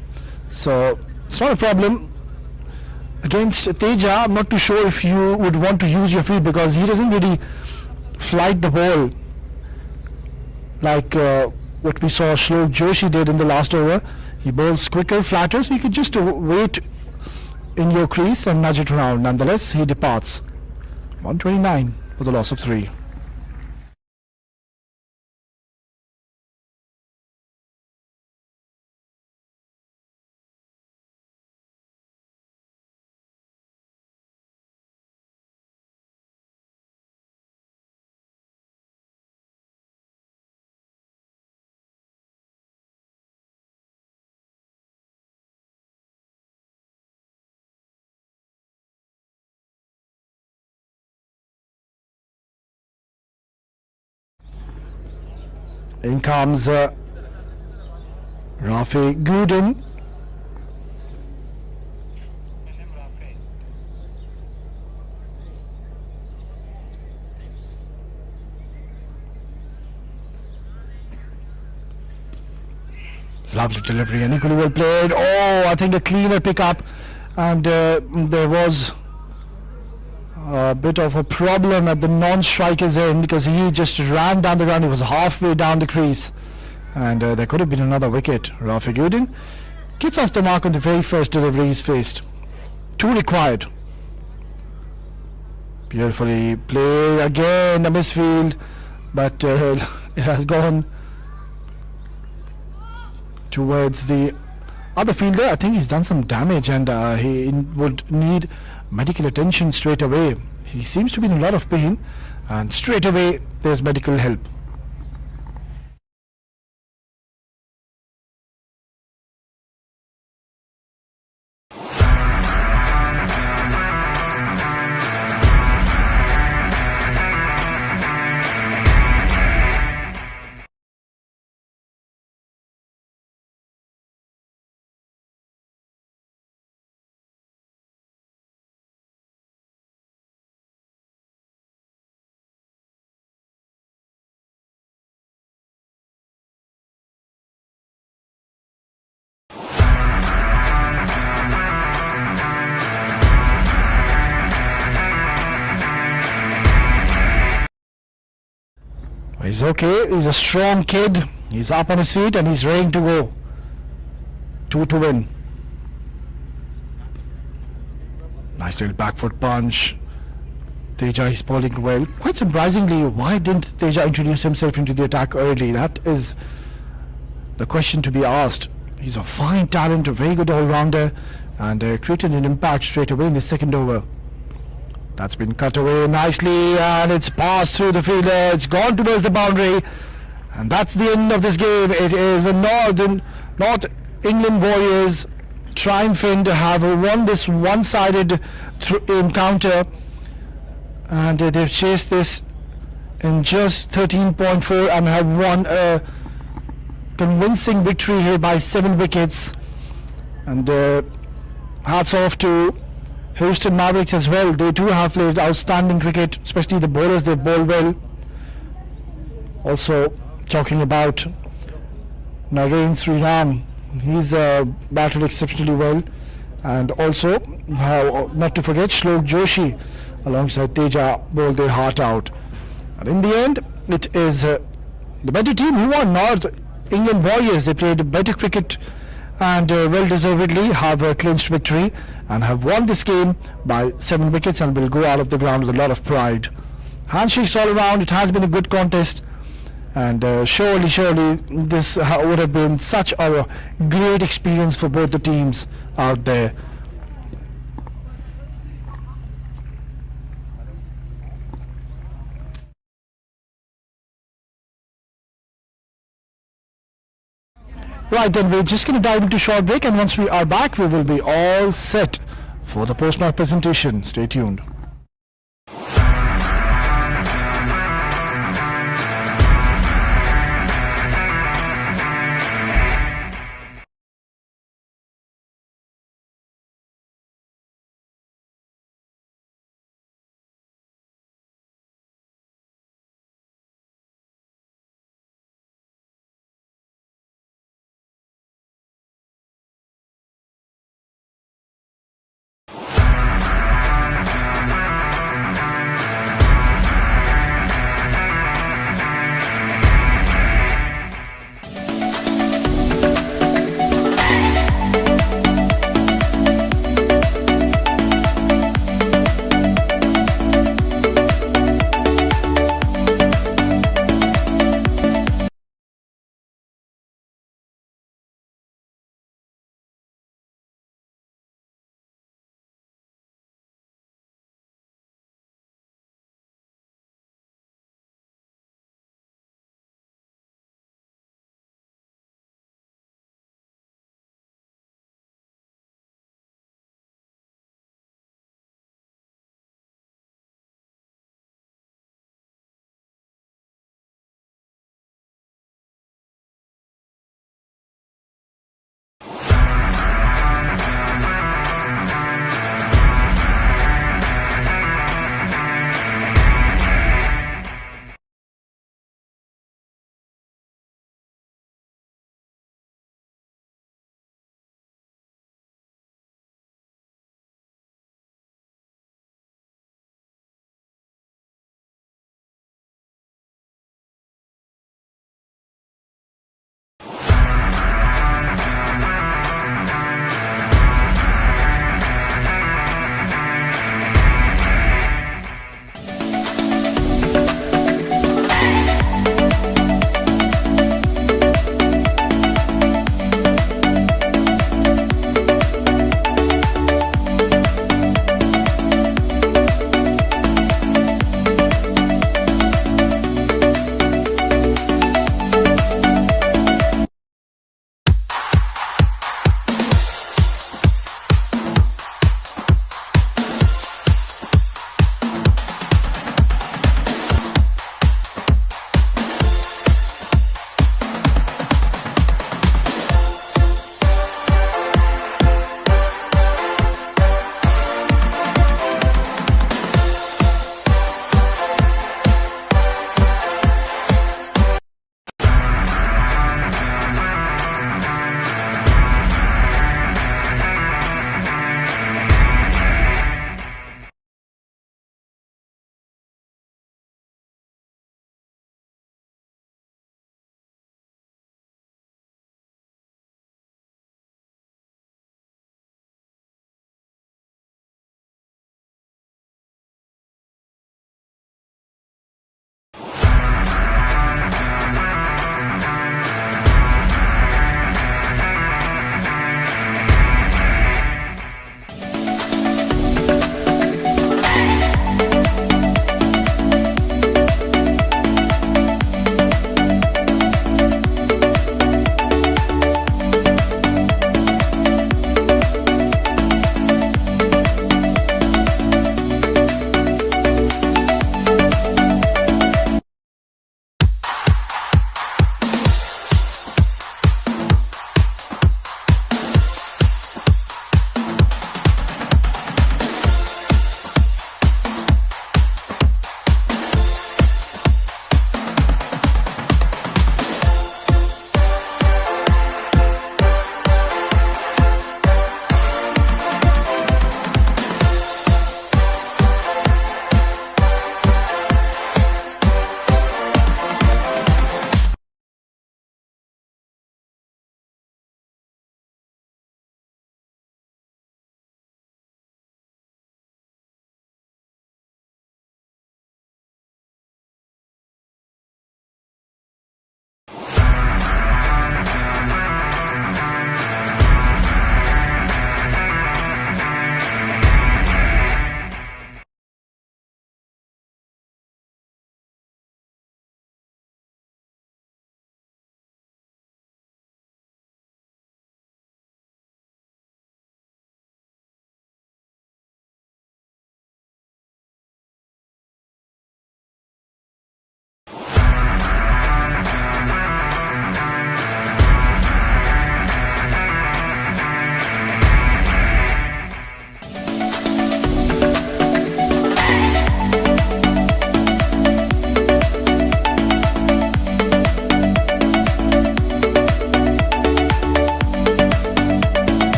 So it's not a problem. Against Teja, I'm not too sure if you would want to use your field, because he doesn't really flight the ball like what we saw Shlok Joshi did in the last over. He bowls quicker, flatter, so you could just wait in your crease and nudge it around. Nonetheless, he departs. 129 for the loss of 3. In comes Rafi Gooden. Lovely delivery and equally well played. Oh, I think a cleaner pickup, and there was a bit of a problem at the non-striker's end, because he just ran down the ground. He was halfway down the crease, and there could have been another wicket. Rafi Gooden gets off the mark on the very first delivery he's faced. 2 required. Beautifully played again, a misfield, but it has gone towards the other fielder. I think he's done some damage, and he would need medical attention straight away. He seems to be in a lot of pain, and straight away there's medical help. He's okay. He's a strong kid. He's up on his feet and he's ready to go. 2 to win. Nice little back foot punch. Teja is bowling well. Quite surprisingly, why didn't Teja introduce himself into the attack early? That is the question to be asked. He's a fine talent, a very good all-rounder, and created an impact straight away in the second over. That's been cut away nicely, and it's passed through the fielder. It's gone towards the boundary, and that's the end of this game. It is a North England Warriors triumphant to have won this one-sided encounter, and they've chased this in just 13.4 and have won a convincing victory here by 7 wickets. And hats off to Houston Mavericks as well. They too have played outstanding cricket, especially the bowlers. They bowl well. Also talking about Narain Sriram, he's batted exceptionally well, and also not to forget Shlok Joshi alongside Teja bowled their heart out. And in the end, it is the better team who won. North England Warriors, they played better cricket and well deservedly have a clinched victory and have won this game by 7 wickets and will go out of the ground with a lot of pride. Handshakes all around. It has been a good contest, and surely this would have been such a great experience for both the teams out there. Right, then we're just going to dive into a short break, and once we are back, we will be all set for the post-match presentation. Stay tuned.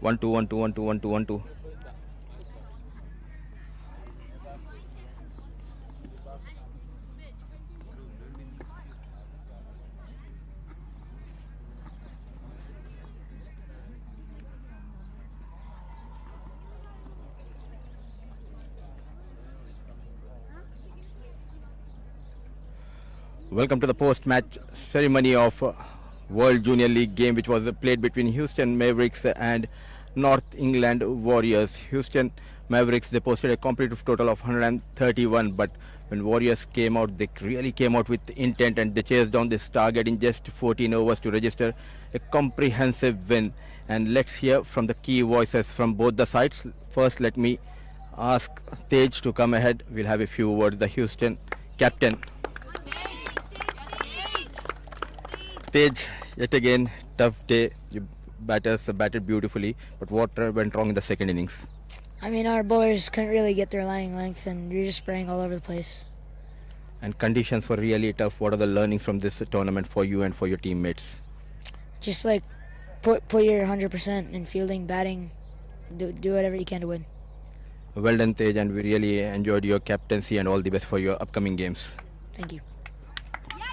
1-2, 1-2, 1-2, 1-2, 1-2. Welcome to the post-match ceremony of World Junior League game, which was played between Houston Mavericks and North England Warriors. Houston Mavericks, they posted a competitive total of 131, but when Warriors came out, they really came out with intent and they chased down this target in just 14 overs to register a comprehensive win. And let's hear from the key voices from both the sides. First, let me ask Tej to come ahead. We'll have a few words. The Houston captain. Tej, yet again, tough day. You batters batted beautifully, but what went wrong in the second innings? I mean, our bowlers couldn't really get their lining length, and we were just spraying all over the place. And conditions were really tough. What are the learnings from this tournament for you and for your teammates? Just like put your 100% in fielding, batting, do whatever you can to win. Well done, Tej, and we really enjoyed your captaincy and all the best for your upcoming games. Thank you.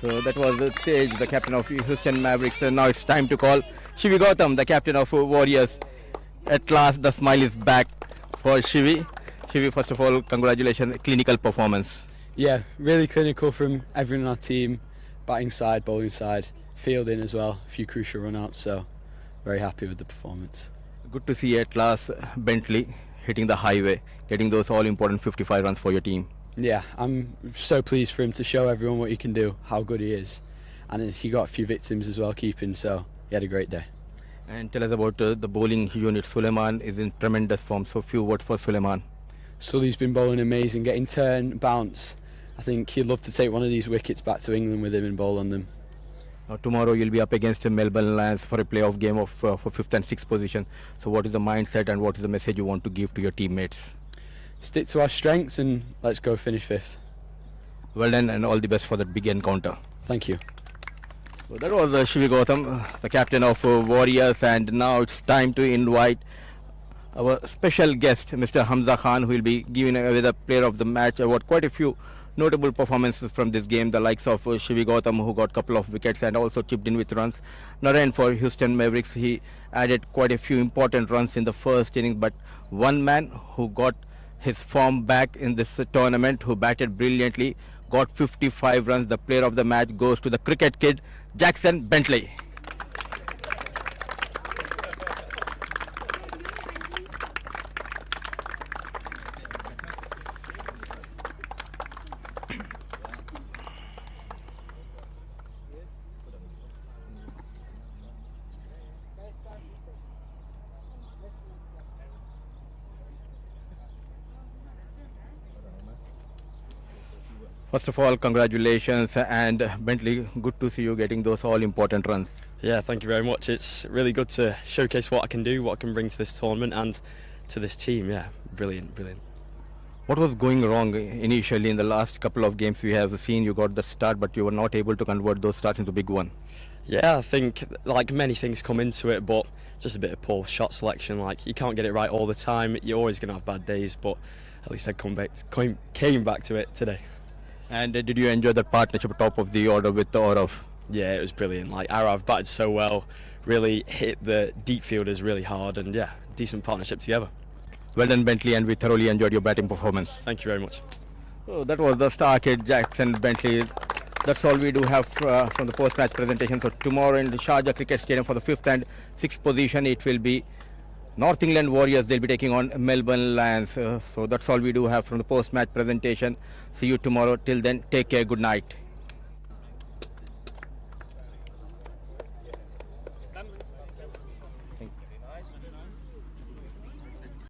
So that was Tej, the captain of Houston Mavericks. And now it's time to call Shivi Gautam, the captain of Warriors. At last, the smile is back for Shivi. Shivi, first of all, congratulations, clinical performance. Yeah, really clinical from everyone on our team, batting side, bowling side, fielding as well, a few crucial run-outs, so very happy with the performance. Good to see at last Bentley hitting the highway, getting those all-important 55 runs for your team. Yeah, I'm so pleased for him to show everyone what he can do, how good he is. And he got a few victims as well keeping, so he had a great day. And tell us about the bowling unit. Suleiman is in tremendous form, so few words for Suleiman. Sully's been bowling amazing, getting turn, bounce. I think he'd love to take one of these wickets back to England with him and bowl on them. Now tomorrow you'll be up against the Melbourne Lions for a playoff game of for 5th and 6th position. So what is the mindset and what is the message you want to give to your teammates? Stick to our strengths and let's go finish 5th. Well done and all the best for that big encounter. Thank you. So that was Shivi Gautam, the captain of Warriors, and now it's time to invite our special guest, Mr. Hamza Khan, who will be giving away the player of the match award. Quite a few notable performances from this game, the likes of Shivi Gautam, who got a couple of wickets and also chipped in with runs. Naren for Houston Mavericks, he added quite a few important runs in the first inning, but one man who got his form back in this tournament, who batted brilliantly, got 55 runs. The player of the match goes to the cricket kid, Jackson Bentley. First of all, congratulations, and Bentley, good to see you getting those all-important runs. Yeah, thank you very much. It's really good to showcase what I can do, what I can bring to this tournament and to this team. Yeah, brilliant, brilliant. What was going wrong initially in the last couple of games? We have seen you got the start, but you were not able to convert those starts into big one. Yeah, I think like many things come into it, but just a bit of poor shot selection. Like you can't get it right all the time. You're always going to have bad days, but at least I came back to it today. And did you enjoy that partnership top of the order with Orav? Yeah, it was brilliant. Like Arav batted so well, really hit the deep fielders really hard, and yeah, decent partnership together. Well done, Bentley, and we thoroughly enjoyed your batting performance. Thank you very much. So that was the star kid, Jackson Bentley. That's all we do have from the post-match presentation. So tomorrow in the Sharjah Cricket Stadium for the 5th and 6th position, it will be North England Warriors. They'll be taking on Melbourne Lions. So that's all we do have from the post-match presentation. See you tomorrow. Till then, take care. Good night.